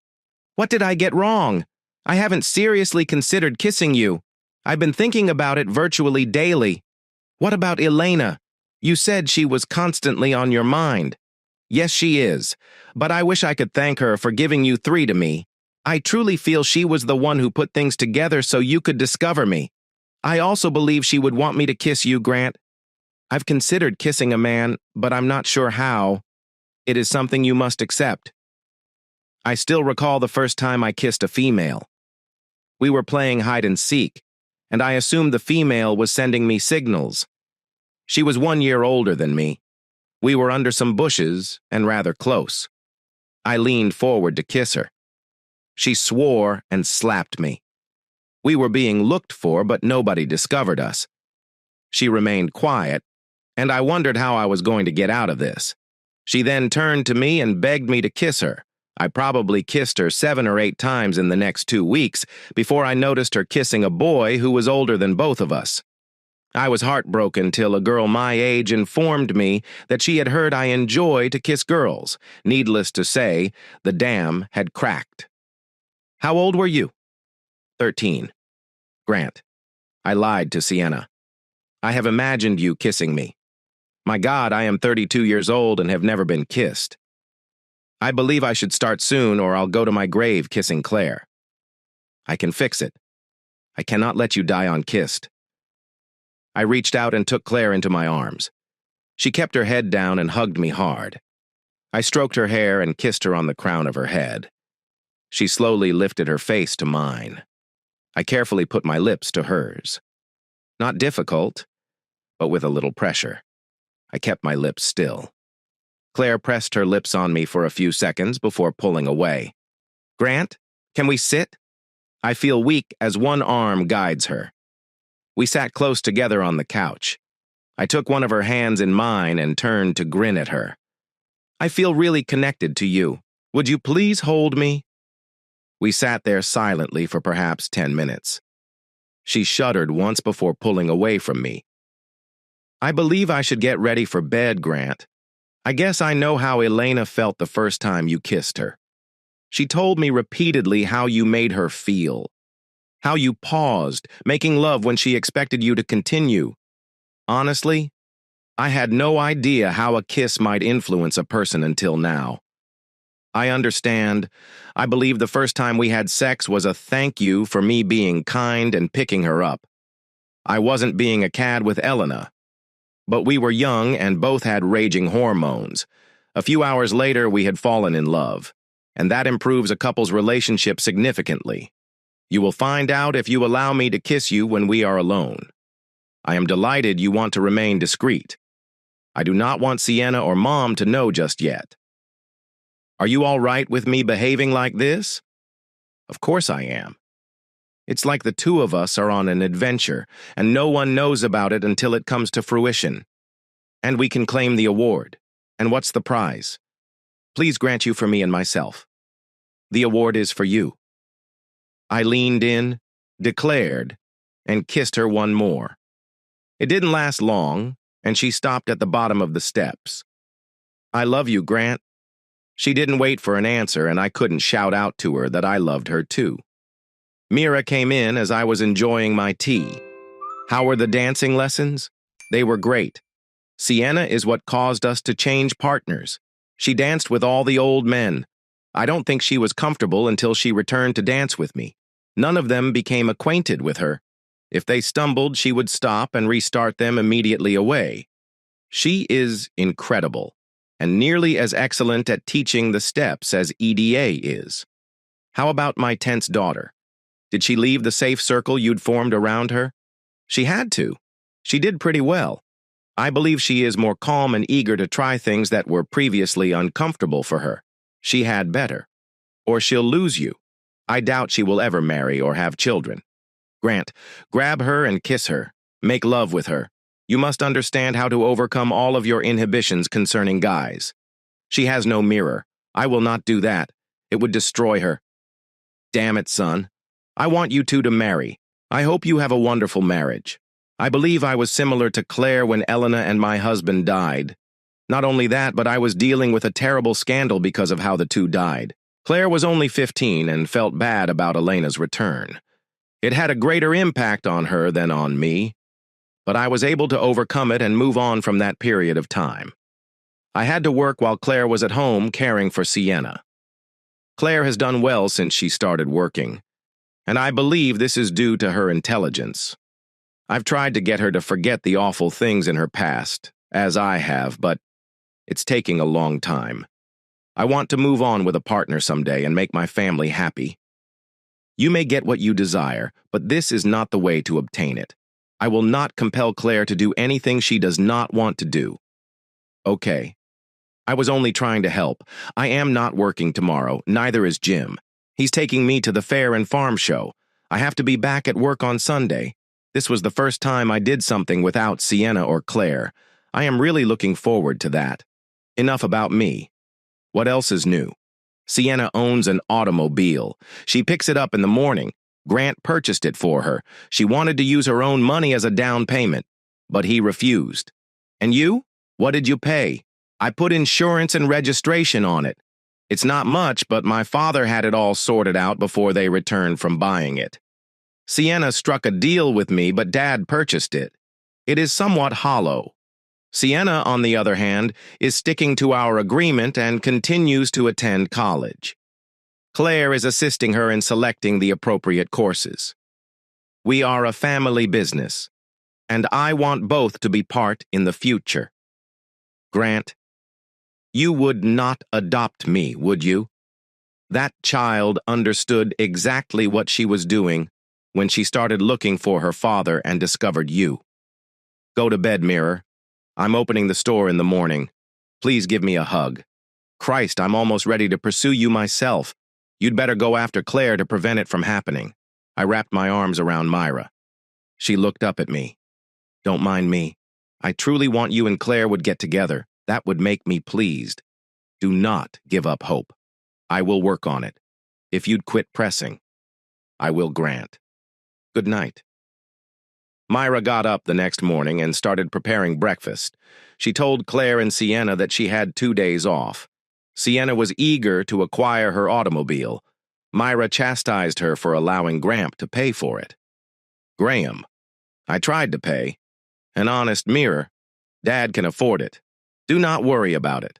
What did I get wrong? I haven't seriously considered kissing you. I've been thinking about it virtually daily. What about Elena? You said she was constantly on your mind. Yes, she is, but I wish I could thank her for giving you 3 to me. I truly feel she was the one who put things together so you could discover me. I also believe she would want me to kiss you, Grant. I've considered kissing a man, but I'm not sure how. It is something you must accept. I still recall the first time I kissed a female. We were playing hide and seek, and I assumed the female was sending me signals. She was 1 year older than me. We were under some bushes and rather close. I leaned forward to kiss her. She swore and slapped me. We were being looked for, but nobody discovered us. She remained quiet, and I wondered how I was going to get out of this. She then turned to me and begged me to kiss her. I probably kissed her 7 or 8 times in the next 2 weeks before I noticed her kissing a boy who was older than both of us. I was heartbroken till a girl my age informed me that she had heard I enjoy to kiss girls. Needless to say, the dam had cracked. How old were you? 13. Grant. I lied to Sienna. I have imagined you kissing me. My God, I am 32 years old and have never been kissed. I believe I should start soon or I'll go to my grave kissing Claire. I can fix it. I cannot let you die unkissed. I reached out and took Claire into my arms. She kept her head down and hugged me hard. I stroked her hair and kissed her on the crown of her head. She slowly lifted her face to mine. I carefully put my lips to hers. Not difficult, but with a little pressure. I kept my lips still. Claire pressed her lips on me for a few seconds before pulling away. Grant, can we sit? I feel weak as one arm guides her. We sat close together on the couch. I took one of her hands in mine and turned to grin at her. I feel really connected to you. Would you please hold me? We sat there silently for perhaps 10 minutes. She shuddered once before pulling away from me. I believe I should get ready for bed, Grant. I guess I know how Elena felt the first time you kissed her. She told me repeatedly how you made her feel. How you paused, making love when she expected you to continue. Honestly, I had no idea how a kiss might influence a person until now. I understand. I believe the first time we had sex was a thank you for me being kind and picking her up. I wasn't being a cad with Elena. But we were young and both had raging hormones. A few hours later, we had fallen in love, and that improves a couple's relationship significantly. You will find out if you allow me to kiss you when we are alone. I am delighted you want to remain discreet. I do not want Sienna or Mom to know just yet. Are you all right with me behaving like this? Of course I am. It's like the two of us are on an adventure, and no one knows about it until it comes to fruition. And we can claim the award. And what's the prize? Please grant you for me and myself. The award is for you. I leaned in, declared, and kissed her one more. It didn't last long, and she stopped at the bottom of the steps. I love you, Grant. She didn't wait for an answer, and I couldn't shout out to her that I loved her too. Mira came in as I was enjoying my tea. How were the dancing lessons? They were great. Sienna is what caused us to change partners. She danced with all the old men. I don't think she was comfortable until she returned to dance with me. None of them became acquainted with her. If they stumbled, she would stop and restart them immediately away. She is incredible, and nearly as excellent at teaching the steps as EDA is. How about my tense daughter? Did she leave the safe circle you'd formed around her? She had to. She did pretty well. I believe she is more calm and eager to try things that were previously uncomfortable for her. She had better. Or she'll lose you. I doubt she will ever marry or have children. Grant, grab her and kiss her. Make love with her. You must understand how to overcome all of your inhibitions concerning guys. She has no mirror. I will not do that. It would destroy her. Damn it, son. I want you two to marry. I hope you have a wonderful marriage. I believe I was similar to Claire when Elena and my husband died. Not only that, but I was dealing with a terrible scandal because of how the two died. Claire was only 15 and felt bad about Elena's return. It had a greater impact on her than on me, but I was able to overcome it and move on from that period of time. I had to work while Claire was at home caring for Sienna. Claire has done well since she started working, and I believe this is due to her intelligence. I've tried to get her to forget the awful things in her past, as I have, but it's taking a long time. I want to move on with a partner someday and make my family happy. You may get what you desire, but this is not the way to obtain it. I will not compel Claire to do anything she does not want to do. Okay. I was only trying to help. I am not working tomorrow, neither is Jim. He's taking me to the fair and farm show. I have to be back at work on Sunday. This was the first time I did something without Sienna or Claire. I am really looking forward to that. Enough about me. What else is new? Sienna owns an automobile. She picks it up in the morning. Grant purchased it for her. She wanted to use her own money as a down payment, but he refused. And you? What did you pay? I put insurance and registration on it. It's not much, but my father had it all sorted out before they returned from buying it. Sienna struck a deal with me, but Dad purchased it. It is somewhat hollow. Sienna, on the other hand, is sticking to our agreement and continues to attend college. Claire is assisting her in selecting the appropriate courses. We are a family business, and I want both to be part in the future. Grant, you would not adopt me, would you? That child understood exactly what she was doing when she started looking for her father and discovered you. Go to bed, Mirror. I'm opening the store in the morning. Please give me a hug. Christ, I'm almost ready to pursue you myself. You'd better go after Claire to prevent it from happening. I wrapped my arms around Myra. She looked up at me. Don't mind me. I truly want you and Claire would get together. That would make me pleased. Do not give up hope. I will work on it. If you'd quit pressing, I will grant. Good night. Myra got up the next morning and started preparing breakfast. She told Claire and Sienna that she had 2 days off. Sienna was eager to acquire her automobile. Myra chastised her for allowing Gramp to pay for it. Graham, I tried to pay. An honest mirror. Dad can afford it. Do not worry about it.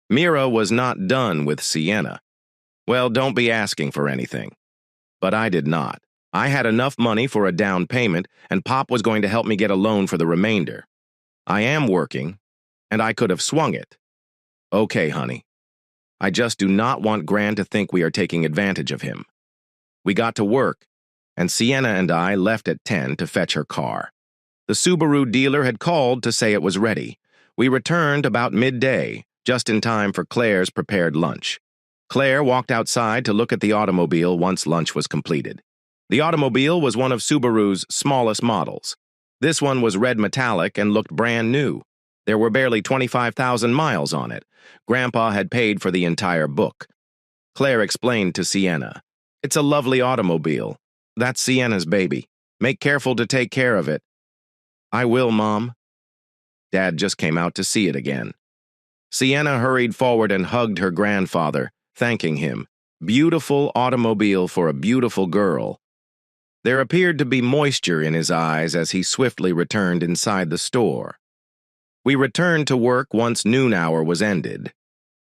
Mira was not done with Sienna. Well, don't be asking for anything. But I did not. I had enough money for a down payment, and Pop was going to help me get a loan for the remainder. I am working, and I could have swung it. Okay, honey. I just do not want Gran to think we are taking advantage of him. We got to work, and Sienna and I left at 10 to fetch her car. The Subaru dealer had called to say it was ready. We returned about midday, just in time for Claire's prepared lunch. Claire walked outside to look at the automobile once lunch was completed. The automobile was one of Subaru's smallest models. This one was red metallic and looked brand new. There were barely 25,000 miles on it. Grandpa had paid for the entire book. Claire explained to Sienna, "It's a lovely automobile. That's Sienna's baby. Make careful to take care of it." "I will, Mom." Dad just came out to see it again. Sienna hurried forward and hugged her grandfather, thanking him. Beautiful automobile for a beautiful girl. There appeared to be moisture in his eyes as he swiftly returned inside the store. We returned to work once noon hour was ended.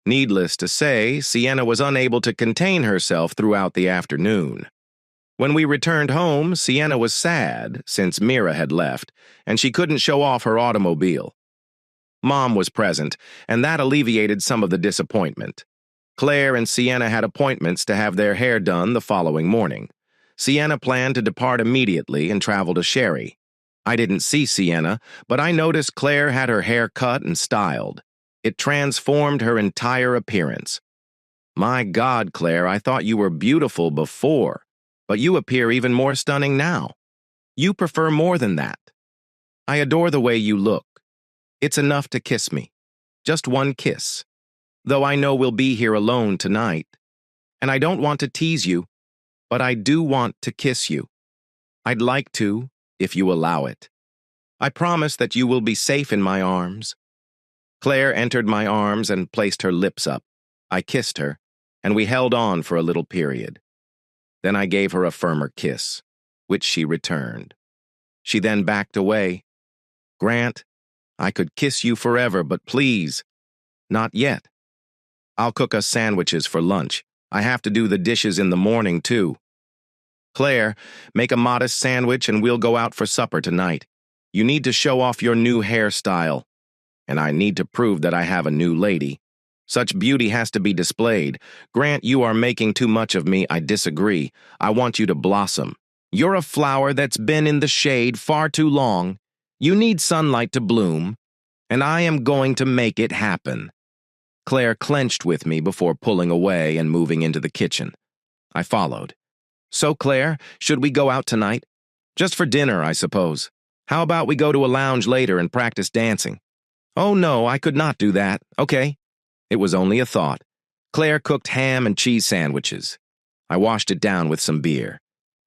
Needless to say, Sienna was unable to contain herself throughout the afternoon. When we returned home, Sienna was sad since Mira had left, and she couldn't show off her automobile. Mom was present, and that alleviated some of the disappointment. Claire and Sienna had appointments to have their hair done the following morning. Sienna planned to depart immediately and travel to Sherry. I didn't see Sienna, but I noticed Claire had her hair cut and styled. It transformed her entire appearance. My God, Claire, I thought you were beautiful before, but you appear even more stunning now. You prefer more than that. I adore the way you look. It's enough to kiss me. Just one kiss. Though I know we'll be here alone tonight. And I don't want to tease you, but I do want to kiss you. I'd like to, if you allow it. I promise that you will be safe in my arms." Claire entered my arms and placed her lips up. I kissed her, and we held on for a little period. Then I gave her a firmer kiss, which she returned. She then backed away. "Grant, I could kiss you forever, but please, not yet. I'll cook us sandwiches for lunch. I have to do the dishes in the morning, too." Claire, make a modest sandwich and we'll go out for supper tonight. You need to show off your new hairstyle. And I need to prove that I have a new lady. Such beauty has to be displayed. Grant, you are making too much of me. I disagree. I want you to blossom. You're a flower that's been in the shade far too long. You need sunlight to bloom, and I am going to make it happen. Claire clenched with me before pulling away and moving into the kitchen. I followed. So, Claire, should we go out tonight? Just for dinner, I suppose. How about we go to a lounge later and practice dancing? Oh, no, I could not do that. Okay. It was only a thought. Claire cooked ham and cheese sandwiches. I washed it down with some beer.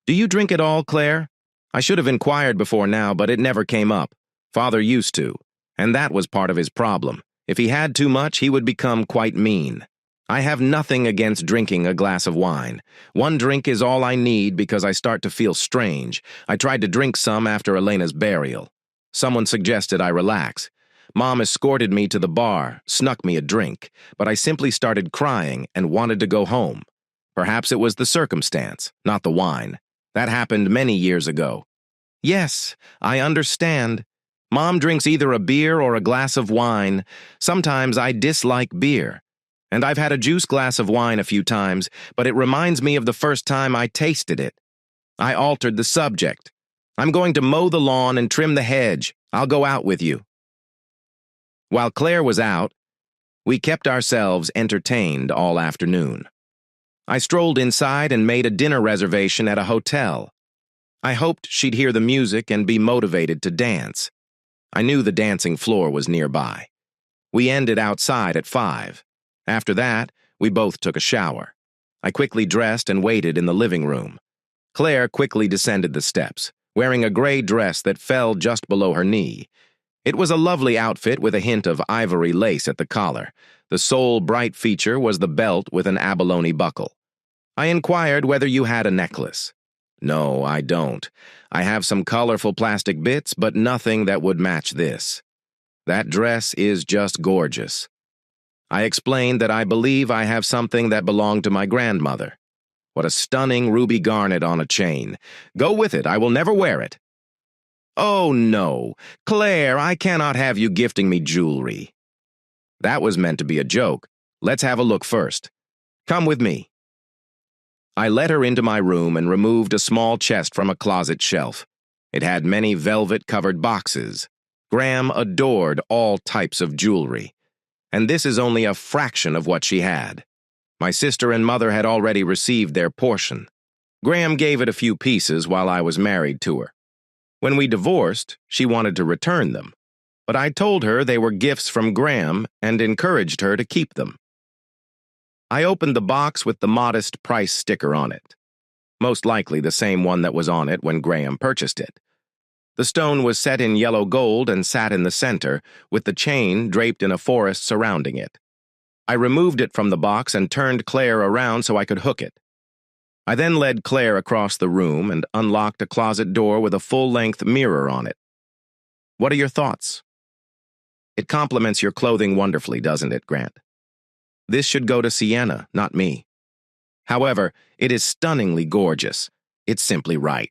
Do you drink at all, Claire? I should have inquired before now, but it never came up. Father used to, and that was part of his problem. If he had too much, he would become quite mean. I have nothing against drinking a glass of wine. One drink is all I need because I start to feel strange. I tried to drink some after Elena's burial. Someone suggested I relax. Mom escorted me to the bar, snuck me a drink, but I simply started crying and wanted to go home. Perhaps it was the circumstance, not the wine. That happened many years ago. Yes, I understand. Mom drinks either a beer or a glass of wine. Sometimes I dislike beer. And I've had a juice glass of wine a few times, but it reminds me of the first time I tasted it. I altered the subject. I'm going to mow the lawn and trim the hedge. I'll go out with you. While Claire was out, we kept ourselves entertained all afternoon. I strolled inside and made a dinner reservation at a hotel. I hoped she'd hear the music and be motivated to dance. I knew the dancing floor was nearby. We ended outside at 5. After that, we both took a shower. I quickly dressed and waited in the living room. Claire quickly descended the steps, wearing a gray dress that fell just below her knee. It was a lovely outfit with a hint of ivory lace at the collar. The sole bright feature was the belt with an abalone buckle. I inquired whether you had a necklace. No, I don't. I have some colorful plastic bits, but nothing that would match this. That dress is just gorgeous. I explained that I believe I have something that belonged to my grandmother. What a stunning ruby garnet on a chain. Go with it. I will never wear it. Oh, no. Claire, I cannot have you gifting me jewelry. That was meant to be a joke. Let's have a look first. Come with me. I led her into my room and removed a small chest from a closet shelf. It had many velvet-covered boxes. Graham adored all types of jewelry. And this is only a fraction of what she had. My sister and mother had already received their portion. Graham gave it a few pieces while I was married to her. When we divorced, she wanted to return them, but I told her they were gifts from Graham and encouraged her to keep them. I opened the box with the modest price sticker on it, most likely the same one that was on it when Graham purchased it. The stone was set in yellow gold and sat in the center, with the chain draped in a forest surrounding it. I removed it from the box and turned Claire around so I could hook it. I then led Claire across the room and unlocked a closet door with a full-length mirror on it. What are your thoughts? It complements your clothing wonderfully, doesn't it, Grant? This should go to Sienna, not me. However, it is stunningly gorgeous. It's simply right.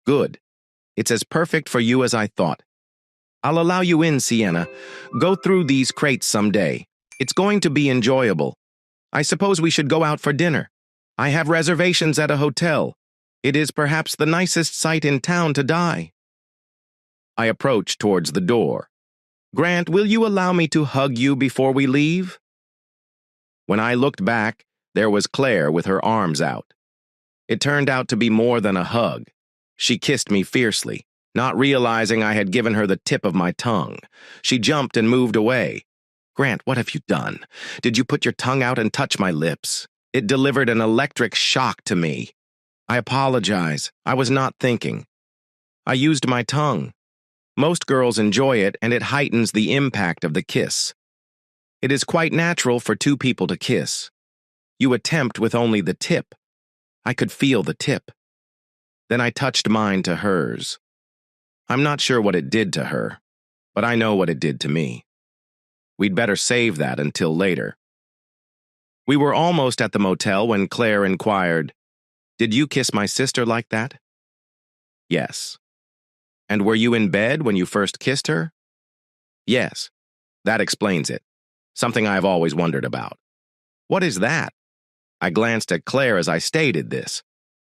Good. It's as perfect for you as I thought. I'll allow you in, Sienna. Go through these crates someday. It's going to be enjoyable. I suppose we should go out for dinner. I have reservations at a hotel. It is perhaps the nicest sight in town to die. I approached towards the door. Grant, will you allow me to hug you before we leave? When I looked back, there was Claire with her arms out. It turned out to be more than a hug. She kissed me fiercely, not realizing I had given her the tip of my tongue. She jumped and moved away. Grant, what have you done? Did you put your tongue out and touch my lips? It delivered an electric shock to me. I apologize. I was not thinking. I used my tongue. Most girls enjoy it, and it heightens the impact of the kiss. It is quite natural for two people to kiss. You attempt with only the tip. I could feel the tip. Then I touched mine to hers. I'm not sure what it did to her, but I know what it did to me. We'd better save that until later. We were almost at the motel when Claire inquired, Did you kiss my sister like that? Yes. And were you in bed when you first kissed her? Yes. That explains it. Something I've always wondered about. What is that? I glanced at Claire as I stated this.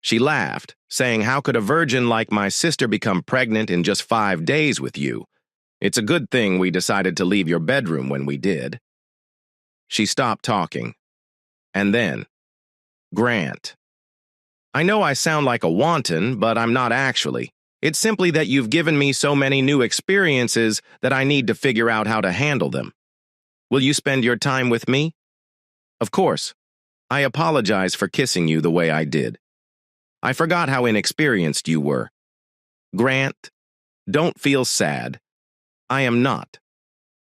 She laughed, saying, "How could a virgin like my sister become pregnant in just 5 days with you? It's a good thing we decided to leave your bedroom when we did." She stopped talking. And then, Grant. I know I sound like a wanton, but I'm not actually. It's simply that you've given me so many new experiences that I need to figure out how to handle them. Will you spend your time with me? Of course. I apologize for kissing you the way I did. I forgot how inexperienced you were. Grant, don't feel sad. I am not.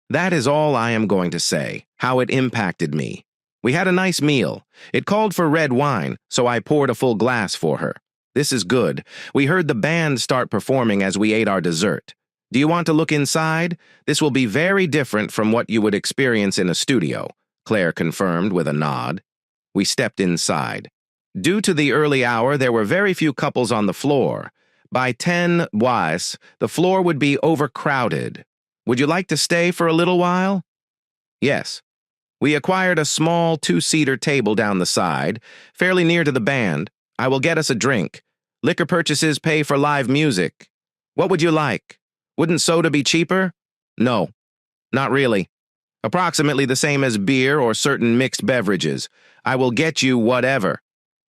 That is all I am going to say, how it impacted me. We had a nice meal. It called for red wine, so I poured a full glass for her. This is good. We heard the band start performing as we ate our dessert. Do you want to look inside? This will be very different from what you would experience in a studio, Claire confirmed with a nod. We stepped inside. Due to the early hour, there were very few couples on the floor. By 10 was, the floor would be overcrowded. Would you like to stay for a little while? Yes. We acquired a small 2-seater table down the side, fairly near to the band. I will get us a drink. Liquor purchases pay for live music. What would you like? Wouldn't soda be cheaper? No, not really. Approximately the same as beer or certain mixed beverages. I will get you whatever.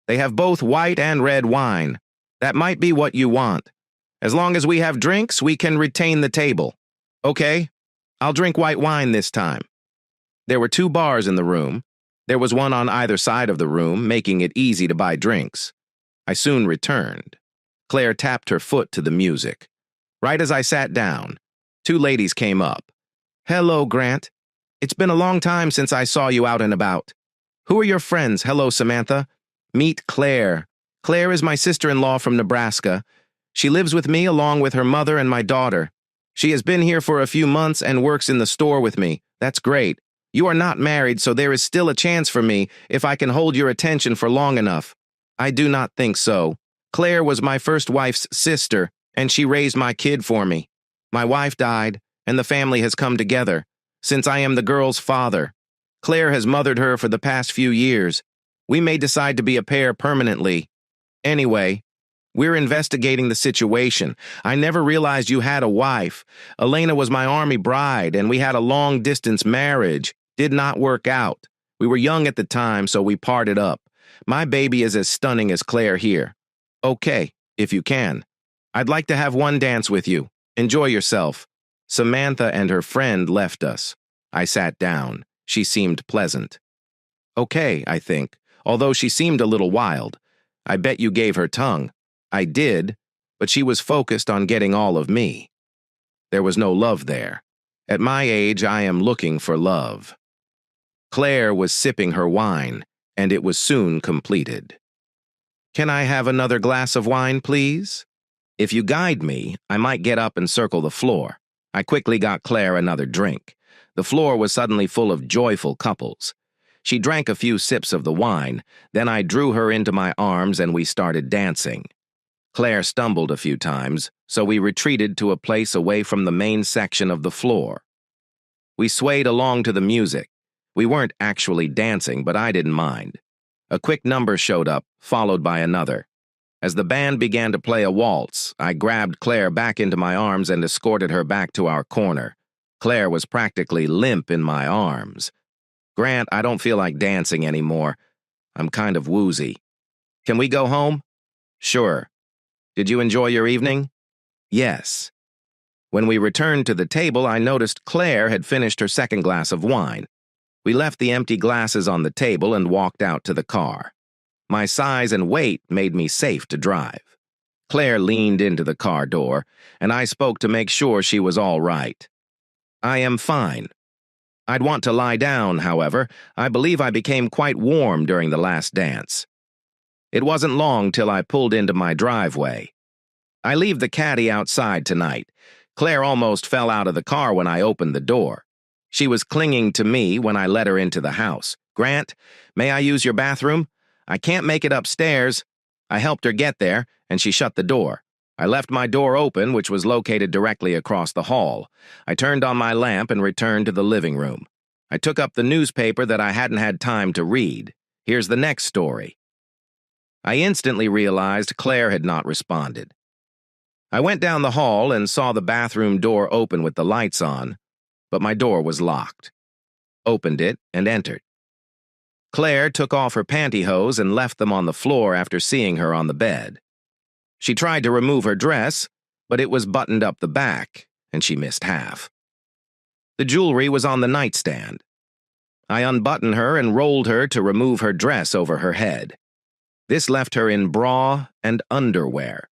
They have both white and red wine. That might be what you want. As long as we have drinks, we can retain the table. Okay, I'll drink white wine this time. There were 2 bars in the room. There was one on either side of the room, making it easy to buy drinks. I soon returned. Claire tapped her foot to the music. Right as I sat down, 2 ladies came up. Hello, Grant. It's been a long time since I saw you out and about. Who are your friends? Hello, Samantha. Meet Claire. Claire is my sister-in-law from Nebraska. She lives with me along with her mother and my daughter. She has been here for a few months and works in the store with me. That's great. You are not married, so there is still a chance for me if I can hold your attention for long enough. I do not think so. Claire was my first wife's sister, and she raised my kid for me. My wife died, and the family has come together, since I am the girl's father. Claire has mothered her for the past few years. We may decide to be a pair permanently. Anyway, we're investigating the situation. I never realized you had a wife. Elena was my army bride, and we had a long-distance marriage. Did not work out. We were young at the time, so we parted up. My baby is as stunning as Claire here. Okay, if you can. I'd like to have one dance with you. Enjoy yourself. Samantha and her friend left us. I sat down. She seemed pleasant. Okay, I think, although she seemed a little wild. I bet you gave her tongue. I did, but she was focused on getting all of me. There was no love there. At my age, I am looking for love. Claire was sipping her wine, and it was soon completed. Can I have another glass of wine, please? If you guide me, I might get up and circle the floor. I quickly got Claire another drink. The floor was suddenly full of joyful couples. She drank a few sips of the wine, then I drew her into my arms and we started dancing. Claire stumbled a few times, so we retreated to a place away from the main section of the floor. We swayed along to the music. We weren't actually dancing, but I didn't mind. A quick number showed up, followed by another. As the band began to play a waltz, I grabbed Claire back into my arms and escorted her back to our corner. Claire was practically limp in my arms. Grant, I don't feel like dancing anymore. I'm kind of woozy. Can we go home? Sure. Did you enjoy your evening? Yes. When we returned to the table, I noticed Claire had finished her second glass of wine. We left the empty glasses on the table and walked out to the car. My size and weight made me safe to drive. Claire leaned into the car door, and I spoke to make sure she was all right. I am fine. I'd want to lie down, however. I believe I became quite warm during the last dance. It wasn't long till I pulled into my driveway. I leave the caddy outside tonight. Claire almost fell out of the car when I opened the door. She was clinging to me when I let her into the house. Grant, may I use your bathroom? I can't make it upstairs. I helped her get there, and she shut the door. I left my door open, which was located directly across the hall. I turned on my lamp and returned to the living room. I took up the newspaper that I hadn't had time to read. Here's the next story. I instantly realized Claire had not responded. I went down the hall and saw the bathroom door open with the lights on, but my door was locked. Opened it and entered. Claire took off her pantyhose and left them on the floor after seeing her on the bed. She tried to remove her dress, but it was buttoned up the back, and she missed half. The jewelry was on the nightstand. I unbuttoned her and rolled her to remove her dress over her head. This left her in bra and underwear.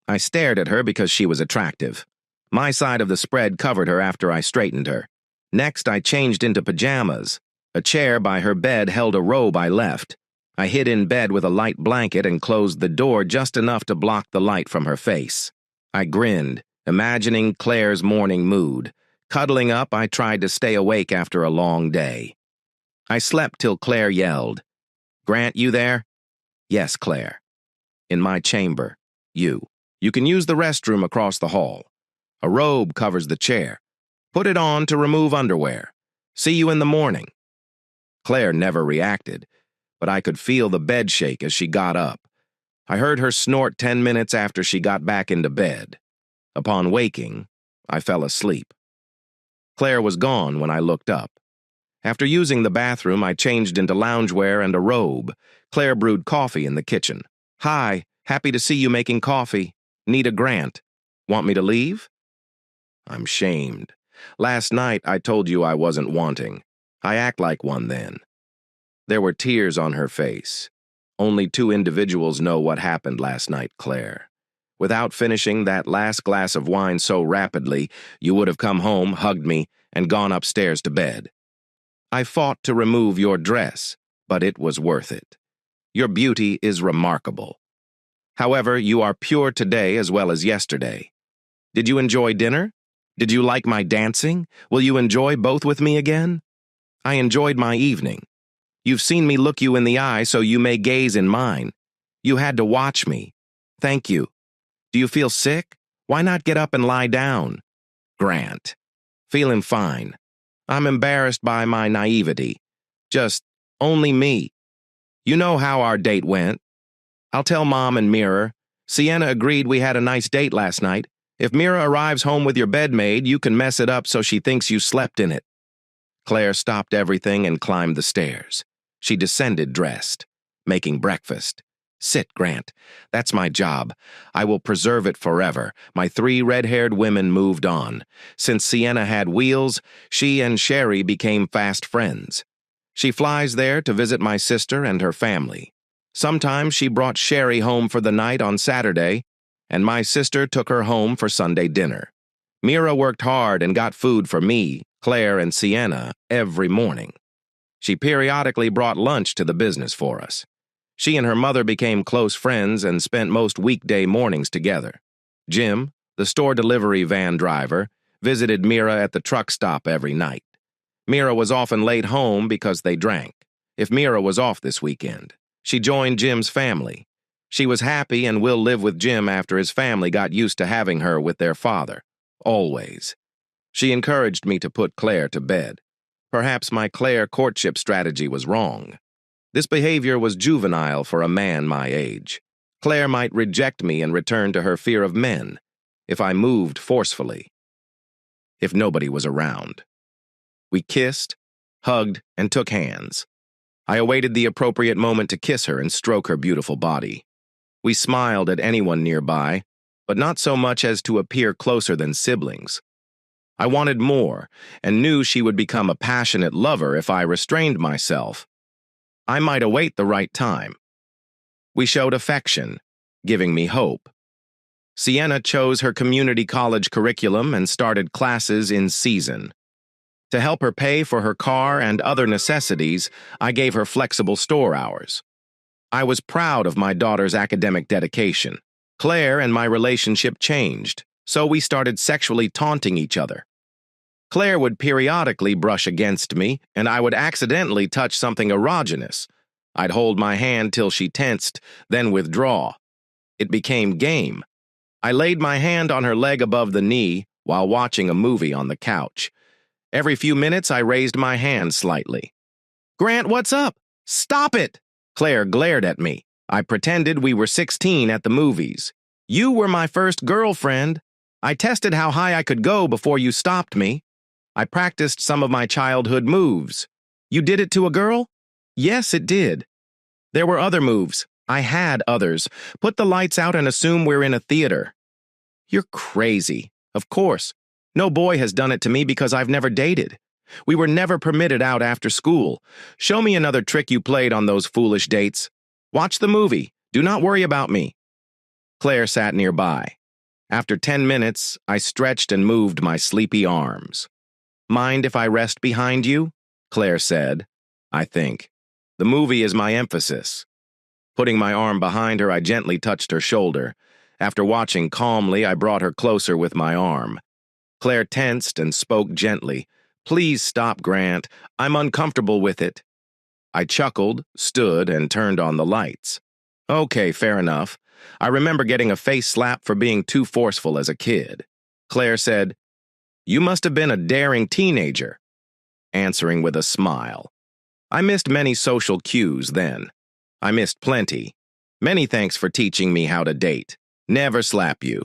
I stared at her because she was attractive. My side of the spread covered her after I straightened her. Next, I changed into pajamas. A chair by her bed held a robe I left. I hid in bed with a light blanket and closed the door just enough to block the light from her face. I grinned, imagining Claire's morning mood. Cuddling up, I tried to stay awake after a long day. I slept till Claire yelled, "Grant, you there?" "Yes, Claire." "In my chamber. You. You can use the restroom across the hall. A robe covers the chair. Put it on to remove underwear. See you in the morning." Claire never reacted, but I could feel the bed shake as she got up. I heard her snort 10 minutes after she got back into bed. Upon waking, I fell asleep. Claire was gone when I looked up. After using the bathroom, I changed into loungewear and a robe. Claire brewed coffee in the kitchen. "Hi, happy to see you making coffee. Need a grant. Want me to leave?" I'm shamed. Last night, I told you I wasn't wanting. I act like one then. There were tears on her face. "Only 2 individuals know what happened last night, Claire. Without finishing that last glass of wine so rapidly, you would have come home, hugged me, and gone upstairs to bed. I fought to remove your dress, but it was worth it. Your beauty is remarkable. However, you are pure today as well as yesterday. Did you enjoy dinner? Did you like my dancing? Will you enjoy both with me again? I enjoyed my evening. You've seen me look you in the eye, so you may gaze in mine. You had to watch me. Thank you. Do you feel sick? Why not get up and lie down? Grant. Feeling fine. I'm embarrassed by my naivety. Just only me. You know how our date went. I'll tell Mom and Mira. Sienna agreed we had a nice date last night. If Mira arrives home with your bed made, you can mess it up so she thinks you slept in it." Claire stopped everything and climbed the stairs. She descended dressed, making breakfast. "Sit, Grant. That's my job. I will preserve it forever." My 3 red-haired women moved on. Since Sienna had wheels, she and Sherry became fast friends. She flies there to visit my sister and her family. Sometimes she brought Sherry home for the night on Saturday, and my sister took her home for Sunday dinner. Mira worked hard and got food for me, Claire, and Sienna every morning. She periodically brought lunch to the business for us. She and her mother became close friends and spent most weekday mornings together. Jim, the store delivery van driver, visited Mira at the truck stop every night. Mira was often late home because they drank. If Mira was off this weekend, she joined Jim's family. She was happy and will live with Jim after his family got used to having her with their father. Always. She encouraged me to put Claire to bed. Perhaps my Claire courtship strategy was wrong. This behavior was juvenile for a man my age. Claire might reject me and return to her fear of men if I moved forcefully. If nobody was around. We kissed, hugged, and took hands. I awaited the appropriate moment to kiss her and stroke her beautiful body. We smiled at anyone nearby, but not so much as to appear closer than siblings. I wanted more, and knew she would become a passionate lover if I restrained myself. I might await the right time. We showed affection, giving me hope. Sienna chose her community college curriculum and started classes in season. To help her pay for her car and other necessities, I gave her flexible store hours. I was proud of my daughter's academic dedication. Claire and my relationship changed, so we started sexually taunting each other. Claire would periodically brush against me, and I would accidentally touch something erogenous. I'd hold my hand till she tensed, then withdraw. It became game. I laid my hand on her leg above the knee while watching a movie on the couch. Every few minutes, I raised my hand slightly. "Grant, what's up? Stop it!" Claire glared at me. I pretended we were 16 at the movies. "You were my first girlfriend. I tested how high I could go before you stopped me. I practiced some of my childhood moves. You did it to a girl?" "Yes, it did. There were other moves. I had others. Put the lights out and assume we're in a theater." "You're crazy. Of course. No boy has done it to me because I've never dated. We were never permitted out after school. Show me another trick you played on those foolish dates. Watch the movie. Do not worry about me." Claire sat nearby. After 10 minutes, I stretched and moved my sleepy arms. "Mind if I rest behind you?" Claire said. "I think. The movie is my emphasis." Putting my arm behind her, I gently touched her shoulder. After watching calmly, I brought her closer with my arm. Claire tensed and spoke gently. "Please stop, Grant. I'm uncomfortable with it." I chuckled, stood, and turned on the lights. "Okay, fair enough. I remember getting a face slap for being too forceful as a kid." Claire said, "You must have been a daring teenager," answering with a smile. I missed many social cues then. I missed plenty. Many thanks for teaching me how to date. Never slap you.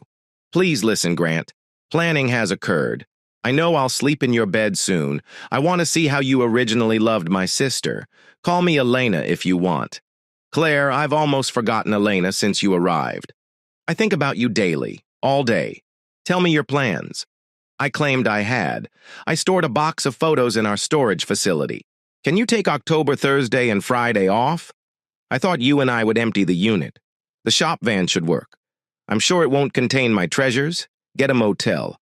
Please listen, Grant. Planning has occurred. I know I'll sleep in your bed soon. I want to see how you originally loved my sister. Call me Elena if you want. Claire, I've almost forgotten Elena since you arrived. I think about you daily, all day. Tell me your plans." I claimed I had. "I stored a box of photos in our storage facility. Can you take October Thursday and Friday off? I thought you and I would empty the unit. The shop van should work. I'm sure it won't contain my treasures. Get a motel.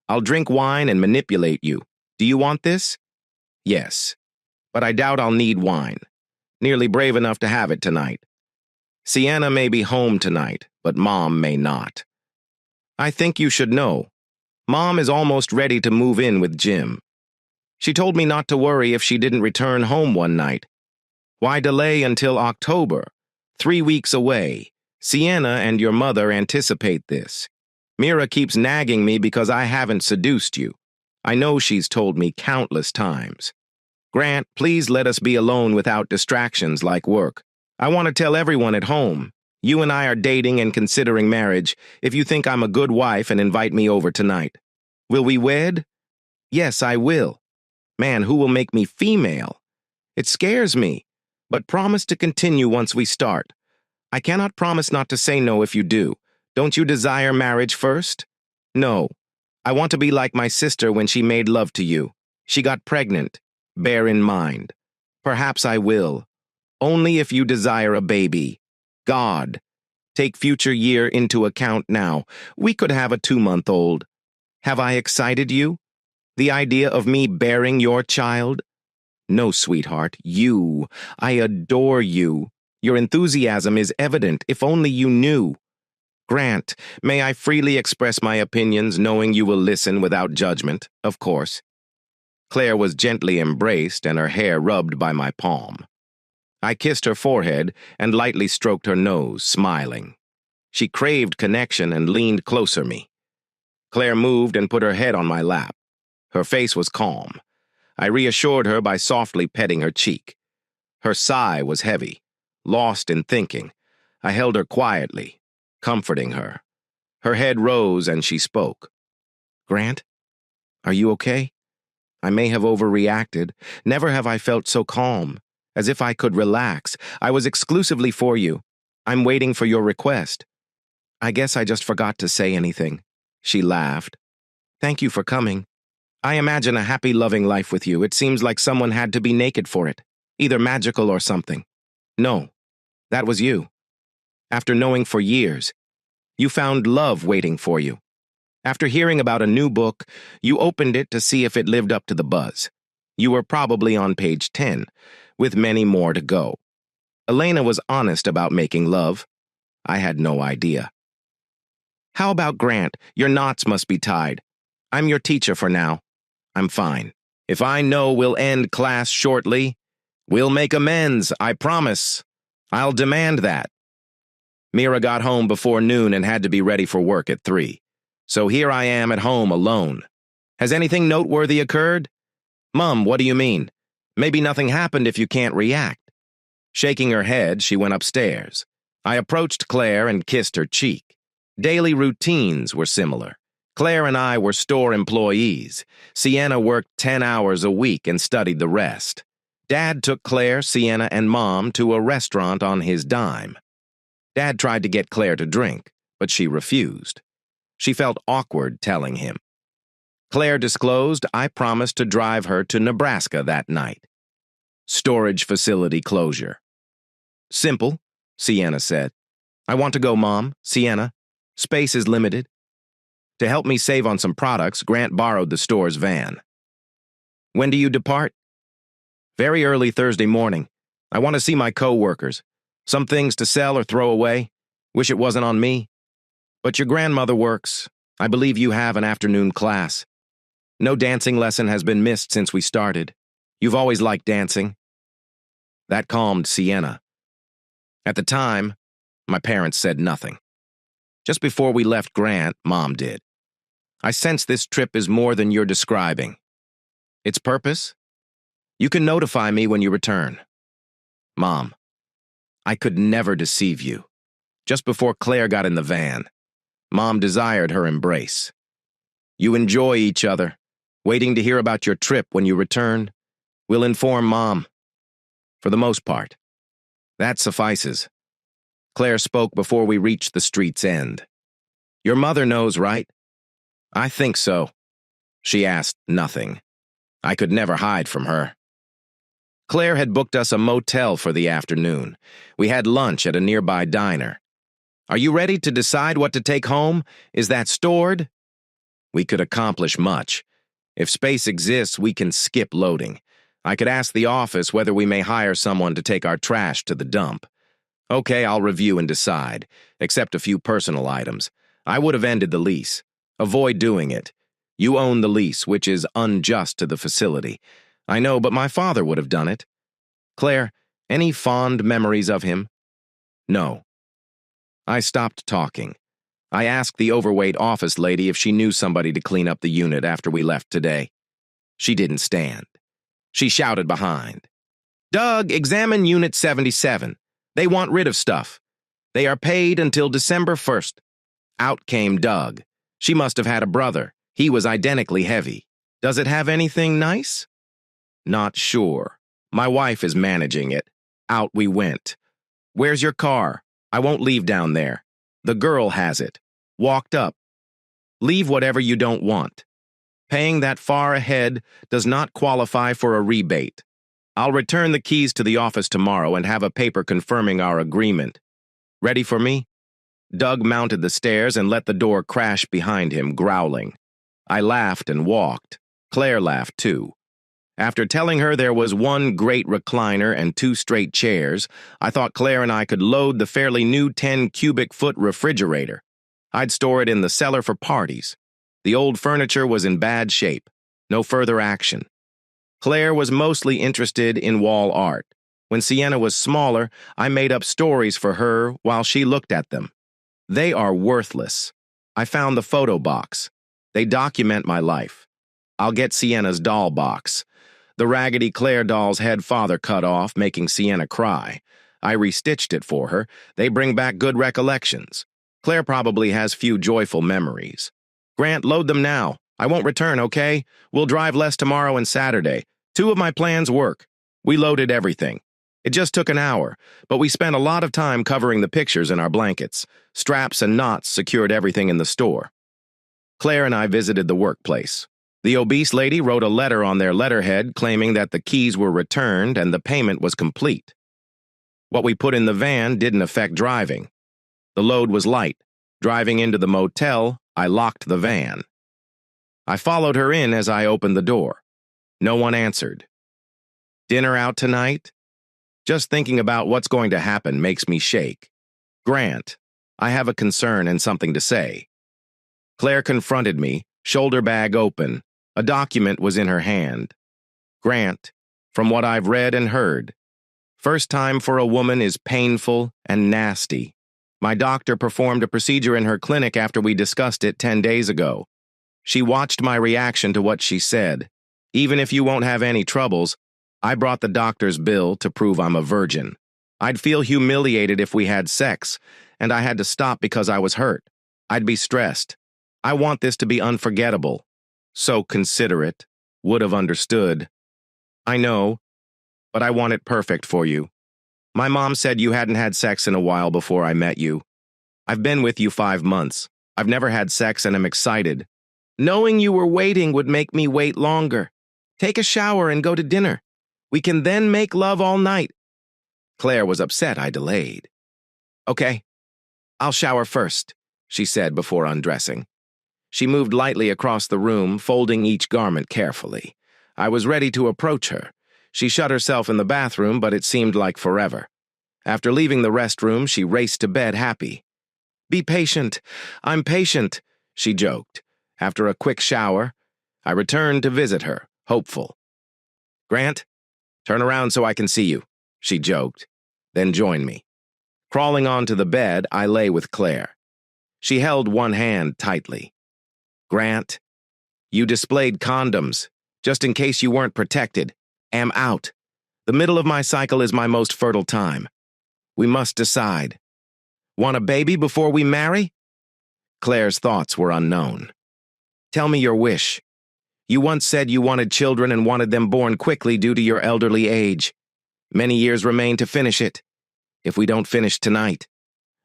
I'll drink wine and manipulate you. Do you want this?" "Yes, but I doubt I'll need wine. Nearly brave enough to have it tonight. Sienna may be home tonight, but Mom may not. I think you should know. Mom is almost ready to move in with Jim. She told me not to worry if she didn't return home one night. Why delay until October? 3 weeks away. Sienna and your mother anticipate this. Mira keeps nagging me because I haven't seduced you. I know she's told me countless times. Grant, please let us be alone without distractions like work. I want to tell everyone at home. You and I are dating and considering marriage if you think I'm a good wife and invite me over tonight. Will we wed? Yes, I will. Man, who will make me female? It scares me, but promise to continue once we start. I cannot promise not to say no if you do. Don't you desire marriage first? No. I want to be like my sister when she made love to you. She got pregnant. Bear in mind. Perhaps I will. Only if you desire a baby. God. Take future year into account now. We could have a 2-month-old. Have I excited you? The idea of me bearing your child? No, sweetheart, you. I adore you. Your enthusiasm is evident, if only you knew. Grant, may I freely express my opinions knowing you will listen without judgment, of course. Claire was gently embraced and her hair rubbed by my palm. I kissed her forehead and lightly stroked her nose, smiling. She craved connection and leaned closer me. Claire moved and put her head on my lap. Her face was calm. I reassured her by softly petting her cheek. Her sigh was heavy, lost in thinking. I held her quietly, comforting her. Her head rose and she spoke. Grant, are you okay? I may have overreacted. Never have I felt so calm, as if I could relax. I was exclusively for you. I'm waiting for your request. I guess I just forgot to say anything. She laughed. Thank you for coming. I imagine a happy, loving life with you. It seems like someone had to be naked for it, either magical or something. No, that was you. After knowing for years, you found love waiting for you. After hearing about a new book, you opened it to see if it lived up to the buzz. You were probably on page 10, with many more to go. Elena was honest about making love. I had no idea. How about Grant? Your knots must be tied. I'm your teacher for now. I'm fine. If I know we'll end class shortly, We'll make amends, I promise. I'll demand that. Mira got home before noon and had to be ready for work at 3. So here I am at home alone. Has anything noteworthy occurred? Mom, what do you mean? Maybe nothing happened if you can't react. Shaking her head, she went upstairs. I approached Claire and kissed her cheek. Daily routines were similar. Claire and I were store employees. Sienna worked 10 hours a week and studied the rest. Dad took Claire, Sienna, and Mom to a restaurant on his dime. Dad tried to get Claire to drink, but she refused. She felt awkward telling him. Claire disclosed I promised to drive her to Nebraska that night. Storage facility closure. Simple, Sienna said. I want to go, Mom, Sienna. Space is limited. To help me save on some products, Grant borrowed the store's van. When do you depart? Very early Thursday morning. I want to see my co-workers. Some things to sell or throw away. Wish it wasn't on me. But your grandmother works. I believe you have an afternoon class. No dancing lesson has been missed since we started. You've always liked dancing. That calmed Sienna. At the time, my parents said nothing. Just before we left Grant, Mom did. I sense this trip is more than you're describing. Its purpose? You can notify me when you return. Mom, I could never deceive you. Just before Claire got in the van, Mom desired her embrace. You enjoy each other, waiting to hear about your trip when you return. We'll inform Mom. For the most part. That suffices. Claire spoke before we reached the street's end. Your mother knows, right? I think so. She asked nothing. I could never hide from her. Claire had booked us a motel for the afternoon. We had lunch at a nearby diner. Are you ready to decide what to take home? Is that stored? We could accomplish much. If space exists, we can skip loading. I could ask the office whether we may hire someone to take our trash to the dump. Okay, I'll review and decide, except a few personal items. I would have ended the lease. Avoid doing it. You own the lease, which is unjust to the facility. I know, but my father would have done it. Claire, any fond memories of him? No. I stopped talking. I asked the overweight office lady if she knew somebody to clean up the unit after we left today. She didn't stand. She shouted behind. Doug, examine Unit 77. They want rid of stuff. They are paid until December 1st. Out came Doug. She must have had a brother. He was identically heavy. Does it have anything nice? Not sure. My wife is managing it. Out we went. Where's your car? I won't leave down there. The girl has it. Walked up. Leave whatever you don't want. Paying that far ahead does not qualify for a rebate. I'll return the keys to the office tomorrow and have a paper confirming our agreement. Ready for me? Doug mounted the stairs and let the door crash behind him, growling. I laughed and walked. Claire laughed too. After telling her there was one great recliner and 2 straight chairs, I thought Claire and I could load the fairly new 10-cubic-foot refrigerator. I'd store it in the cellar for parties. The old furniture was in bad shape. No further action. Claire was mostly interested in wall art. When Sienna was smaller, I made up stories for her while she looked at them. They are worthless. I found the photo box. They document my life. I'll get Sienna's doll box. The Raggedy Claire doll's head father cut off, making Sienna cry. I restitched it for her. They bring back good recollections. Claire probably has few joyful memories. Grant, load them now. I won't return, okay? We'll drive less tomorrow and Saturday. 2 of my plans work. We loaded everything. It just took an hour, but we spent a lot of time covering the pictures in our blankets. Straps and knots secured everything in the store. Claire and I visited the workplace. The obese lady wrote a letter on their letterhead claiming that the keys were returned and the payment was complete. What we put in the van didn't affect driving. The load was light. Driving into the motel, I locked the van. I followed her in as I opened the door. No one answered. Dinner out tonight? Just thinking about what's going to happen makes me shake. Grant, I have a concern and something to say. Claire confronted me, shoulder bag open. A document was in her hand. Grant, from what I've read and heard. First time for a woman is painful and nasty. My doctor performed a procedure in her clinic after we discussed it 10 days ago. She watched my reaction to what she said. Even if you won't have any troubles, I brought the doctor's bill to prove I'm a virgin. I'd feel humiliated if we had sex, and I had to stop because I was hurt. I'd be stressed. I want this to be unforgettable. So considerate. Would have understood. I know, but I want it perfect for you. My mom said you hadn't had sex in a while before I met you. I've been with you 5 months. I've never had sex and am excited. Knowing you were waiting would make me wait longer. Take a shower and go to dinner. We can then make love all night. Claire was upset I delayed. Okay, I'll shower first, she said before undressing. She moved lightly across the room, folding each garment carefully. I was ready to approach her. She shut herself in the bathroom, but it seemed like forever. After leaving the restroom, she raced to bed happy. Be patient. I'm patient, she joked. After a quick shower, I returned to visit her, hopeful. Grant, turn around so I can see you, she joked, then joined me. Crawling onto the bed, I lay with Claire. She held one hand tightly. Grant, you displayed condoms, just in case you weren't protected. Am out. The middle of my cycle is my most fertile time. We must decide. Want a baby before we marry? Claire's thoughts were unknown. Tell me your wish. You once said you wanted children and wanted them born quickly due to your elderly age. Many years remain to finish it. If we don't finish tonight,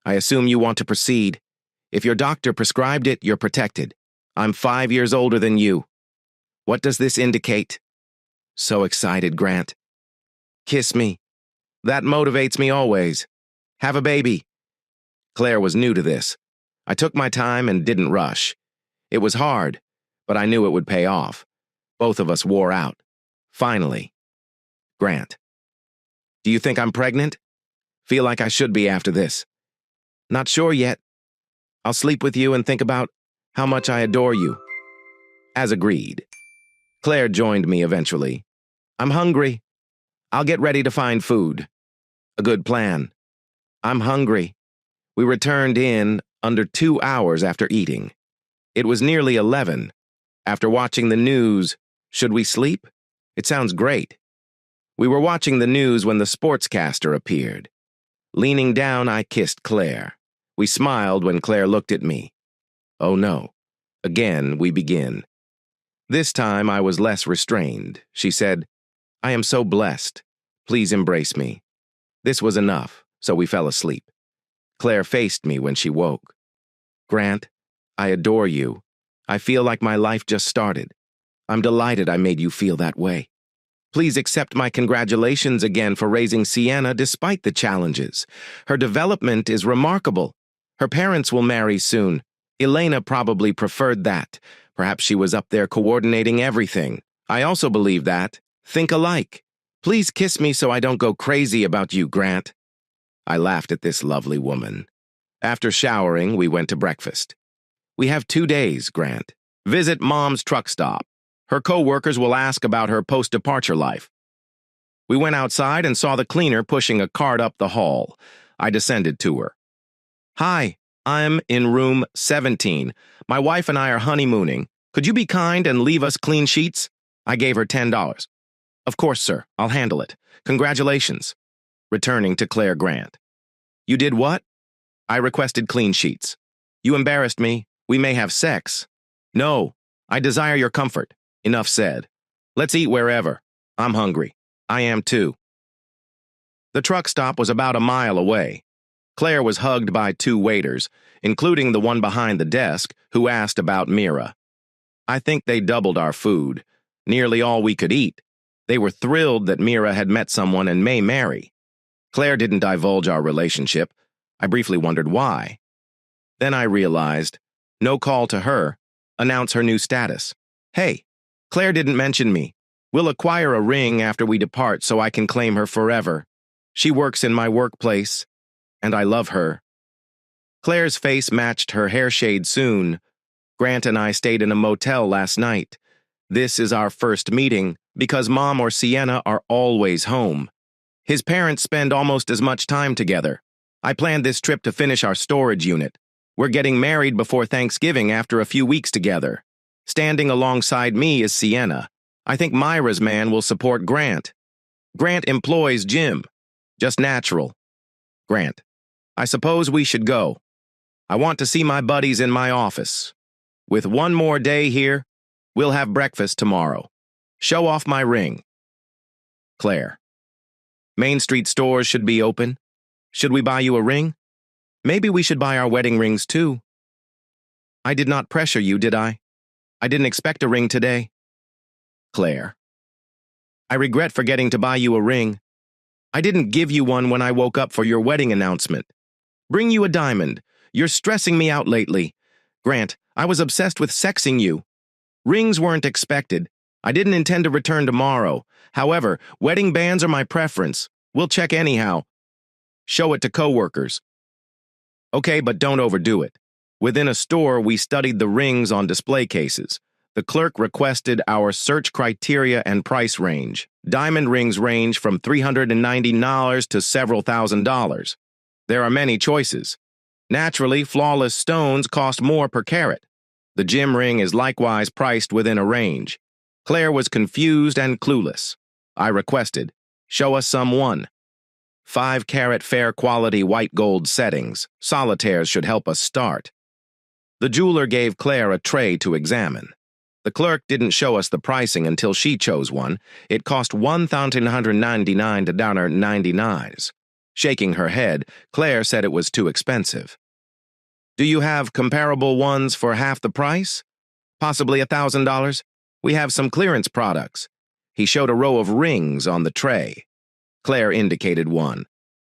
I assume you want to proceed. If your doctor prescribed it, you're protected. I'm 5 years older than you. What does this indicate? So excited, Grant. Kiss me. That motivates me always. Have a baby. Claire was new to this. I took my time and didn't rush. It was hard, but I knew it would pay off. Both of us wore out. Finally. Grant. Do you think I'm pregnant? Feel like I should be after this. Not sure yet. I'll sleep with you and think about how much I adore you. As agreed. Claire joined me eventually. I'm hungry. I'll get ready to find food. A good plan. I'm hungry. We returned in under 2 hours after eating. It was nearly 11. After watching the news, should we sleep? It sounds great. We were watching the news when the sportscaster appeared. Leaning down, I kissed Claire. We smiled when Claire looked at me. Oh no. Again, we begin. This time I was less restrained. She said, I am so blessed. Please embrace me. This was enough, so we fell asleep. Claire faced me when she woke. Grant, I adore you. I feel like my life just started. I'm delighted I made you feel that way. Please accept my congratulations again for raising Sienna despite the challenges. Her development is remarkable. Her parents will marry soon. Elena probably preferred that. Perhaps she was up there coordinating everything. I also believe that. Think alike. Please kiss me so I don't go crazy about you, Grant. I laughed at this lovely woman. After showering, we went to breakfast. We have 2 days, Grant. Visit Mom's truck stop. Her co-workers will ask about her post-departure life. We went outside and saw the cleaner pushing a cart up the hall. I descended to her. Hi, I'm in room 17. My wife and I are honeymooning. Could you be kind and leave us clean sheets? I gave her $10. Of course, sir. I'll handle it. Congratulations. Returning to Claire Grant. You did what? I requested clean sheets. You embarrassed me. We may have sex. No, I desire your comfort. Enough said. Let's eat wherever. I'm hungry. I am too. The truck stop was about a mile away. Claire was hugged by 2 waiters, including the one behind the desk, who asked about Mira. I think they doubled our food, nearly all we could eat. They were thrilled that Mira had met someone and may marry. Claire didn't divulge our relationship. I briefly wondered why. Then I realized, no call to her, announce her new status. Hey, Claire didn't mention me. We'll acquire a ring after we depart so I can claim her forever. She works in my workplace, and I love her. Claire's face matched her hair shade soon. Grant and I stayed in a motel last night. This is our first meeting, because Mom or Sienna are always home. His parents spend almost as much time together. I planned this trip to finish our storage unit. We're getting married before Thanksgiving after a few weeks together. Standing alongside me is Sienna. I think Myra's man will support Grant. Grant employs Jim. Just natural. Grant, I suppose we should go. I want to see my buddies in my office. With one more day here, we'll have breakfast tomorrow. Show off my ring. Claire. Main Street stores should be open. Should we buy you a ring? Maybe we should buy our wedding rings too. I did not pressure you, did I? I didn't expect a ring today. Claire. I regret forgetting to buy you a ring. I didn't give you one when I woke up for your wedding announcement. Bring you a diamond. You're stressing me out lately. Grant, I was obsessed with sexing you. Rings weren't expected. I didn't intend to return tomorrow. However, wedding bands are my preference. We'll check anyhow. Show it to coworkers. Okay, but don't overdo it. Within a store, we studied the rings on display cases. The clerk requested our search criteria and price range. Diamond rings range from $390 to several $1,000s. There are many choices. Naturally, flawless stones cost more per carat. The gem ring is likewise priced within a range. Claire was confused and clueless. I requested, show us some 5-carat fair quality white gold settings. Solitaires should help us start. The jeweler gave Claire a tray to examine. The clerk didn't show us the pricing until she chose one. It cost $1,999. Shaking her head, Claire said it was too expensive. Do you have comparable ones for half the price? Possibly $1,000? We have some clearance products. He showed a row of rings on the tray. Claire indicated one.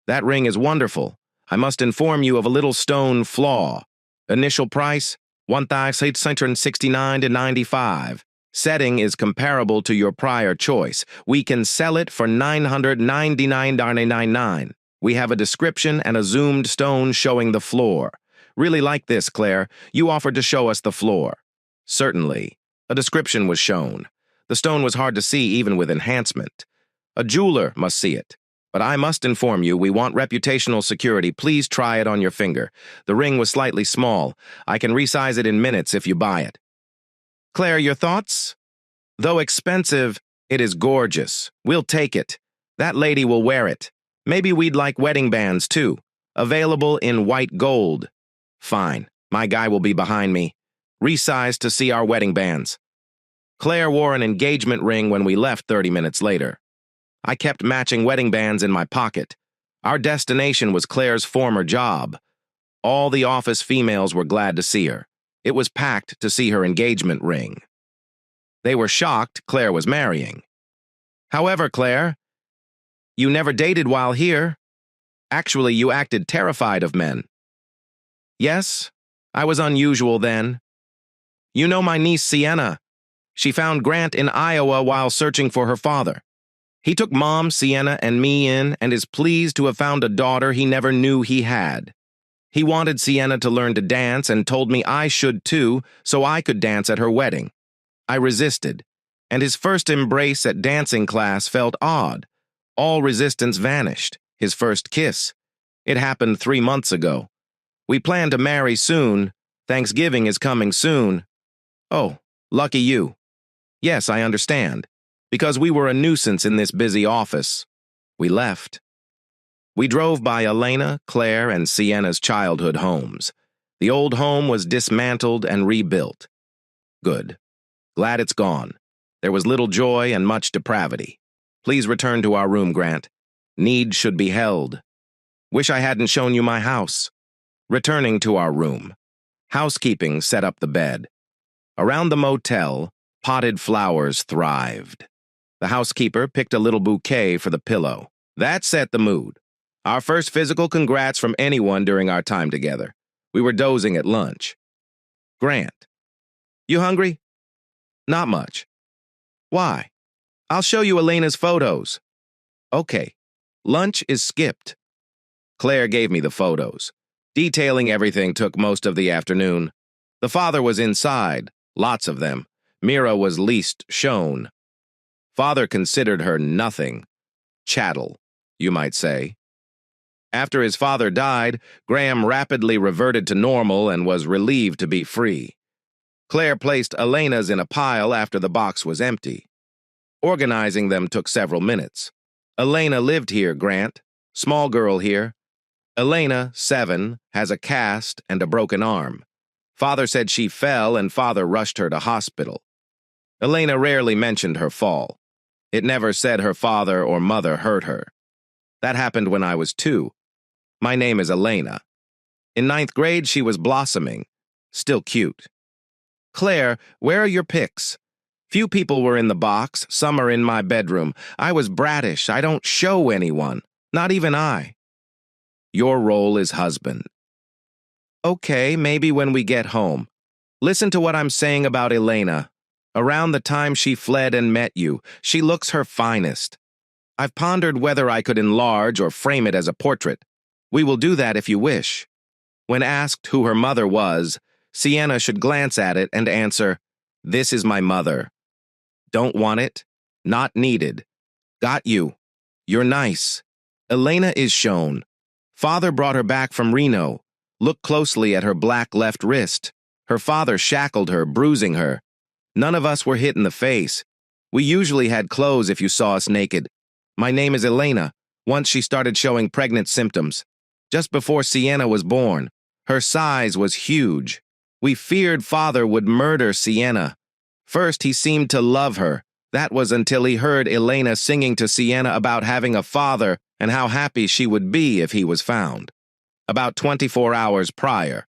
That ring is wonderful. I must inform you of a little stone flaw. Initial price, $1,669.95. Setting is comparable to your prior choice. We can sell it for $999.99. We have a description and a zoomed stone showing the floor. Really like this, Claire. You offered to show us the floor. Certainly. A description was shown. The stone was hard to see even with enhancement. A jeweler must see it. But I must inform you, we want reputational security. Please try it on your finger. The ring was slightly small. I can resize it in minutes if you buy it. Claire, your thoughts? Though expensive, it is gorgeous. We'll take it. That lady will wear it. Maybe we'd like wedding bands, too. Available in white gold. Fine. My guy will be behind me. Resize to see our wedding bands. Claire wore an engagement ring when we left 30 minutes later. I kept matching wedding bands in my pocket. Our destination was Claire's former job. All the office females were glad to see her. It was packed to see her engagement ring. They were shocked Claire was marrying. However, Claire, you never dated while here. Actually, you acted terrified of men. Yes, I was unusual then. You know my niece Sienna. She found Grant in Iowa while searching for her father. He took Mom, Sienna, and me in and is pleased to have found a daughter he never knew he had. He wanted Sienna to learn to dance and told me I should too, so I could dance at her wedding. I resisted, and his first embrace at dancing class felt odd. All resistance vanished. His first kiss. It happened 3 months ago. We plan to marry soon. Thanksgiving is coming soon. Oh, lucky you. Yes, I understand. Because we were a nuisance in this busy office. We left. We drove by Elena, Claire, and Sienna's childhood homes. The old home was dismantled and rebuilt. Good. Glad it's gone. There was little joy and much depravity. Please return to our room, Grant. Need should be held. Wish I hadn't shown you my house. Returning to our room. Housekeeping set up the bed. Around the motel, potted flowers thrived. The housekeeper picked a little bouquet for the pillow. That set the mood. Our first physical congrats from anyone during our time together. We were dozing at lunch. Grant. You hungry? Not much. Why? I'll show you Elena's photos. Okay. Lunch is skipped. Claire gave me the photos. Detailing everything took most of the afternoon. The father was inside, lots of them. Mira was least shown. Father considered her nothing. Chattel, you might say. After his father died, Graham rapidly reverted to normal and was relieved to be free. Claire placed Elena's in a pile after the box was empty. Organizing them took several minutes. Elena lived here, Grant. Small girl here. Elena, 7, has a cast and a broken arm. Father said she fell and father rushed her to hospital. Elena rarely mentioned her fall. It never said her father or mother hurt her. That happened when I was 2. My name is Elena. In 9th grade, she was blossoming. Still cute. Claire, where are your pics? Few people were in the box. Some are in my bedroom. I was brattish. I don't show anyone. Not even I. Your role is husband. Okay, maybe when we get home. Listen to what I'm saying about Elena. Around the time she fled and met you, she looks her finest. I've pondered whether I could enlarge or frame it as a portrait. We will do that if you wish. When asked who her mother was, Sienna should glance at it and answer, "This is my mother." Don't want it? Not needed. Got you. You're nice. Elena is shown. Father brought her back from Reno. Look closely at her black left wrist. Her father shackled her, bruising her. None of us were hit in the face. We usually had clothes if you saw us naked. My name is Elena. Once she started showing pregnant symptoms. Just before Sienna was born. Her size was huge. We feared father would murder Sienna. First, he seemed to love her. That was until he heard Elena singing to Sienna about having a father and how happy she would be if he was found. About 24 hours prior.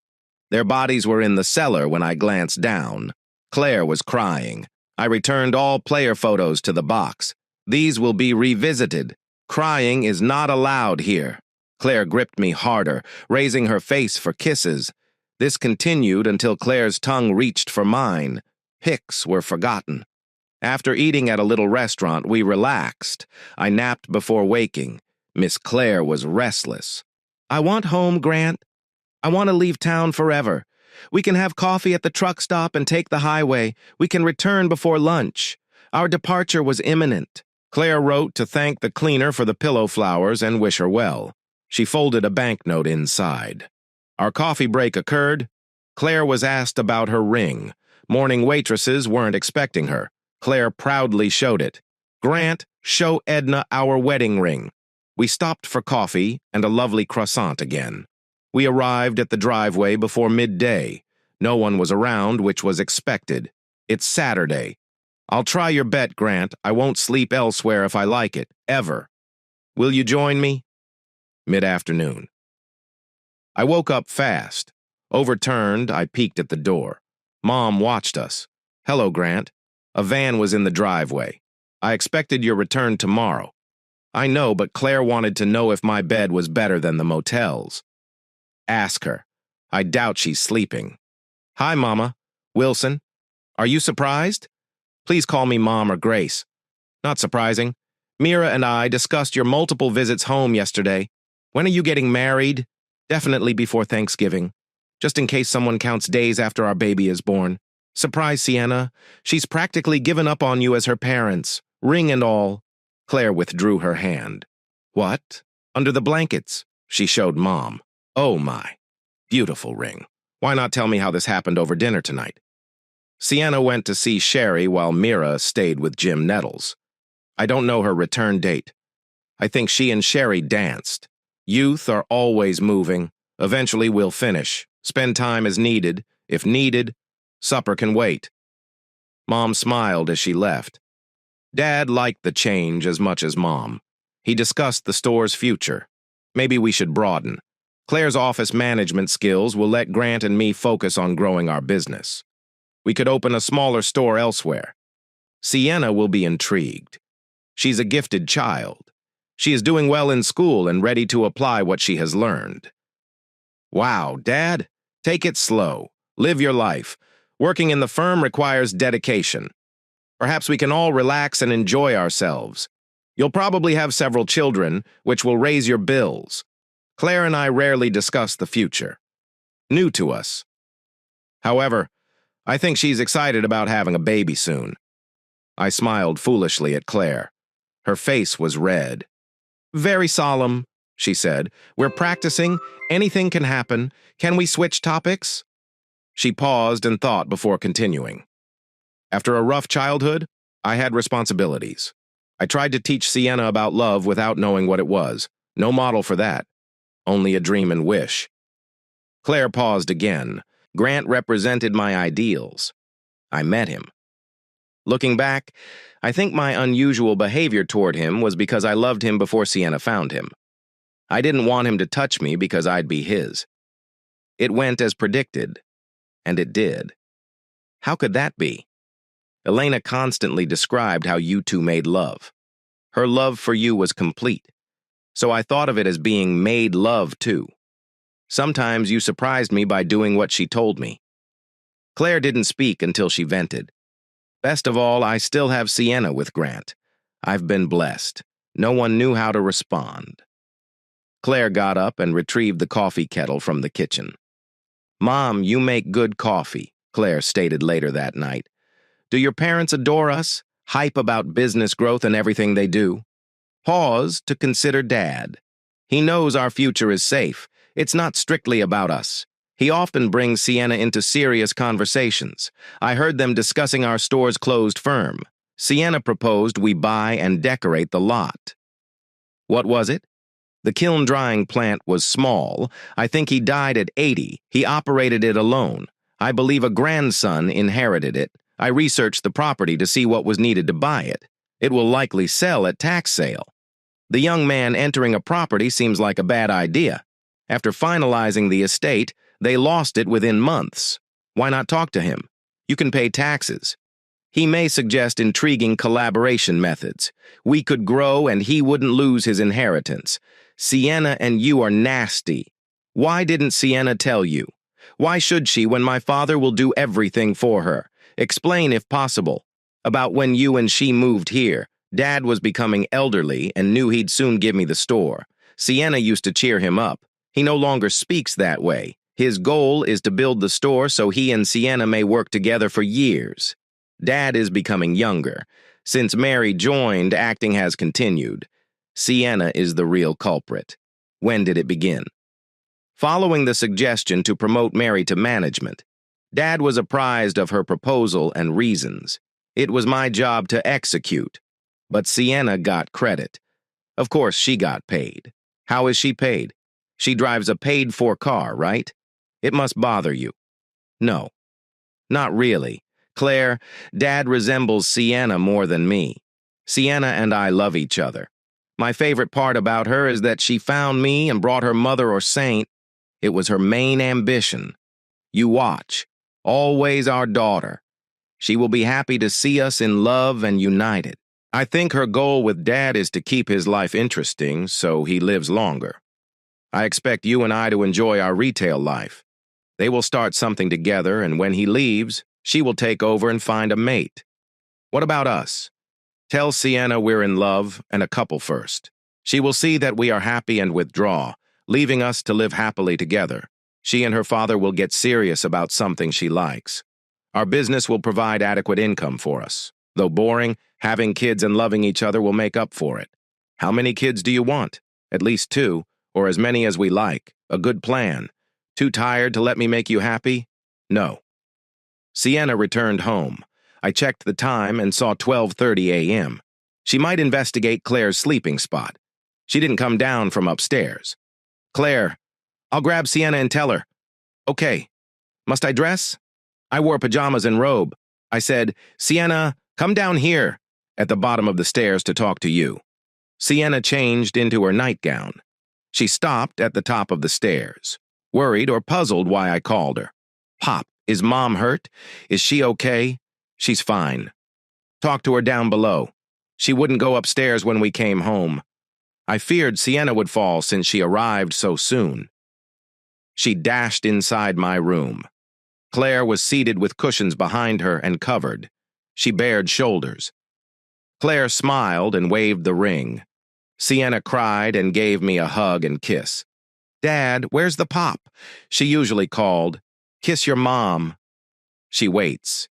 Their bodies were in the cellar when I glanced down. Claire was crying. I returned all player photos to the box. These will be revisited. Crying is not allowed here. Claire gripped me harder, raising her face for kisses. This continued until Claire's tongue reached for mine. Pics were forgotten. After eating at a little restaurant, we relaxed. I napped before waking. Miss Claire was restless. I want home, Grant. I want to leave town forever. We can have coffee at the truck stop and take the highway. We can return before lunch. Our departure was imminent. Claire wrote to thank the cleaner for the pillow flowers and wish her well. She folded a banknote inside. Our coffee break occurred. Claire was asked about her ring. Morning waitresses weren't expecting her. Claire proudly showed it. Grant, show Edna our wedding ring. We stopped for coffee and a lovely croissant again. We arrived at the driveway before midday. No one was around, which was expected. It's Saturday. I'll try your bet, Grant. I won't sleep elsewhere if I like it, ever. Will you join me? Mid-afternoon. I woke up fast. Overturned, I peeked at the door. Mom watched us. Hello, Grant. A van was in the driveway. I expected your return tomorrow. I know, but Claire wanted to know if my bed was better than the motel's. Ask her. I doubt she's sleeping. Hi, Mama. Wilson. Are you surprised? Please call me Mom or Grace. Not surprising. Mira and I discussed your multiple visits home yesterday. When are you getting married? Definitely before Thanksgiving. Just in case someone counts days after our baby is born. Surprise, Sienna. She's practically given up on you as her parents. Ring and all. Claire withdrew her hand. What? Under the blankets. She showed Mom. Oh my. Beautiful ring. Why not tell me how this happened over dinner tonight? Sienna went to see Sherry while Mira stayed with Jim Nettles. I don't know her return date. I think she and Sherry danced. Youth are always moving. Eventually we'll finish. Spend time as needed. If needed, supper can wait. Mom smiled as she left. Dad liked the change as much as Mom. He discussed the store's future. Maybe we should broaden. Claire's office management skills will let Grant and me focus on growing our business. We could open a smaller store elsewhere. Sienna will be intrigued. She's a gifted child. She is doing well in school and ready to apply what she has learned. Wow, Dad, take it slow. Live your life. Working in the firm requires dedication. Perhaps we can all relax and enjoy ourselves. You'll probably have several children, which will raise your bills. Claire and I rarely discuss the future. New to us. However, I think she's excited about having a baby soon. I smiled foolishly at Claire. Her face was red. Very solemn, she said. We're practicing. Anything can happen. Can we switch topics? She paused and thought before continuing. After a rough childhood, I had responsibilities. I tried to teach Sienna about love without knowing what it was. No model for that. Only a dream and wish. Claire paused again. Grant represented my ideals. I met him. Looking back, I think my unusual behavior toward him was because I loved him before Sienna found him. I didn't want him to touch me because I'd be his. It went as predicted, and it did. How could that be? Elena constantly described how you two made love. Her love for you was complete, so I thought of it as being made love too. Sometimes you surprised me by doing what she told me. Claire didn't speak until she vented. Best of all, I still have Sienna with Grant. I've been blessed. No one knew how to respond. Claire got up and retrieved the coffee kettle from the kitchen. Mom, you make good coffee, Claire stated later that night. Do your parents adore us? Hype about business growth and everything they do? Pause to consider Dad. He knows our future is safe. It's not strictly about us. He often brings Sienna into serious conversations. I heard them discussing our store's closed firm. Sienna proposed we buy and decorate the lot. What was it? The kiln drying plant was small. I think he died at 80. He operated it alone. I believe a grandson inherited it. I researched the property to see what was needed to buy it. It will likely sell at tax sale. The young man entering a property seems like a bad idea. After finalizing the estate, they lost it within months. Why not talk to him? You can pay taxes. He may suggest intriguing collaboration methods. We could grow and he wouldn't lose his inheritance. Sienna and you are nasty. Why didn't Sienna tell you? Why should she when my father will do everything for her? Explain if possible. About when you and she moved here, Dad was becoming elderly and knew he'd soon give me the store. Sienna used to cheer him up. He no longer speaks that way. His goal is to build the store so he and Sienna may work together for years. Dad is becoming younger. Since Mary joined, acting has continued. Sienna is the real culprit. When did it begin? Following the suggestion to promote Mary to management, Dad was apprised of her proposal and reasons. It was my job to execute, but Sienna got credit. Of course, she got paid. How is she paid? She drives a paid-for car, right? It must bother you. No, not really. Claire, Dad resembles Sienna more than me. Sienna and I love each other. My favorite part about her is that she found me and brought her mother or saint. It was her main ambition. You watch. Always our daughter. She will be happy to see us in love and united. I think her goal with Dad is to keep his life interesting so he lives longer. I expect you and I to enjoy our retail life. They will start something together, and when he leaves, she will take over and find a mate. What about us? Tell Sienna we're in love and a couple first. She will see that we are happy and withdraw, leaving us to live happily together. She and her father will get serious about something she likes. Our business will provide adequate income for us. Though boring, having kids and loving each other will make up for it. How many kids do you want? At least 2, or as many as we like. A good plan. Too tired to let me make you happy? No. Sienna returned home. I checked the time and saw 12:30 a.m. She might investigate Claire's sleeping spot. She didn't come down from upstairs. Claire, I'll grab Sienna and tell her. Okay. Must I dress? I wore pajamas and robe. I said, Sienna, come down here, at the bottom of the stairs to talk to you. Sienna changed into her nightgown. She stopped at the top of the stairs, worried or puzzled why I called her. Pop, is Mom hurt? Is she okay? She's fine. Talk to her down below. She wouldn't go upstairs when we came home. I feared Sienna would fall since she arrived so soon. She dashed inside my room. Claire was seated with cushions behind her and covered. She bared shoulders. Claire smiled and waved the ring. Sienna cried and gave me a hug and kiss. Dad, where's the pop? She usually called. Kiss your mom. She waits.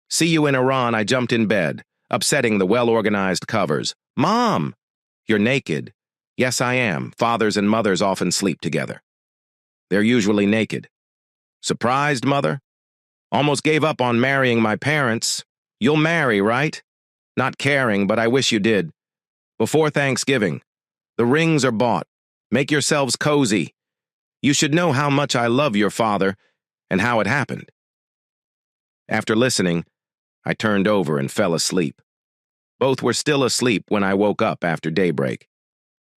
See you in Iran. I jumped in bed. upsetting the well-organized covers. "Mom! You're naked." "Yes, I am. Fathers and mothers often sleep together." "They're usually naked." "Surprised, mother? Almost gave up on marrying my parents. You'll marry, right?" "Not caring, but I wish you did. Before Thanksgiving. The rings are bought. Make yourselves cozy. You should know how much I love your father and how it happened." After listening, I turned over and fell asleep. Both were still asleep when I woke up after daybreak.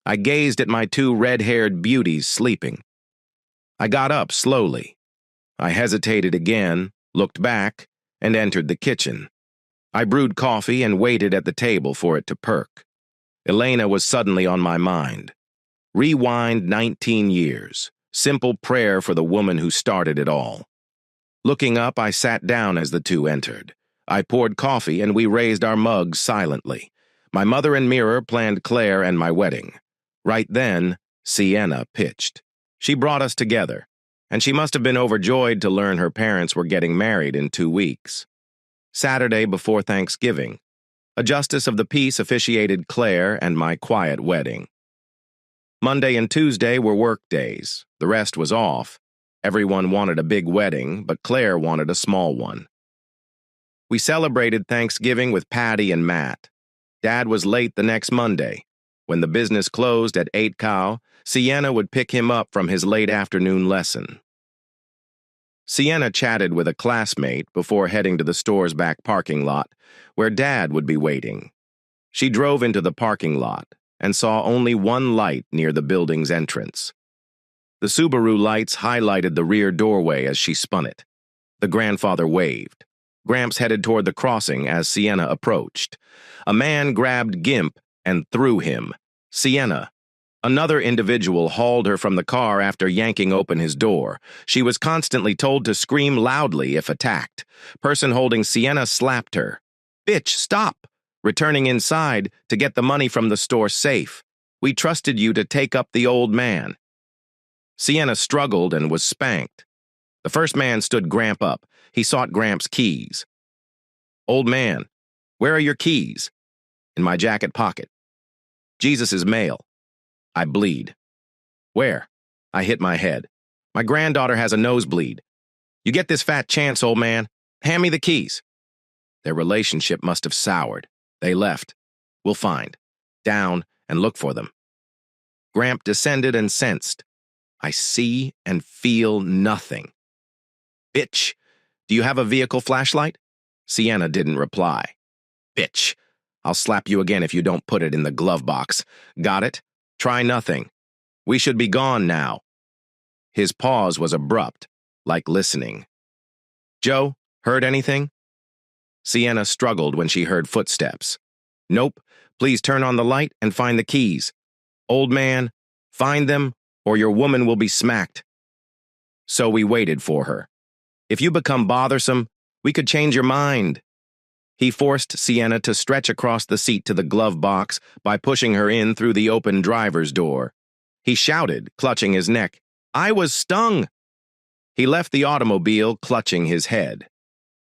I gazed at my two red-haired beauties sleeping. I got up slowly. I hesitated again, looked back, and entered the kitchen. I brewed coffee and waited at the table for it to perk. Elena was suddenly on my mind. Rewind 19 years. Simple prayer for the woman who started it all. Looking up, I sat down as the two entered. I poured coffee and we raised our mugs silently. My mother and mirror planned Claire and my wedding. Right then, Sienna pitched. She brought us together, and she must have been overjoyed to learn her parents were getting married in 2 weeks. Saturday before Thanksgiving, a justice of the peace officiated Claire and my quiet wedding. Monday and Tuesday were work days. The rest was off. Everyone wanted a big wedding, but Claire wanted a small one. We celebrated Thanksgiving with Patty and Matt. Dad was late the next Monday. When the business closed at 8 cow, Sienna would pick him up from his late afternoon lesson. Sienna chatted with a classmate before heading to the store's back parking lot, where Dad would be waiting. She drove into the parking lot and saw only one light near the building's entrance. The Subaru lights highlighted the rear doorway as she spun it. The grandfather waved. Gramps headed toward the crossing as Sienna approached. A man grabbed Gimp and threw him. Sienna. Another individual hauled her from the car after yanking open his door. She was constantly told to scream loudly if attacked. Person holding Sienna slapped her. "Bitch, stop!" Returning inside to get the money from the store safe. "We trusted you to take up the old man." Sienna struggled and was spanked. The first man stood Gramp up. He sought Gramp's keys. "Old man, where are your keys?" "In my jacket pocket." "Jesus' mail." I bleed. "Where?" I hit my head. "My granddaughter has a nosebleed." "You get this fat chance, old man. Hand me the keys." Their relationship must have soured. They left. "We'll find." Down and look for them. Gramp descended and sensed. I see and feel nothing. "Bitch, do you have a vehicle flashlight?" Sienna didn't reply. "Bitch, I'll slap you again if you don't put it in the glove box. Got it? Try nothing. We should be gone now." His pause was abrupt, like listening. "Joe, heard anything?" Sienna struggled when she heard footsteps. "Nope. Please turn on the light and find the keys. Old man, find them or your woman will be smacked." So we waited for her. "If you become bothersome, we could change your mind." He forced Sienna to stretch across the seat to the glove box by pushing her in through the open driver's door. He shouted, clutching his neck, "I was stung!" He left the automobile, clutching his head.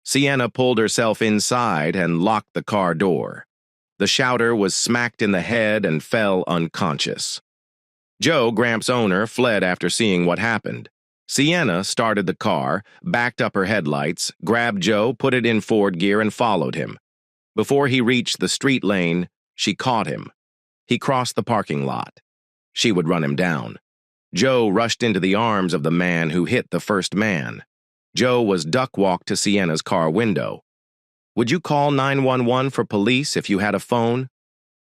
Sienna pulled herself inside and locked the car door. The shouter was smacked in the head and fell unconscious. Joe, Gramps' owner, fled after seeing what happened. Sienna started the car, backed up her headlights, grabbed Joe, put it in forward gear, and followed him. Before he reached the street lane, she caught him. He crossed the parking lot. She would run him down. Joe rushed into the arms of the man who hit the first man. Joe was duck-walked to Sienna's car window. "Would you call 911 for police if you had a phone?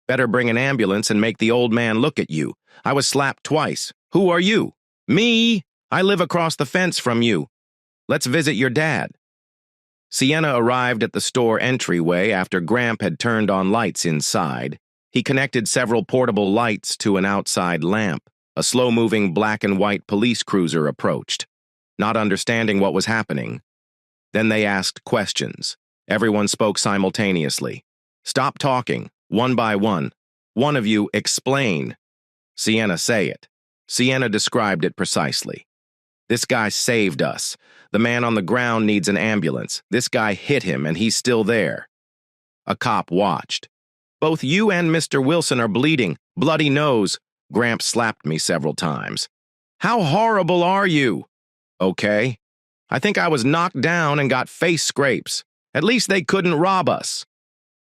Better bring an ambulance and make the old man look at you. I was slapped twice. Who are you?" "Me? I live across the fence from you. Let's visit your dad." Sienna arrived at the store entryway after Gramp had turned on lights inside. He connected several portable lights to an outside lamp. A slow-moving black and white police cruiser approached, not understanding what was happening. Then they asked questions. Everyone spoke simultaneously. "Stop talking, one by one. One of you, explain." "Sienna, say it." Sienna described it precisely. "This guy saved us. The man on the ground needs an ambulance. This guy hit him and he's still there." A cop watched. "Both you and Mr. Wilson are bleeding. Bloody nose." Gramps slapped me several times. "How horrible are you?" "Okay. I think I was knocked down and got face scrapes. At least they couldn't rob us."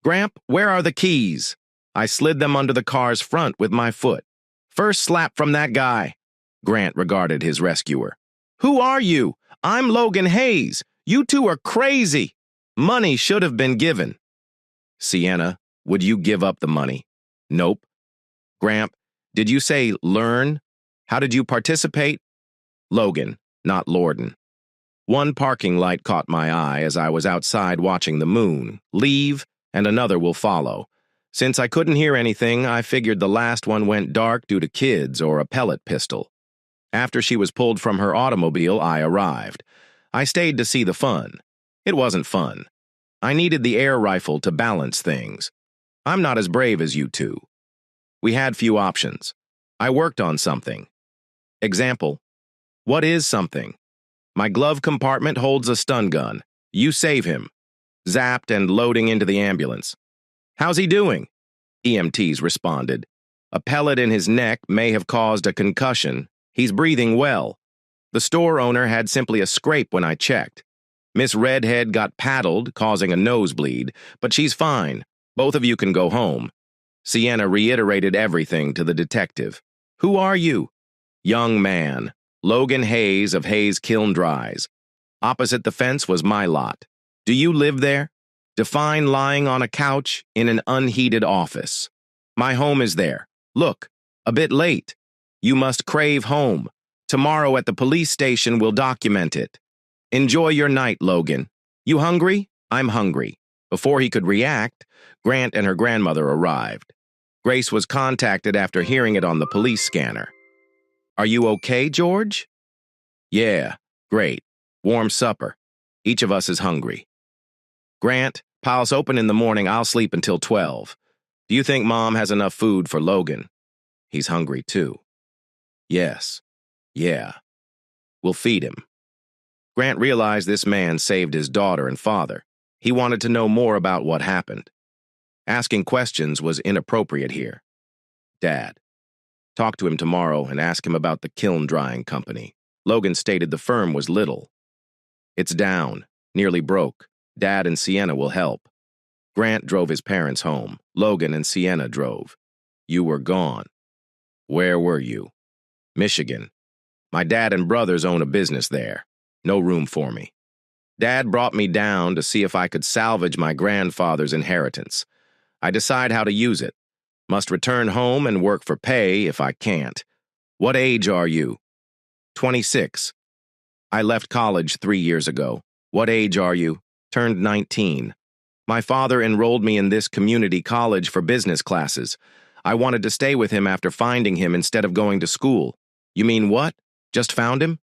"Gramp, where are the keys?" I slid them under the car's front with my foot. "First slap from that guy." Grant regarded his rescuer. "Who are you? I'm Logan Hayes. You two are crazy. Money should have been given." "Sienna, would you give up the money?" "Nope." "Gramp, did you say learn? How did you participate?" "Logan, not Lorden." One parking light caught my eye as I was outside watching the moon. Leave, and another will follow. Since I couldn't hear anything, I figured the last one went dark due to kids or a pellet pistol. After she was pulled from her automobile, I arrived. I stayed to see the fun. It wasn't fun. I needed the air rifle to balance things. I'm not as brave as you two. We had few options. I worked on something. Example: what is something? My glove compartment holds a stun gun. You save him. Zapped and loading into the ambulance. "How's he doing?" EMTs responded. "A pellet in his neck may have caused a concussion. He's breathing well. The store owner had simply a scrape when I checked. Miss Redhead got paddled, causing a nosebleed, but she's fine. Both of you can go home." Sienna reiterated everything to the detective. "Who are you?" "Young man. Logan Hayes of Hayes Kiln Dries. Opposite the fence was my lot. Do you live there? Define lying on a couch in an unheated office. My home is there. Look, a bit late. You must crave home. Tomorrow at the police station we'll document it. Enjoy your night, Logan. You hungry? I'm hungry." Before he could react, Grant and her grandmother arrived. Grace was contacted after hearing it on the police scanner. "Are you okay, George?" "Yeah, great. Warm supper. Each of us is hungry." "Grant, pile's open in the morning. I'll sleep until 12. Do you think Mom has enough food for Logan?" "He's hungry too." "Yes. Yeah. We'll feed him." Grant realized this man saved his daughter and father. He wanted to know more about what happened. Asking questions was inappropriate here. "Dad. Talk to him tomorrow and ask him about the kiln drying company." Logan stated the firm was little. "It's down, nearly broke. Dad and Sienna will help." Grant drove his parents home. Logan and Sienna drove. "You were gone." "Where were you?" "Michigan. My dad and brothers own a business there. No room for me. Dad brought me down to see if I could salvage my grandfather's inheritance. I decide how to use it. Must return home and work for pay if I can't. What age are you?" 26. "I left college 3 years ago." "What age are you?" "Turned 19. My father enrolled me in this community college for business classes. I wanted to stay with him after finding him instead of going to school." "You mean what? Just found him?"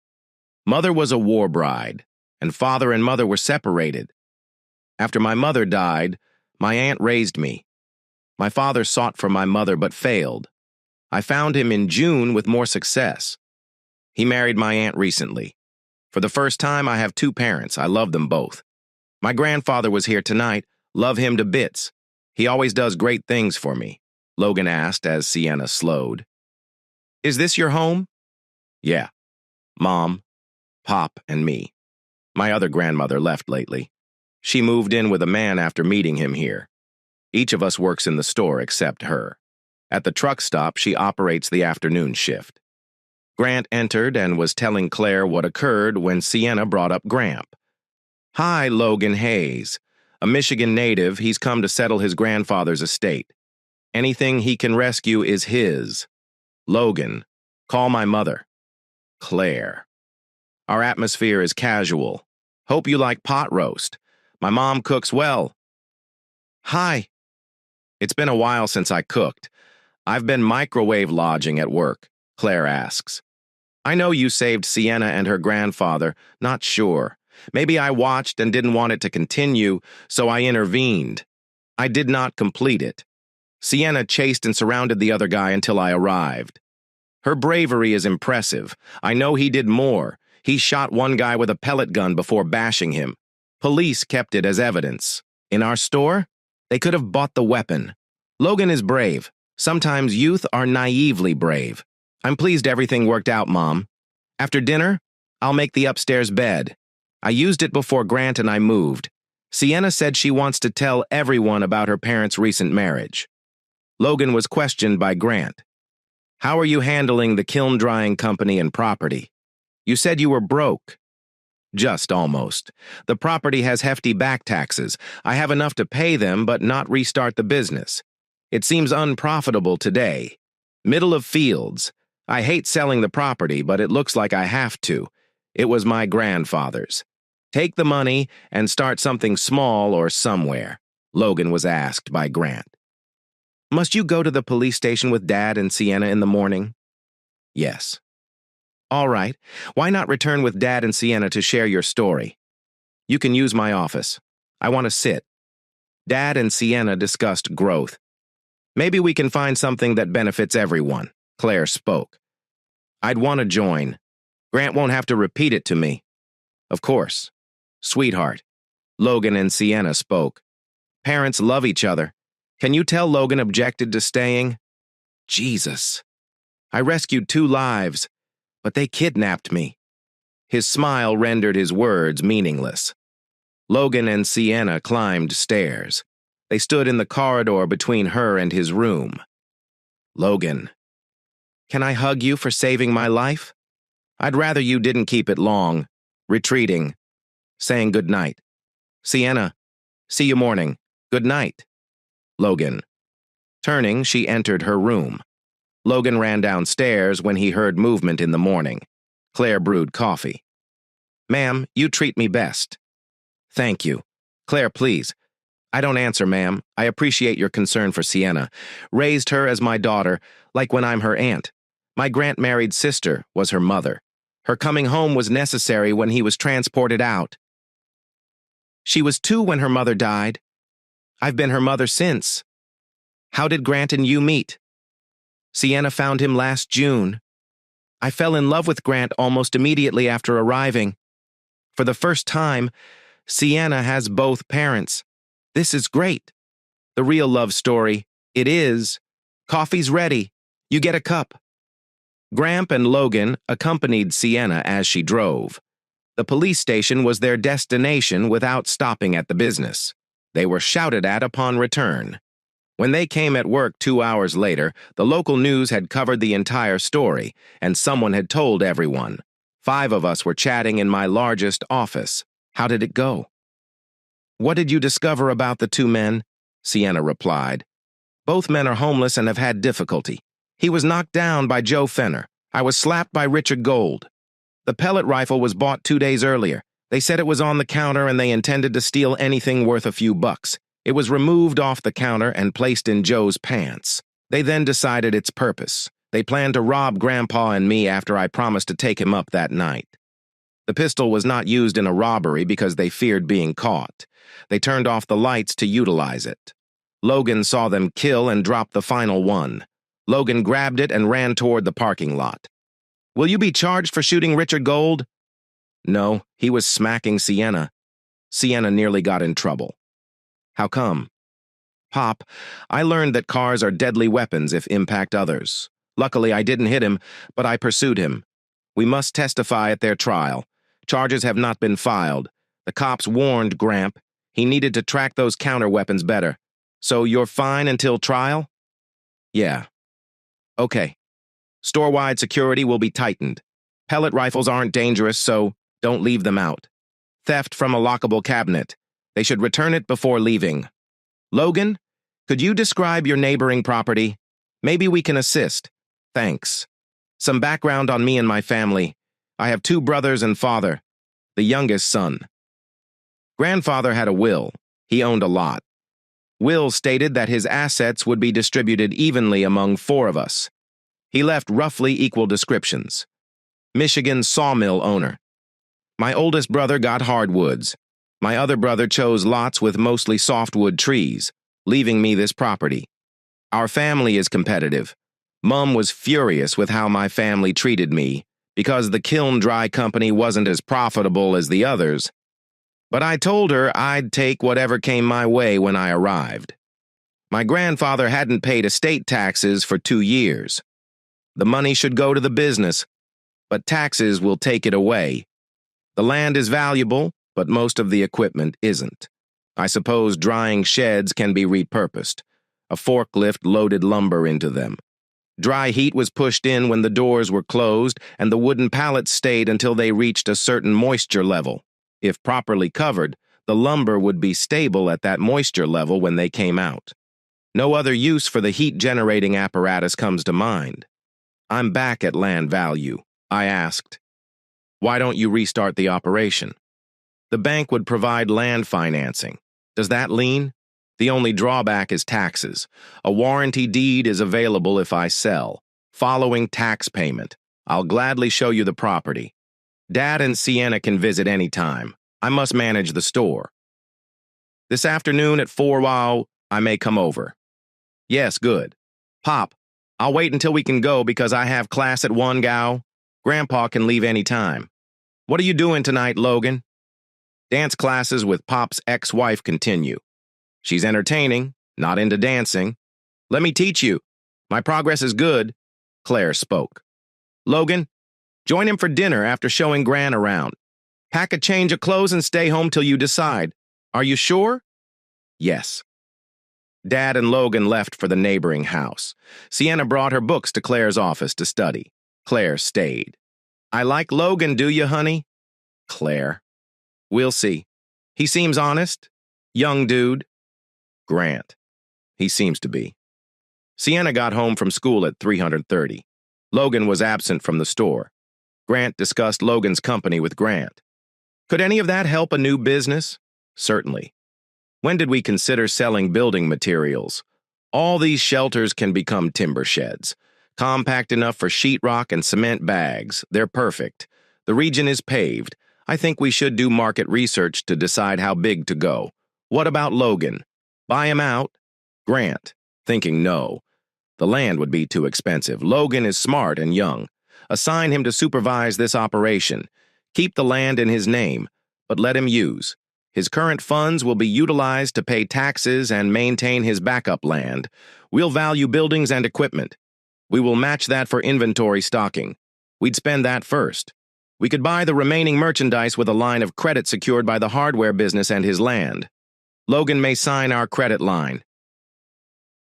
"Mother was a war bride, and father and mother were separated. After my mother died, my aunt raised me. My father sought for my mother but failed. I found him in June with more success. He married my aunt recently. For the first time, I have 2 parents. I love them both. My grandfather was here tonight. Love him to bits. He always does great things for me," Logan asked as Sienna slowed. "Is this your home?" "Yeah. Mom, Pop, and me. My other grandmother left lately. She moved in with a man after meeting him here. Each of us works in the store except her. At the truck stop, she operates the afternoon shift." Grant entered and was telling Claire what occurred when Sienna brought up Gramp. "Hi, Logan Hayes. A Michigan native, he's come to settle his grandfather's estate. Anything he can rescue is his. Logan, call my mother. Claire. Our atmosphere is casual. Hope you like pot roast. My mom cooks well." "Hi. It's been a while since I cooked. I've been microwave lodging at work," Claire asks. "I know you saved Sienna and her grandfather. Not sure. Maybe I watched and didn't want it to continue, so I intervened. I did not complete it. Sienna chased and surrounded the other guy until I arrived. Her bravery is impressive. I know he did more. He shot one guy with a pellet gun before bashing him. Police kept it as evidence. In our store? They could have bought the weapon. Logan is brave. Sometimes youth are naively brave. I'm pleased everything worked out, Mom. After dinner, I'll make the upstairs bed. I used it before Grant and I moved. Sienna said she wants to tell everyone about her parents' recent marriage. Logan was questioned by Grant. How are you handling the kiln drying company and property? You said you were broke. Just almost. The property has hefty back taxes. I have enough to pay them, but not restart the business. It seems unprofitable today. Middle of fields. I hate selling the property, but it looks like I have to. It was my grandfather's. Take the money and start something small or somewhere, Logan was asked by Grant. Must you go to the police station with Dad and Sienna in the morning? Yes. All right. Why not return with Dad and Sienna to share your story? You can use my office. I want to sit. Dad and Sienna discussed growth. Maybe we can find something that benefits everyone, Claire spoke. I'd want to join. Grant won't have to repeat it to me. Of course. Sweetheart. Logan and Sienna spoke. Parents love each other. Can you tell Logan objected to staying? Jesus. I rescued 2 lives, but they kidnapped me. His smile rendered his words meaningless. Logan and Sienna climbed stairs. They stood in the corridor between her and his room. Logan. Can I hug you for saving my life? I'd rather you didn't keep it long. Retreating. Saying good night. Sienna. See you morning. Good night. Logan. Turning, she entered her room. Logan ran downstairs when he heard movement in the morning. Claire brewed coffee. Ma'am, you treat me best. Thank you. Claire, please. I don't answer, ma'am. I appreciate your concern for Sienna. Raised her as my daughter, like when I'm her aunt. My Grant-married sister was her mother. Her coming home was necessary when he was transported out. She was 2 when her mother died. I've been her mother since. How did Grant and you meet? Sienna found him last June. I fell in love with Grant almost immediately after arriving. For the first time, Sienna has both parents. This is great. The real love story. It is. Coffee's ready. You get a cup. Gramp and Logan accompanied Sienna as she drove. The police station was their destination without stopping at the business. They were shouted at upon return. When they came at work 2 hours later, the local news had covered the entire story, and someone had told everyone. 5 of us were chatting in my largest office. How did it go? What did you discover about the 2 men? Sienna replied. Both men are homeless and have had difficulty. He was knocked down by Joe Fenner. I was slapped by Richard Gold. The pellet rifle was bought 2 days earlier. They said it was on the counter and they intended to steal anything worth a few bucks. It was removed off the counter and placed in Joe's pants. They then decided its purpose. They planned to rob Grandpa and me after I promised to take him up that night. The pistol was not used in a robbery because they feared being caught. They turned off the lights to utilize it. Logan saw them kill and drop the final one. Logan grabbed it and ran toward the parking lot. Will you be charged for shooting Richard Gold? No, he was smacking Sienna. Sienna nearly got in trouble. How come? Pop, I learned that cars are deadly weapons if impact others. Luckily, I didn't hit him, but I pursued him. We must testify at their trial. Charges have not been filed. The cops warned Gramp. He needed to track those counter weapons better. So you're fine until trial? Yeah. Okay. Store-wide security will be tightened. Pellet rifles aren't dangerous, so don't leave them out. Theft from a lockable cabinet. They should return it before leaving. Logan, could you describe your neighboring property? Maybe we can assist. Thanks. Some background on me and my family. I have 2 brothers and father, the youngest son. Grandfather had a will. He owned a lot. Will stated that his assets would be distributed evenly among 4 of us. He left roughly equal descriptions. Michigan sawmill owner. My oldest brother got hardwoods. My other brother chose lots with mostly softwood trees, leaving me this property. Our family is competitive. Mum was furious with how my family treated me because the kiln dry company wasn't as profitable as the others. But I told her I'd take whatever came my way when I arrived. My grandfather hadn't paid estate taxes for 2 years. The money should go to the business, but taxes will take it away. The land is valuable, but most of the equipment isn't. I suppose drying sheds can be repurposed. A forklift loaded lumber into them. Dry heat was pushed in when the doors were closed, and the wooden pallets stayed until they reached a certain moisture level. If properly covered, the lumber would be stable at that moisture level when they came out. No other use for the heat-generating apparatus comes to mind. I'm back at land value. I asked, "Why don't you restart the operation?" The bank would provide land financing. Does that lean? The only drawback is taxes. A warranty deed is available if I sell. Following tax payment. I'll gladly show you the property. Dad and Sienna can visit any time. I must manage the store. This afternoon at 4 I may come over. Yes, good. Pop, I'll wait until we can go because I have class at 1 gal. Grandpa can leave any time. What are you doing tonight, Logan? Dance classes with Pop's ex-wife continue. She's entertaining, not into dancing. Let me teach you. My progress is good, Claire spoke. Logan, join him for dinner after showing Gran around. Pack a change of clothes and stay home till you decide. Are you sure? Yes. Dad and Logan left for the neighboring house. Sienna brought her books to Claire's office to study. Claire stayed. I like Logan, do you, honey? Claire. We'll see. He seems honest. Young dude. Grant. He seems to be. Sienna got home from school at 3:30. Logan was absent from the store. Grant discussed Logan's company with Grant. Could any of that help a new business? Certainly. When did we consider selling building materials? All these shelters can become timber sheds. Compact enough for sheetrock and cement bags. They're perfect. The region is paved. I think we should do market research to decide how big to go. What about Logan? Buy him out? Grant, thinking no. The land would be too expensive. Logan is smart and young. Assign him to supervise this operation. Keep the land in his name, but let him use. His current funds will be utilized to pay taxes and maintain his backup land. We'll value buildings and equipment. We will match that for inventory stocking. We'd spend that first. We could buy the remaining merchandise with a line of credit secured by the hardware business and his land. Logan may sign our credit line.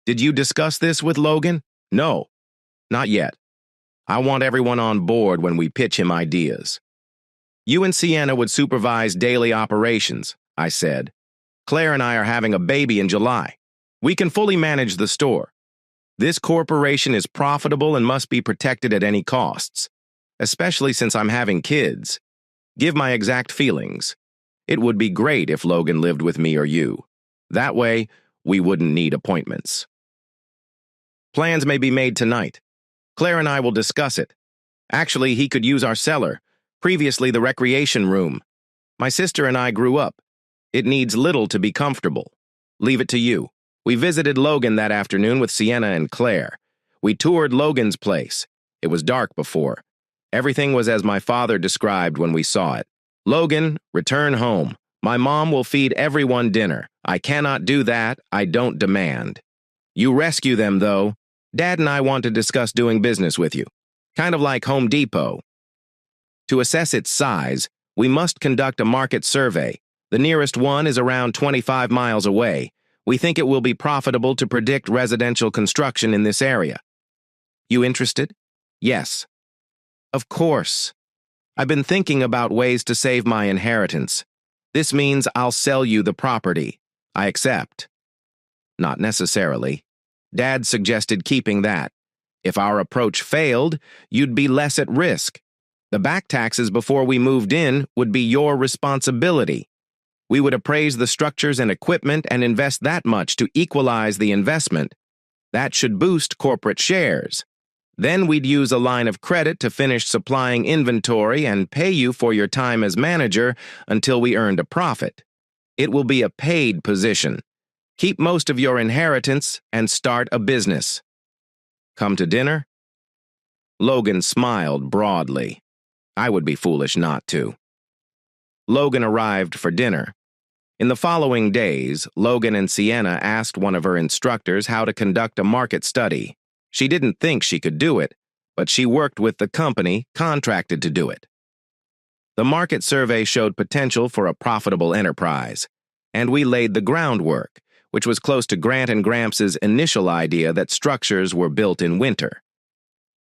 Did you discuss this with Logan? No, not yet. I want everyone on board when we pitch him ideas. You and Sienna would supervise daily operations, I said. Claire and I are having a baby in July. We can fully manage the store. This corporation is profitable and must be protected at any costs, especially since I'm having kids. Give my exact feelings. It would be great if Logan lived with me or you. That way, we wouldn't need appointments. Plans may be made tonight. Claire and I will discuss it. Actually, he could use our cellar, previously the recreation room. My sister and I grew up. It needs little to be comfortable. Leave it to you. We visited Logan that afternoon with Sienna and Claire. We toured Logan's place. It was dark before. Everything was as my father described when we saw it. Logan, return home. My mom will feed everyone dinner. I cannot do that. I don't demand. You rescue them, though. Dad and I want to discuss doing business with you. Kind of like Home Depot. To assess its size, we must conduct a market survey. The nearest one is around 25 miles away. We think it will be profitable to predict residential construction in this area. You interested? Yes. Of course. I've been thinking about ways to save my inheritance. This means I'll sell you the property. I accept. Not necessarily. Dad suggested keeping that. If our approach failed, you'd be less at risk. The back taxes before we moved in would be your responsibility. We would appraise the structures and equipment and invest that much to equalize the investment. That should boost corporate shares. Then we'd use a line of credit to finish supplying inventory and pay you for your time as manager until we earned a profit. It will be a paid position. Keep most of your inheritance and start a business. Come to dinner? Logan smiled broadly. I would be foolish not to. Logan arrived for dinner. In the following days, Logan and Sienna asked one of her instructors how to conduct a market study. She didn't think she could do it, but she worked with the company contracted to do it. The market survey showed potential for a profitable enterprise, and we laid the groundwork, which was close to Grant and Gramps' initial idea that structures were built in winter.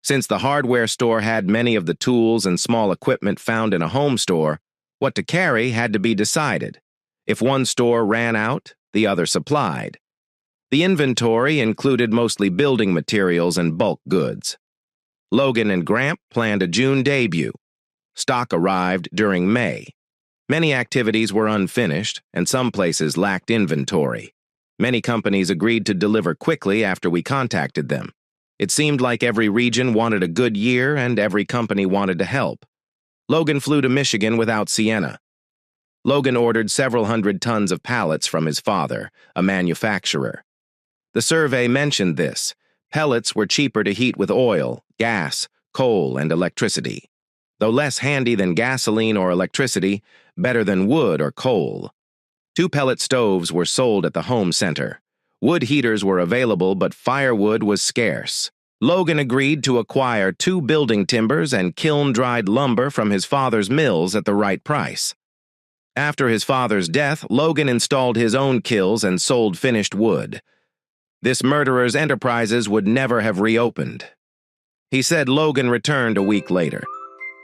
Since the hardware store had many of the tools and small equipment found in a home store, what to carry had to be decided. If one store ran out, the other supplied. The inventory included mostly building materials and bulk goods. Logan and Gramp planned a June debut. Stock arrived during May. Many activities were unfinished, and some places lacked inventory. Many companies agreed to deliver quickly after we contacted them. It seemed like every region wanted a good year and every company wanted to help. Logan flew to Michigan without Sienna. Logan ordered several hundred tons of pallets from his father, a manufacturer. The survey mentioned this. Pellets were cheaper to heat with oil, gas, coal, and electricity. Though less handy than gasoline or electricity, better than wood or coal. 2 pellet stoves were sold at the home center. Wood heaters were available, but firewood was scarce. Logan agreed to acquire 2 building timbers and kiln-dried lumber from his father's mills at the right price. After his father's death, Logan installed his own kilns and sold finished wood. This murderer's enterprises would never have reopened. He said Logan returned a week later.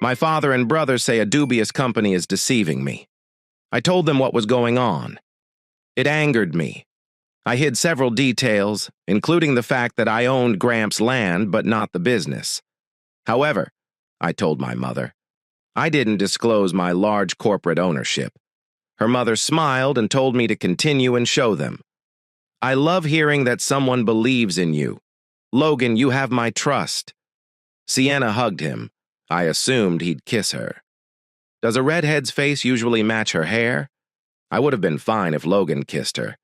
My father and brother say a dubious company is deceiving me. I told them what was going on. It angered me. I hid several details, including the fact that I owned Gramps' land but not the business. However, I told my mother, I didn't disclose my large corporate ownership. Her mother smiled and told me to continue and show them. I love hearing that someone believes in you. Logan, you have my trust. Sienna hugged him. I assumed he'd kiss her. Does a redhead's face usually match her hair? I would have been fine if Logan kissed her.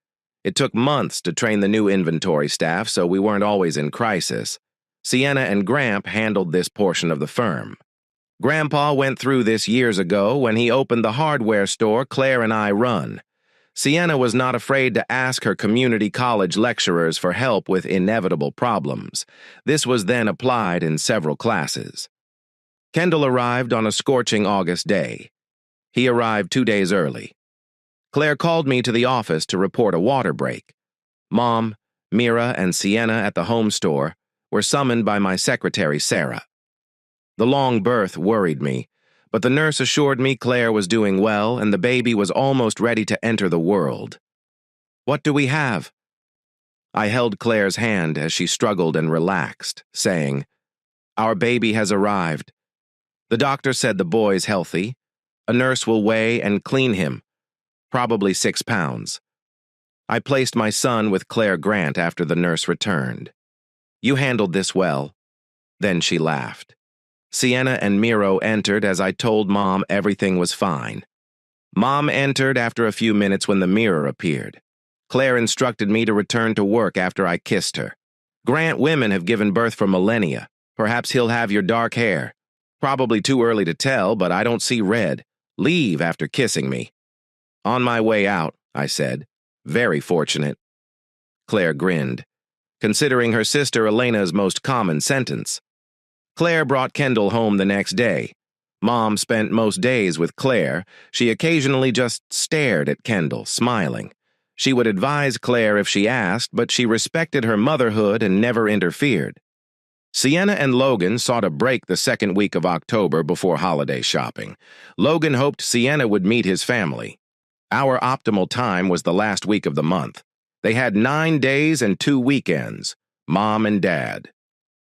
It took months to train the new inventory staff, so we weren't always in crisis. Sienna and Gramp handled this portion of the firm. Grandpa went through this years ago when he opened the hardware store Claire and I run. Sienna was not afraid to ask her community college lecturers for help with inevitable problems. This was then applied in several classes. Kendall arrived on a scorching August day. He arrived 2 days early. Claire called me to the office to report a water break. Mom, Mira, and Sienna at the home store were summoned by my secretary, Sarah. The long birth worried me, but the nurse assured me Claire was doing well and the baby was almost ready to enter the world. What do we have? I held Claire's hand as she struggled and relaxed, saying, Our baby has arrived. The doctor said the boy's healthy. A nurse will weigh and clean him, probably 6 pounds. I placed my son with Claire Grant after the nurse returned. You handled this well. Then she laughed. Sienna and Miro entered as I told Mom everything was fine. Mom entered after a few minutes when the mirror appeared. Claire instructed me to return to work after I kissed her. Grant women have given birth for millennia. Perhaps he'll have your dark hair. Probably too early to tell, but I don't see red. Leave after kissing me. On my way out, I said. Very fortunate. Claire grinned, considering her sister Elena's most common sentence. Claire brought Kendall home the next day. Mom spent most days with Claire. She occasionally just stared at Kendall, smiling. She would advise Claire if she asked, but she respected her motherhood and never interfered. Sienna and Logan sought a break the second week of October before holiday shopping. Logan hoped Sienna would meet his family. Our optimal time was the last week of the month. They had 9 days and 2 weekends, Mom and Dad.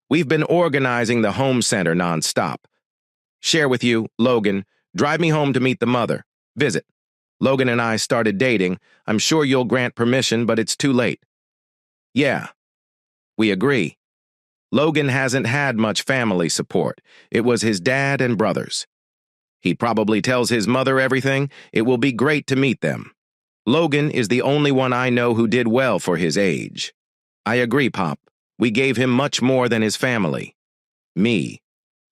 We've been organizing the home center nonstop. Share with you, Logan, drive me home to meet the mother. Visit. Logan and I started dating. I'm sure you'll grant permission, but it's too late. Yeah. We agree. Logan hasn't had much family support. It was his dad and brothers. He probably tells his mother everything. It will be great to meet them. Logan is the only one I know who did well for his age. I agree, Pop. We gave him much more than his family. Me.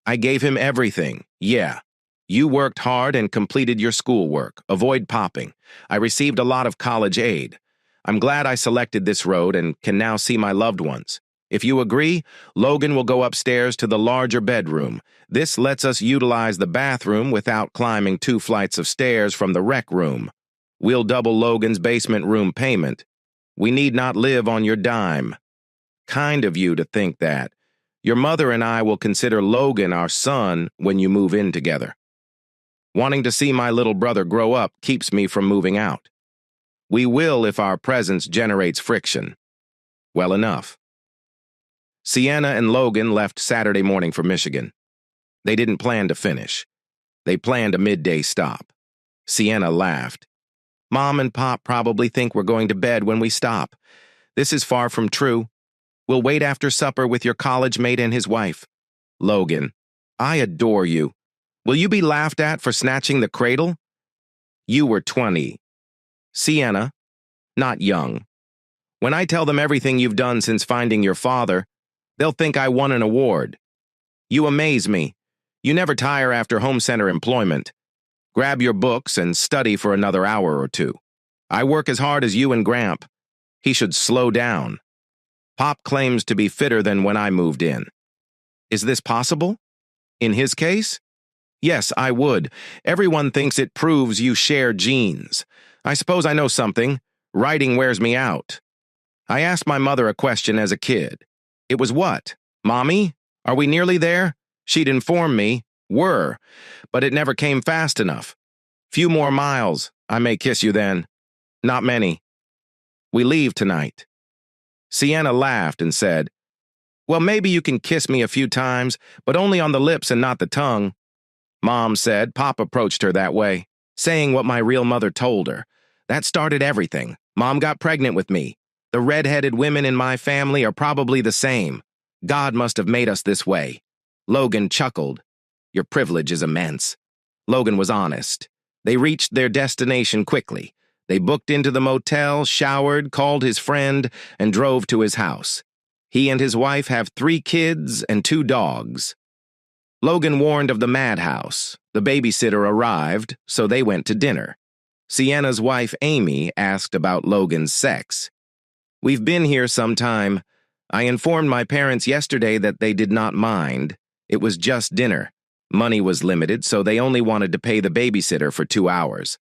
I gave him everything, yeah. You worked hard and completed your schoolwork. Avoid popping. I received a lot of college aid. I'm glad I selected this road and can now see my loved ones. If you agree, Logan will go upstairs to the larger bedroom. This lets us utilize the bathroom without climbing 2 flights of stairs from the rec room. We'll double Logan's basement room payment. We need not live on your dime. Kind of you to think that. Your mother and I will consider Logan our son when you move in together. Wanting to see my little brother grow up keeps me from moving out. We will if our presence generates friction. Well enough. Sienna and Logan left Saturday morning for Michigan. They didn't plan to finish. They planned a midday stop. Sienna laughed. Mom and Pop probably think we're going to bed when we stop. This is far from true. We'll wait after supper with your college mate and his wife. Logan, I adore you. Will you be laughed at for snatching the cradle? You were 20. Sienna, not young. When I tell them everything you've done since finding your father, they'll think I won an award. You amaze me. You never tire after home center employment. Grab your books and study for another hour or two. I work as hard as you and Gramp. He should slow down. Pop claims to be fitter than when I moved in. Is this possible? In his case? Yes, I would. Everyone thinks it proves you share genes. I suppose I know something. Writing wears me out. I asked my mother a question as a kid. It was what? Mommy? Are we nearly there? She'd inform me. Were. But it never came fast enough. Few more miles. I may kiss you then. Not many. We leave tonight. Sienna laughed and said, Well, maybe you can kiss me a few times, but only on the lips and not the tongue. Mom said Pop approached her that way, saying what my real mother told her. That started everything. Mom got pregnant with me. The red-headed women in my family are probably the same. God must have made us this way. Logan chuckled. Your privilege is immense. Logan was honest. They reached their destination quickly. They booked into the motel, showered, called his friend, and drove to his house. He and his wife have 3 kids and 2 dogs. Logan warned of the madhouse. The babysitter arrived, so they went to dinner. Sienna's wife, Amy, asked about Logan's sex. We've been here some time. I informed my parents yesterday that they did not mind. It was just dinner. Money was limited, so they only wanted to pay the babysitter for 2 hours.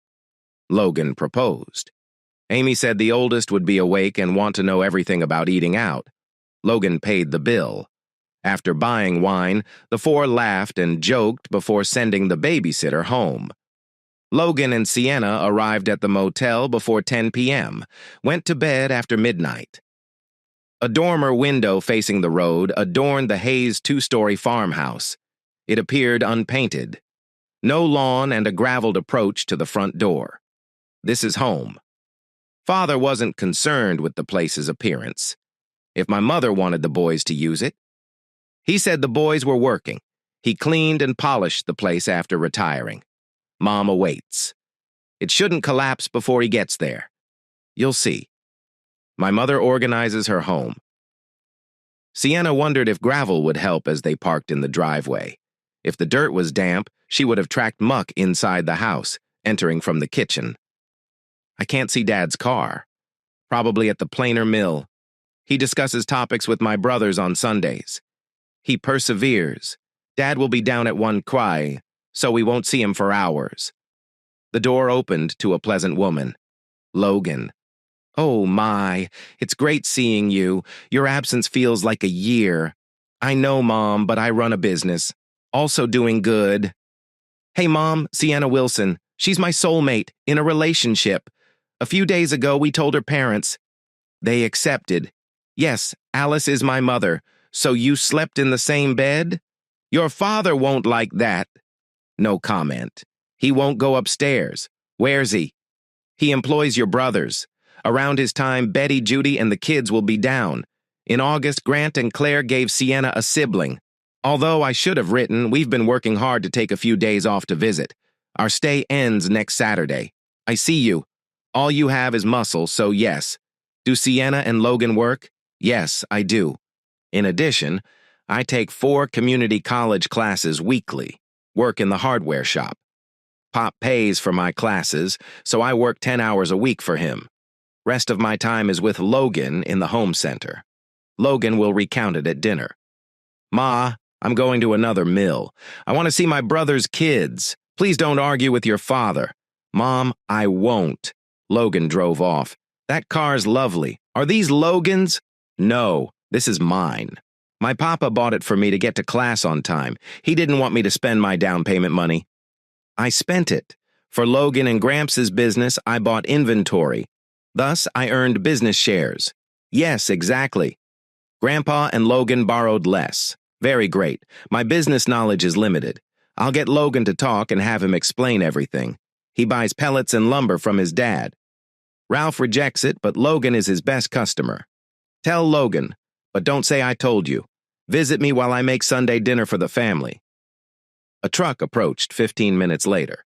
Logan proposed. Amy said the oldest would be awake and want to know everything about eating out. Logan paid the bill. After buying wine, the 4 laughed and joked before sending the babysitter home. Logan and Sienna arrived at the motel before 10 p.m., went to bed after midnight. A dormer window facing the road adorned the Hayes 2-story farmhouse. It appeared unpainted. No lawn and a graveled approach to the front door. This is home. Father wasn't concerned with the place's appearance. If my mother wanted the boys to use it, he said the boys were working. He cleaned and polished the place after retiring. Mom awaits. It shouldn't collapse before he gets there. You'll see. My mother organizes her home. Sienna wondered if gravel would help as they parked in the driveway. If the dirt was damp, she would have tracked muck inside the house, entering from the kitchen. I can't see Dad's car. Probably at the planer mill. He discusses topics with my brothers on Sundays. He perseveres. Dad will be down at 1 quai, so we won't see him for hours. The door opened to a pleasant woman. Logan. Oh my, it's great seeing you. Your absence feels like a year. I know, Mom, but I run a business. Also doing good. Hey, Mom, Sienna Wilson. She's my soulmate, in a relationship. A few days ago, we told her parents. They accepted. Yes, Alice is my mother. So you slept in the same bed? Your father won't like that. No comment. He won't go upstairs. Where's he? He employs your brothers. Around his time, Betty, Judy, and the kids will be down. In August, Grant and Claire gave Sienna a sibling. Although I should have written, we've been working hard to take a few days off to visit. Our stay ends next Saturday. I see you. All you have is muscle, so yes. Do Sienna and Logan work? Yes, I do. In addition, I take 4 community college classes weekly. Work in the hardware shop. Pop pays for my classes, so I work 10 hours a week for him. Rest of my time is with Logan in the home center. Logan will recount it at dinner. Ma, I'm going to another mill. I want to see my brother's kids. Please don't argue with your father. Mom, I won't. Logan drove off. That car's lovely. Are these Logan's? No, this is mine. My papa bought it for me to get to class on time. He didn't want me to spend my down payment money. I spent it. For Logan and Gramps' business, I bought inventory. Thus, I earned business shares. Yes, exactly. Grandpa and Logan borrowed less. Very great. My business knowledge is limited. I'll get Logan to talk and have him explain everything. He buys pellets and lumber from his dad. Ralph rejects it, but Logan is his best customer. Tell Logan, but don't say I told you. Visit me while I make Sunday dinner for the family. A truck approached 15 minutes later.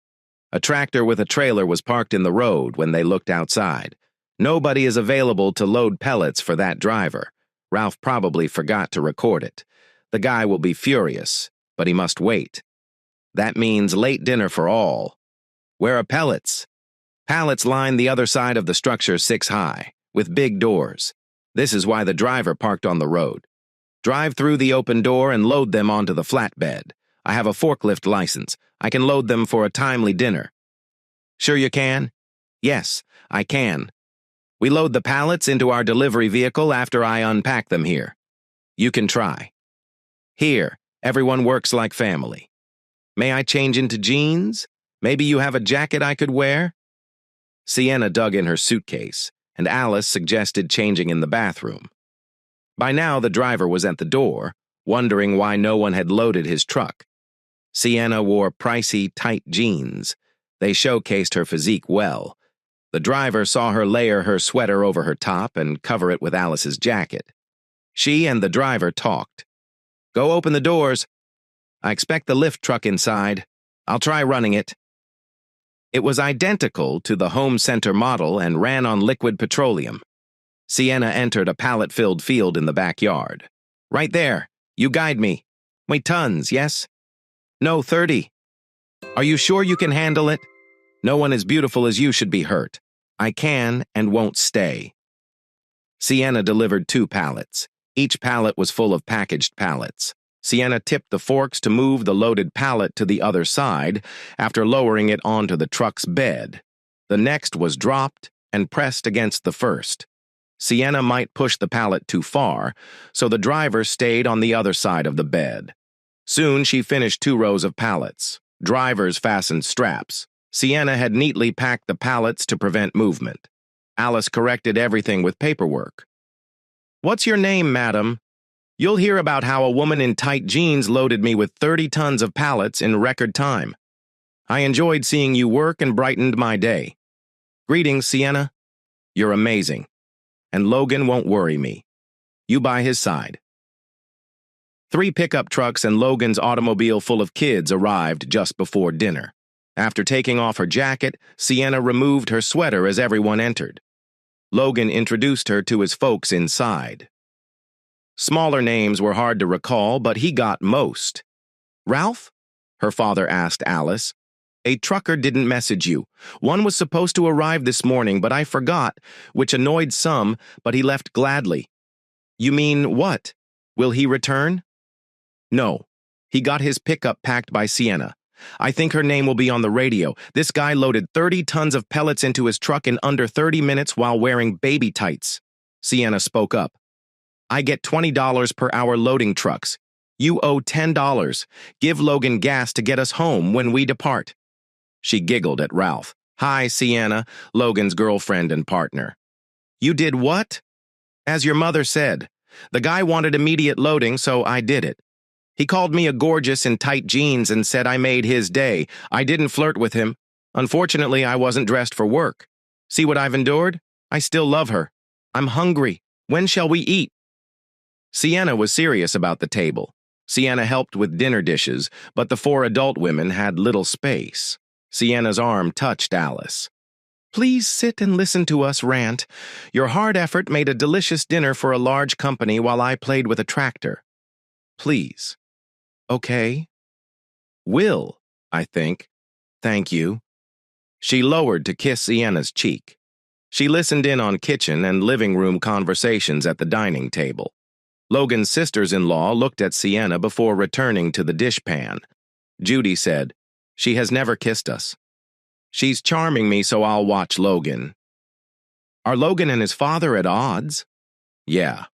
A tractor with a trailer was parked in the road when they looked outside. Nobody is available to load pellets for that driver. Ralph probably forgot to record it. The guy will be furious, but he must wait. That means late dinner for all. Where are pellets? Pallets line the other side of the structure 6 high, with big doors. This is why the driver parked on the road. Drive through the open door and load them onto the flatbed. I have a forklift license. I can load them for a timely dinner. Sure you can? Yes, I can. We load the pallets into our delivery vehicle after I unpack them here. You can try. Here, everyone works like family. May I change into jeans? Maybe you have a jacket I could wear? Sienna dug in her suitcase, and Alice suggested changing in the bathroom. By now, the driver was at the door, wondering why no one had loaded his truck. Sienna wore pricey, tight jeans. They showcased her physique well. The driver saw her layer her sweater over her top and cover it with Alice's jacket. She and the driver talked. Go open the doors. I expect the lift truck inside. I'll try running it. It was identical to the home center model and ran on liquid petroleum. Sienna entered a pallet-filled field in the backyard. Right there. You guide me. Wait, tons, yes? No, 30. Are you sure you can handle it? No one as beautiful as you should be hurt. I can and won't stay. Sienna delivered 2 pallets. Each pallet was full of packaged pallets. Sienna tipped the forks to move the loaded pallet to the other side after lowering it onto the truck's bed. The next was dropped and pressed against the first. Sienna might push the pallet too far, so the driver stayed on the other side of the bed. Soon she finished 2 rows of pallets. Drivers fastened straps. Sienna had neatly packed the pallets to prevent movement. Alice corrected everything with paperwork. What's your name, madam? You'll hear about how a woman in tight jeans loaded me with 30 tons of pallets in record time. I enjoyed seeing you work and brightened my day. Greetings, Sienna. You're amazing. And Logan won't worry me. You by his side. 3 pickup trucks and Logan's automobile full of kids arrived just before dinner. After taking off her jacket, Sienna removed her sweater as everyone entered. Logan introduced her to his folks inside. Smaller names were hard to recall, but he got most. Ralph? Her father asked Alice. A trucker didn't message you. One was supposed to arrive this morning, but I forgot, which annoyed some, but he left gladly. You mean what? Will he return? No. He got his pickup packed by Sienna. I think her name will be on the radio. This guy loaded 30 tons of pellets into his truck in under 30 minutes while wearing baby tights. Sienna spoke up. I get $20 per hour loading trucks. You owe $10. Give Logan gas to get us home when we depart. She giggled at Ralph. Hi, Sienna, Logan's girlfriend and partner. You did what? As your mother said. The guy wanted immediate loading, so I did it. He called me a gorgeous in tight jeans and said I made his day. I didn't flirt with him. Unfortunately, I wasn't dressed for work. See what I've endured? I still love her. I'm hungry. When shall we eat? Sienna was serious about the table. Sienna helped with dinner dishes, but the 4 adult women had little space. Sienna's arm touched Alice. Please sit and listen to us rant. Your hard effort made a delicious dinner for a large company while I played with a tractor. Please. Okay. Will, I think. Thank you. She lowered to kiss Sienna's cheek. She listened in on kitchen and living room conversations at the dining table. Logan's sisters-in-law looked at Sienna before returning to the dishpan. Judy said, "She has never kissed us. She's charming me, so I'll watch Logan." Are Logan and his father at odds? Yeah.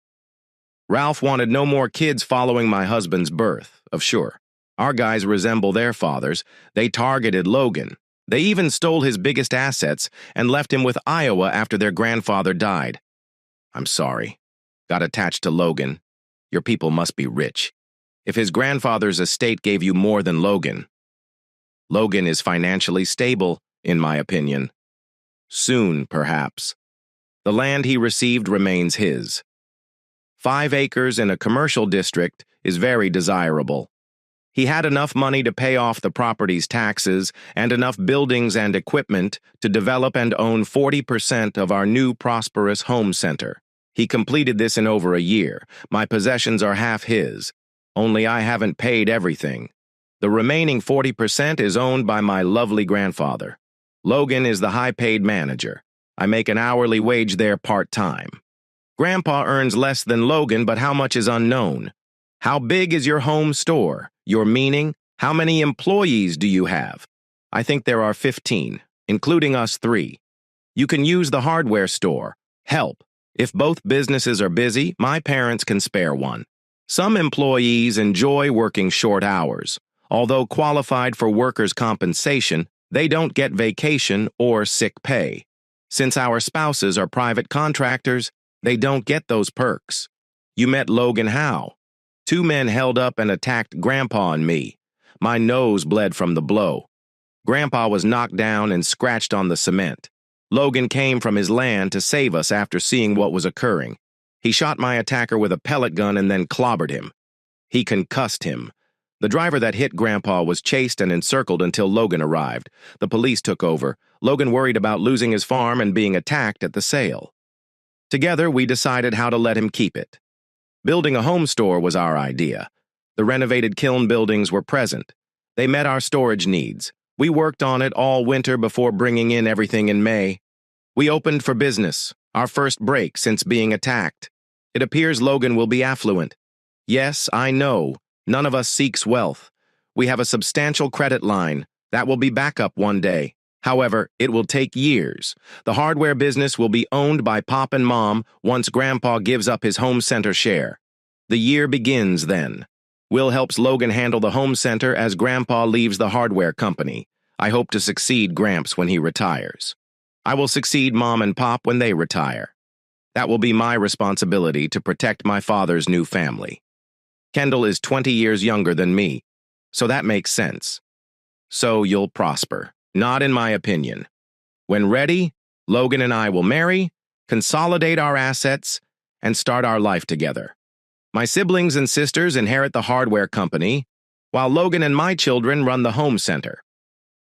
Ralph wanted no more kids following my husband's birth, of sure. Our guys resemble their fathers. They targeted Logan. They even stole his biggest assets and left him with Iowa after their grandfather died. I'm sorry. Got attached to Logan. Your people must be rich. If his grandfather's estate gave you more than Logan. Logan is financially stable, in my opinion. Soon, perhaps. The land he received remains his. 5 acres in a commercial district is very desirable. He had enough money to pay off the property's taxes and enough buildings and equipment to develop and own 40% of our new prosperous home center. He completed this in over a year. My possessions are half his, only I haven't paid everything. The remaining 40% is owned by my lovely grandfather. Logan is the high-paid manager. I make an hourly wage there part-time. Grandpa earns less than Logan, but how much is unknown. How big is your home store? Your meaning? How many employees do you have? I think there are 15, including us 3. You can use the hardware store. Help. If both businesses are busy, my parents can spare one. Some employees enjoy working short hours. Although qualified for workers' compensation, they don't get vacation or sick pay. Since our spouses are private contractors, they don't get those perks. You met Logan how? 2 men held up and attacked Grandpa and me. My nose bled from the blow. Grandpa was knocked down and scratched on the cement. Logan came from his land to save us after seeing what was occurring. He shot my attacker with a pellet gun and then clobbered him. He concussed him. The driver that hit Grandpa was chased and encircled until Logan arrived. The police took over. Logan worried about losing his farm and being attacked at the sale. Together, we decided how to let him keep it. Building a home store was our idea. The renovated kiln buildings were present. They met our storage needs. We worked on it all winter before bringing in everything in May. We opened for business, our first break since being attacked. It appears Logan will be affluent. Yes, I know. None of us seeks wealth. We have a substantial credit line. That will be back up one day. However, it will take years. The hardware business will be owned by Pop and Mom once Grandpa gives up his home center share. The year begins then. Will helps Logan handle the home center as Grandpa leaves the hardware company. I hope to succeed Gramps when he retires. I will succeed Mom and Pop when they retire. That will be my responsibility to protect my father's new family. Kendall is 20 years younger than me, so that makes sense. So you'll prosper. Not in my opinion. When ready, Logan and I will marry, consolidate our assets, and start our life together. My siblings and sisters inherit the hardware company, while Logan and my children run the home center.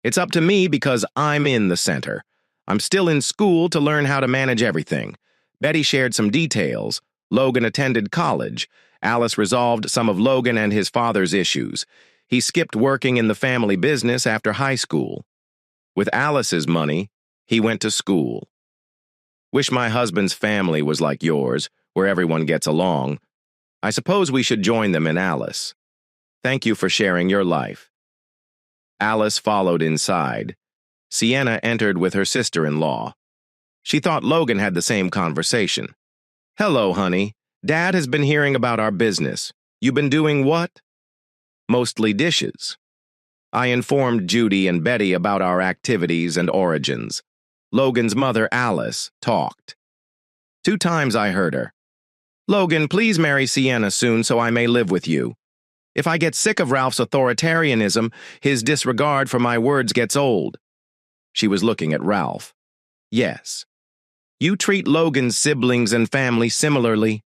It's up to me because I'm in the center. I'm still in school to learn how to manage everything. Betty shared some details. Logan attended college. Alice resolved some of Logan and his father's issues. He skipped working in the family business after high school. With Alice's money, he went to school. Wish my husband's family was like yours, where everyone gets along. I suppose we should join them in Alice. Thank you for sharing your life. Alice followed inside. Sienna entered with her sister-in-law. She thought Logan had the same conversation. Hello, honey. Dad has been hearing about our business. You been doing what? Mostly dishes. I informed Judy and Betty about our activities and origins. Logan's mother, Alice, talked. 2 times I heard her. Logan, please marry Sienna soon so I may live with you. If I get sick of Ralph's authoritarianism, his disregard for my words gets old. She was looking at Ralph. Yes. You treat Logan's siblings and family similarly.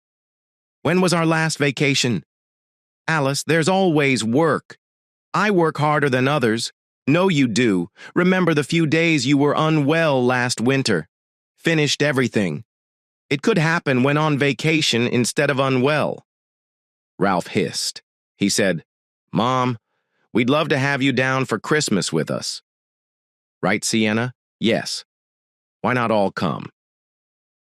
When was our last vacation? Alice, there's always work. I work harder than others. No, you do. Remember the few days you were unwell last winter. Finished everything. It could happen when on vacation instead of unwell. Ralph hissed. He said, Mom, We'd love to have you down for Christmas with us. Right, Sienna? Yes. Why not all come?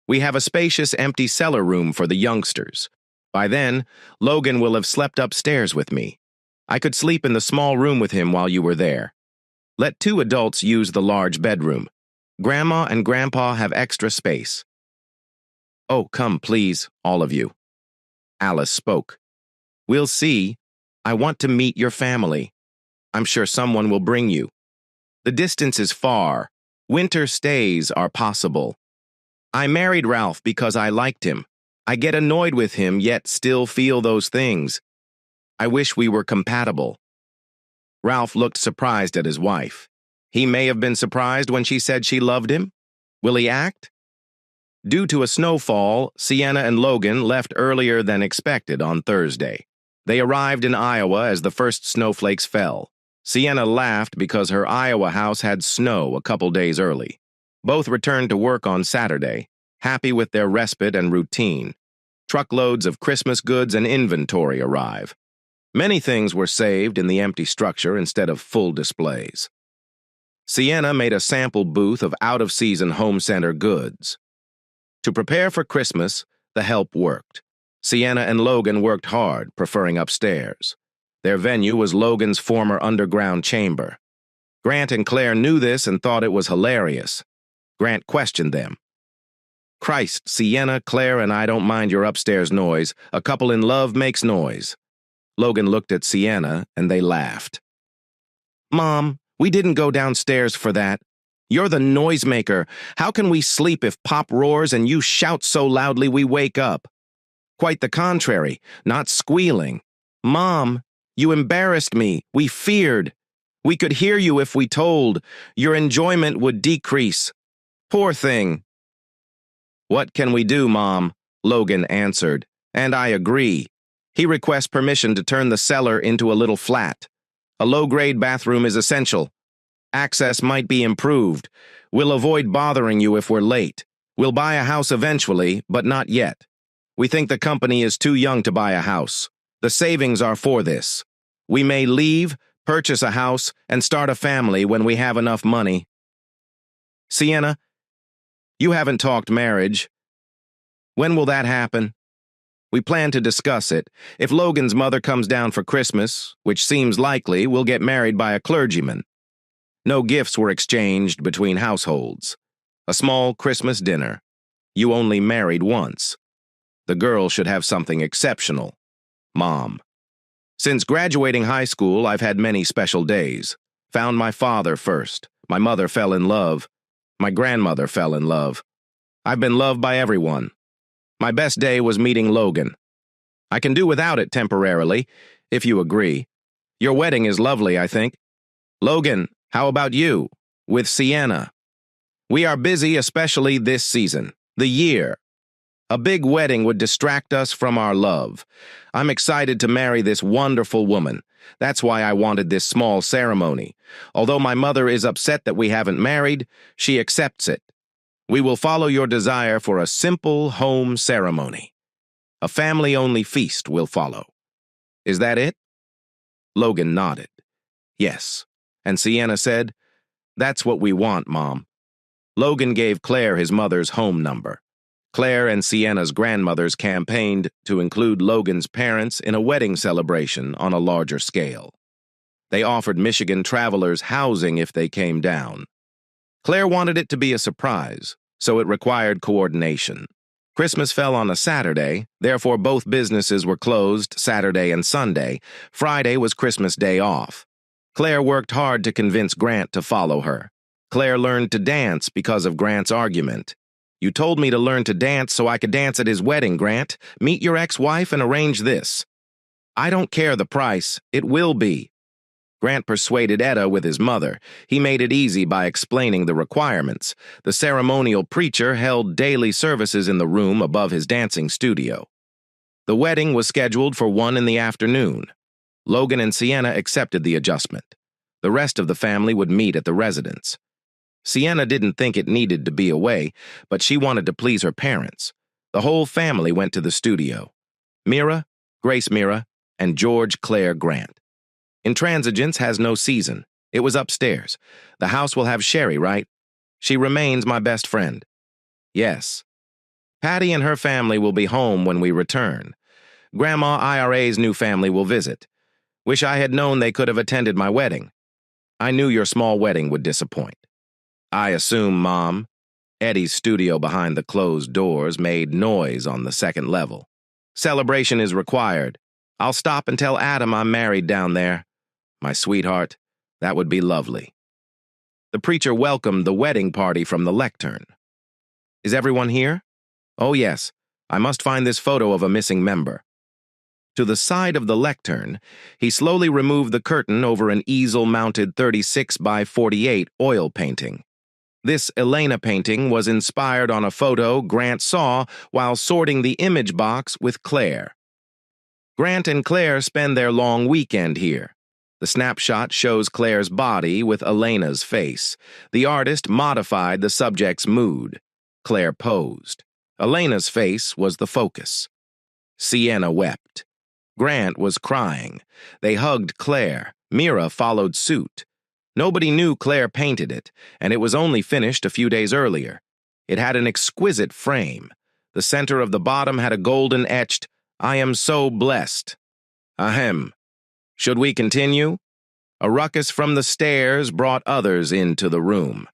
We have a spacious, empty cellar room for the youngsters. By then, Logan will have slept upstairs with me. I could sleep in the small room with him while you were there. Let 2 adults use the large bedroom. Grandma and Grandpa have extra space. Oh, come, please, all of you. Alice spoke. We'll see. I want to meet your family. I'm sure someone will bring you. The distance is far. Winter stays are possible. I married Ralph because I liked him. I get annoyed with him, yet still feel those things. I wish we were compatible. Ralph looked surprised at his wife. He may have been surprised when she said she loved him. Will he act? Due to a snowfall, Sienna and Logan left earlier than expected on Thursday. They arrived in Iowa as the first snowflakes fell. Sienna laughed because her Iowa house had snow a couple days early. Both returned to work on Saturday, happy with their respite and routine. Truckloads of Christmas goods and inventory arrive. Many things were saved in the empty structure instead of full displays. Sienna made a sample booth of out-of-season home center goods. To prepare for Christmas, the help worked. Sienna and Logan worked hard, preferring upstairs. Their venue was Logan's former underground chamber. Grant and Claire knew this and thought it was hilarious. Grant questioned them. Christ, Sienna, Claire, and I don't mind your upstairs noise. A couple in love makes noise. Logan looked at Sienna, and they laughed. Mom, we didn't go downstairs for that. You're the noisemaker. How can we sleep if Pop roars and you shout so loudly we wake up? Quite the contrary, not squealing. Mom, you embarrassed me. We feared. We could hear you if we told. Your enjoyment would decrease. Poor thing. What can we do, Mom? Logan answered, and I agree. He requests permission to turn the cellar into a little flat. A low-grade bathroom is essential. Access might be improved. We'll avoid bothering you if we're late. We'll buy a house eventually, but not yet. We think the company is too young to buy a house. The savings are for this. We may leave, purchase a house, and start a family when we have enough money. Sienna, you haven't talked marriage. When will that happen? We plan to discuss it. If Logan's mother comes down for Christmas, which seems likely, we'll get married by a clergyman. No gifts were exchanged between households. A small Christmas dinner. You only married once. The girl should have something exceptional. Mom. Since graduating high school, I've had many special days. Found my father first. My mother fell in love. My grandmother fell in love. I've been loved by everyone. My best day was meeting Logan. I can do without it temporarily, if you agree. Your wedding is lovely, I think. Logan, how about you? With Sienna. We are busy, especially this season, the year. A big wedding would distract us from our love. I'm excited to marry this wonderful woman. That's why I wanted this small ceremony. Although my mother is upset that we haven't married, she accepts it. We will follow your desire for a simple home ceremony. A family-only feast will follow. Is that it? Logan nodded. Yes. And Sienna said, That's what we want, Mom. Logan gave Claire his mother's home number. Claire and Sienna's grandmothers campaigned to include Logan's parents in a wedding celebration on a larger scale. They offered Michigan travelers housing if they came down. Claire wanted it to be a surprise, so it required coordination. Christmas fell on a Saturday, therefore both businesses were closed Saturday and Sunday. Friday was Christmas Day off. Claire worked hard to convince Grant to follow her. Claire learned to dance because of Grant's argument. You told me to learn to dance so I could dance at his wedding, Grant. Meet your ex-wife and arrange this. I don't care the price. It will be. Grant persuaded Etta with his mother. He made it easy by explaining the requirements. The ceremonial preacher held daily services in the room above his dancing studio. The wedding was scheduled for 1 in the afternoon. Logan and Sienna accepted the adjustment. The rest of the family would meet at the residence. Sienna didn't think it needed to be away, but she wanted to please her parents. The whole family went to the studio. Mira, Grace Mira, and George Claire Grant. Intransigence has no season. It was upstairs. The house will have Sherry, right? She remains my best friend. Yes. Patty and her family will be home when we return. Grandma IRA's new family will visit. Wish I had known they could have attended my wedding. I knew your small wedding would disappoint. I assume, Mom. Eddie's studio behind the closed doors made noise on the second level. Celebration is required. I'll stop and tell Adam I'm married down there. My sweetheart, that would be lovely. The preacher welcomed the wedding party from the lectern. Is everyone here? Oh, yes. I must find this photo of a missing member. To the side of the lectern, he slowly removed the curtain over an easel-mounted 36 by 48 oil painting. This Elena painting was inspired on a photo Grant saw while sorting the image box with Claire. Grant and Claire spend their long weekend here. The snapshot shows Claire's body with Elena's face. The artist modified the subject's mood. Claire posed. Elena's face was the focus. Sienna wept. Grant was crying. They hugged Claire. Mira followed suit. Nobody knew Claire painted it, and it was only finished a few days earlier. It had an exquisite frame. The center of the bottom had a golden etched, "I am so blessed." Ahem. Should we continue? A ruckus from the stairs brought others into the room.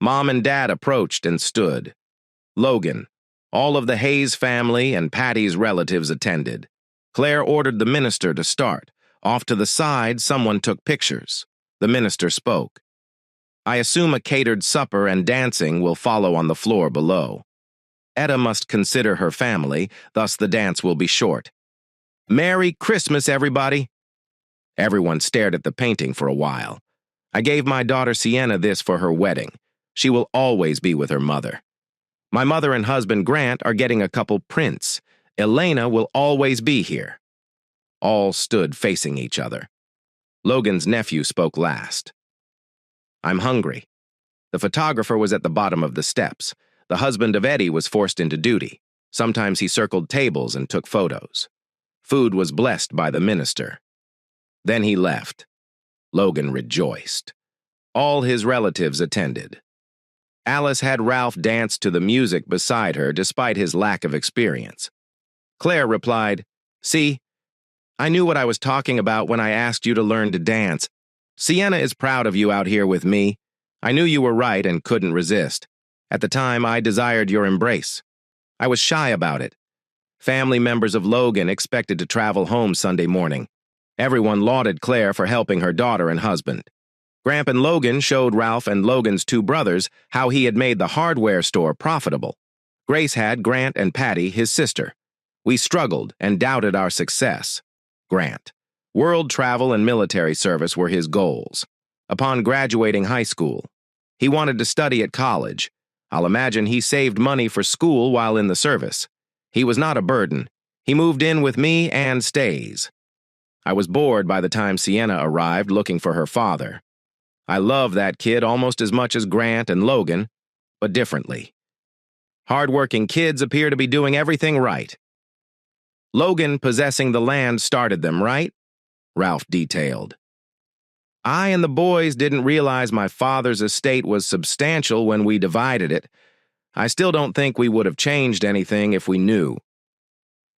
Mom and Dad approached and stood. Logan, all of the Hayes family and Patty's relatives attended. Claire ordered the minister to start. Off to the side, someone took pictures. The minister spoke. I assume a catered supper and dancing will follow on the floor below. Etta must consider her family, thus the dance will be short. Merry Christmas, everybody! Everyone stared at the painting for a while. I gave my daughter Sienna this for her wedding. She will always be with her mother. My mother and husband Grant are getting a couple prints. Elena will always be here. All stood facing each other. Logan's nephew spoke last. I'm hungry. The photographer was at the bottom of the steps. The husband of Eddie was forced into duty. Sometimes he circled tables and took photos. Food was blessed by the minister. Then he left. Logan rejoiced. All his relatives attended. Alice had Ralph dance to the music beside her despite his lack of experience. Claire replied, See, I knew what I was talking about when I asked you to learn to dance. Sienna is proud of you out here with me. I knew you were right and couldn't resist. At the time, I desired your embrace. I was shy about it. Family members of Logan expected to travel home Sunday morning. Everyone lauded Claire for helping her daughter and husband. Gramp and Logan showed Ralph and Logan's two brothers how he had made the hardware store profitable. Grace had Grant and Patty, his sister. We struggled and doubted our success. Grant. World travel and military service were his goals. Upon graduating high school, he wanted to study at college. I'll imagine he saved money for school while in the service. He was not a burden. He moved in with me and stays. I was bored by the time Sienna arrived looking for her father. I love that kid almost as much as Grant and Logan, but differently. Hard-working kids appear to be doing everything right. Logan possessing the land started them, right? Ralph detailed. I and the boys didn't realize my father's estate was substantial when we divided it. I still don't think we would have changed anything if we knew.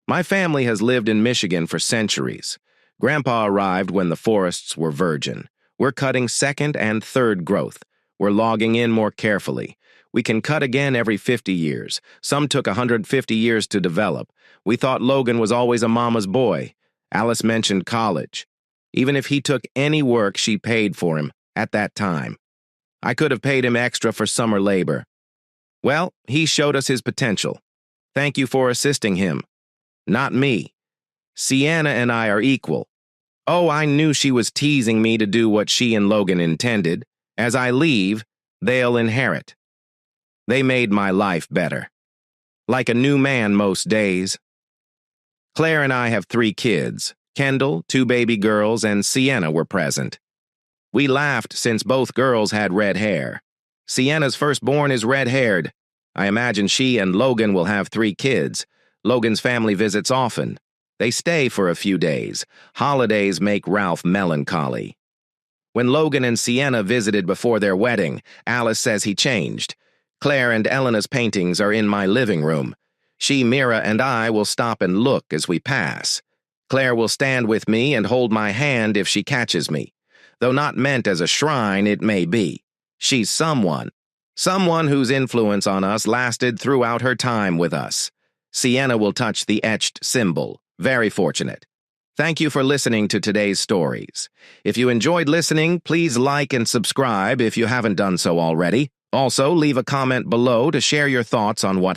My family has lived in Michigan for centuries. Grandpa arrived when the forests were virgin. We're cutting second and third growth. We're logging in more carefully. We can cut again every 50 years. Some took 150 years to develop. We thought Logan was always a mama's boy. Alice mentioned college. Even if he took any work, she paid for him at that time. I could have paid him extra for summer labor. Well, he showed us his potential. Thank you for assisting him. Not me. Sienna and I are equal. Oh, I knew she was teasing me to do what she and Logan intended. As I leave, they'll inherit. They made my life better. Like a new man most days. Claire and I have 3 kids. Kendall, 2 baby girls, and Sienna were present. We laughed since both girls had red hair. Sienna's firstborn is red-haired. I imagine she and Logan will have 3 kids. Logan's family visits often. They stay for a few days. Holidays make Ralph melancholy. When Logan and Sienna visited before their wedding, Alice says he changed. Claire and Elena's paintings are in my living room. She, Mira, and I will stop and look as we pass. Claire will stand with me and hold my hand if she catches me. Though not meant as a shrine, it may be. She's someone whose influence on us lasted throughout her time with us. Sienna will touch the etched symbol. Very fortunate. Thank you for listening to today's stories. If you enjoyed listening, please like and subscribe if you haven't done so already. Also, leave a comment below to share your thoughts on what happened.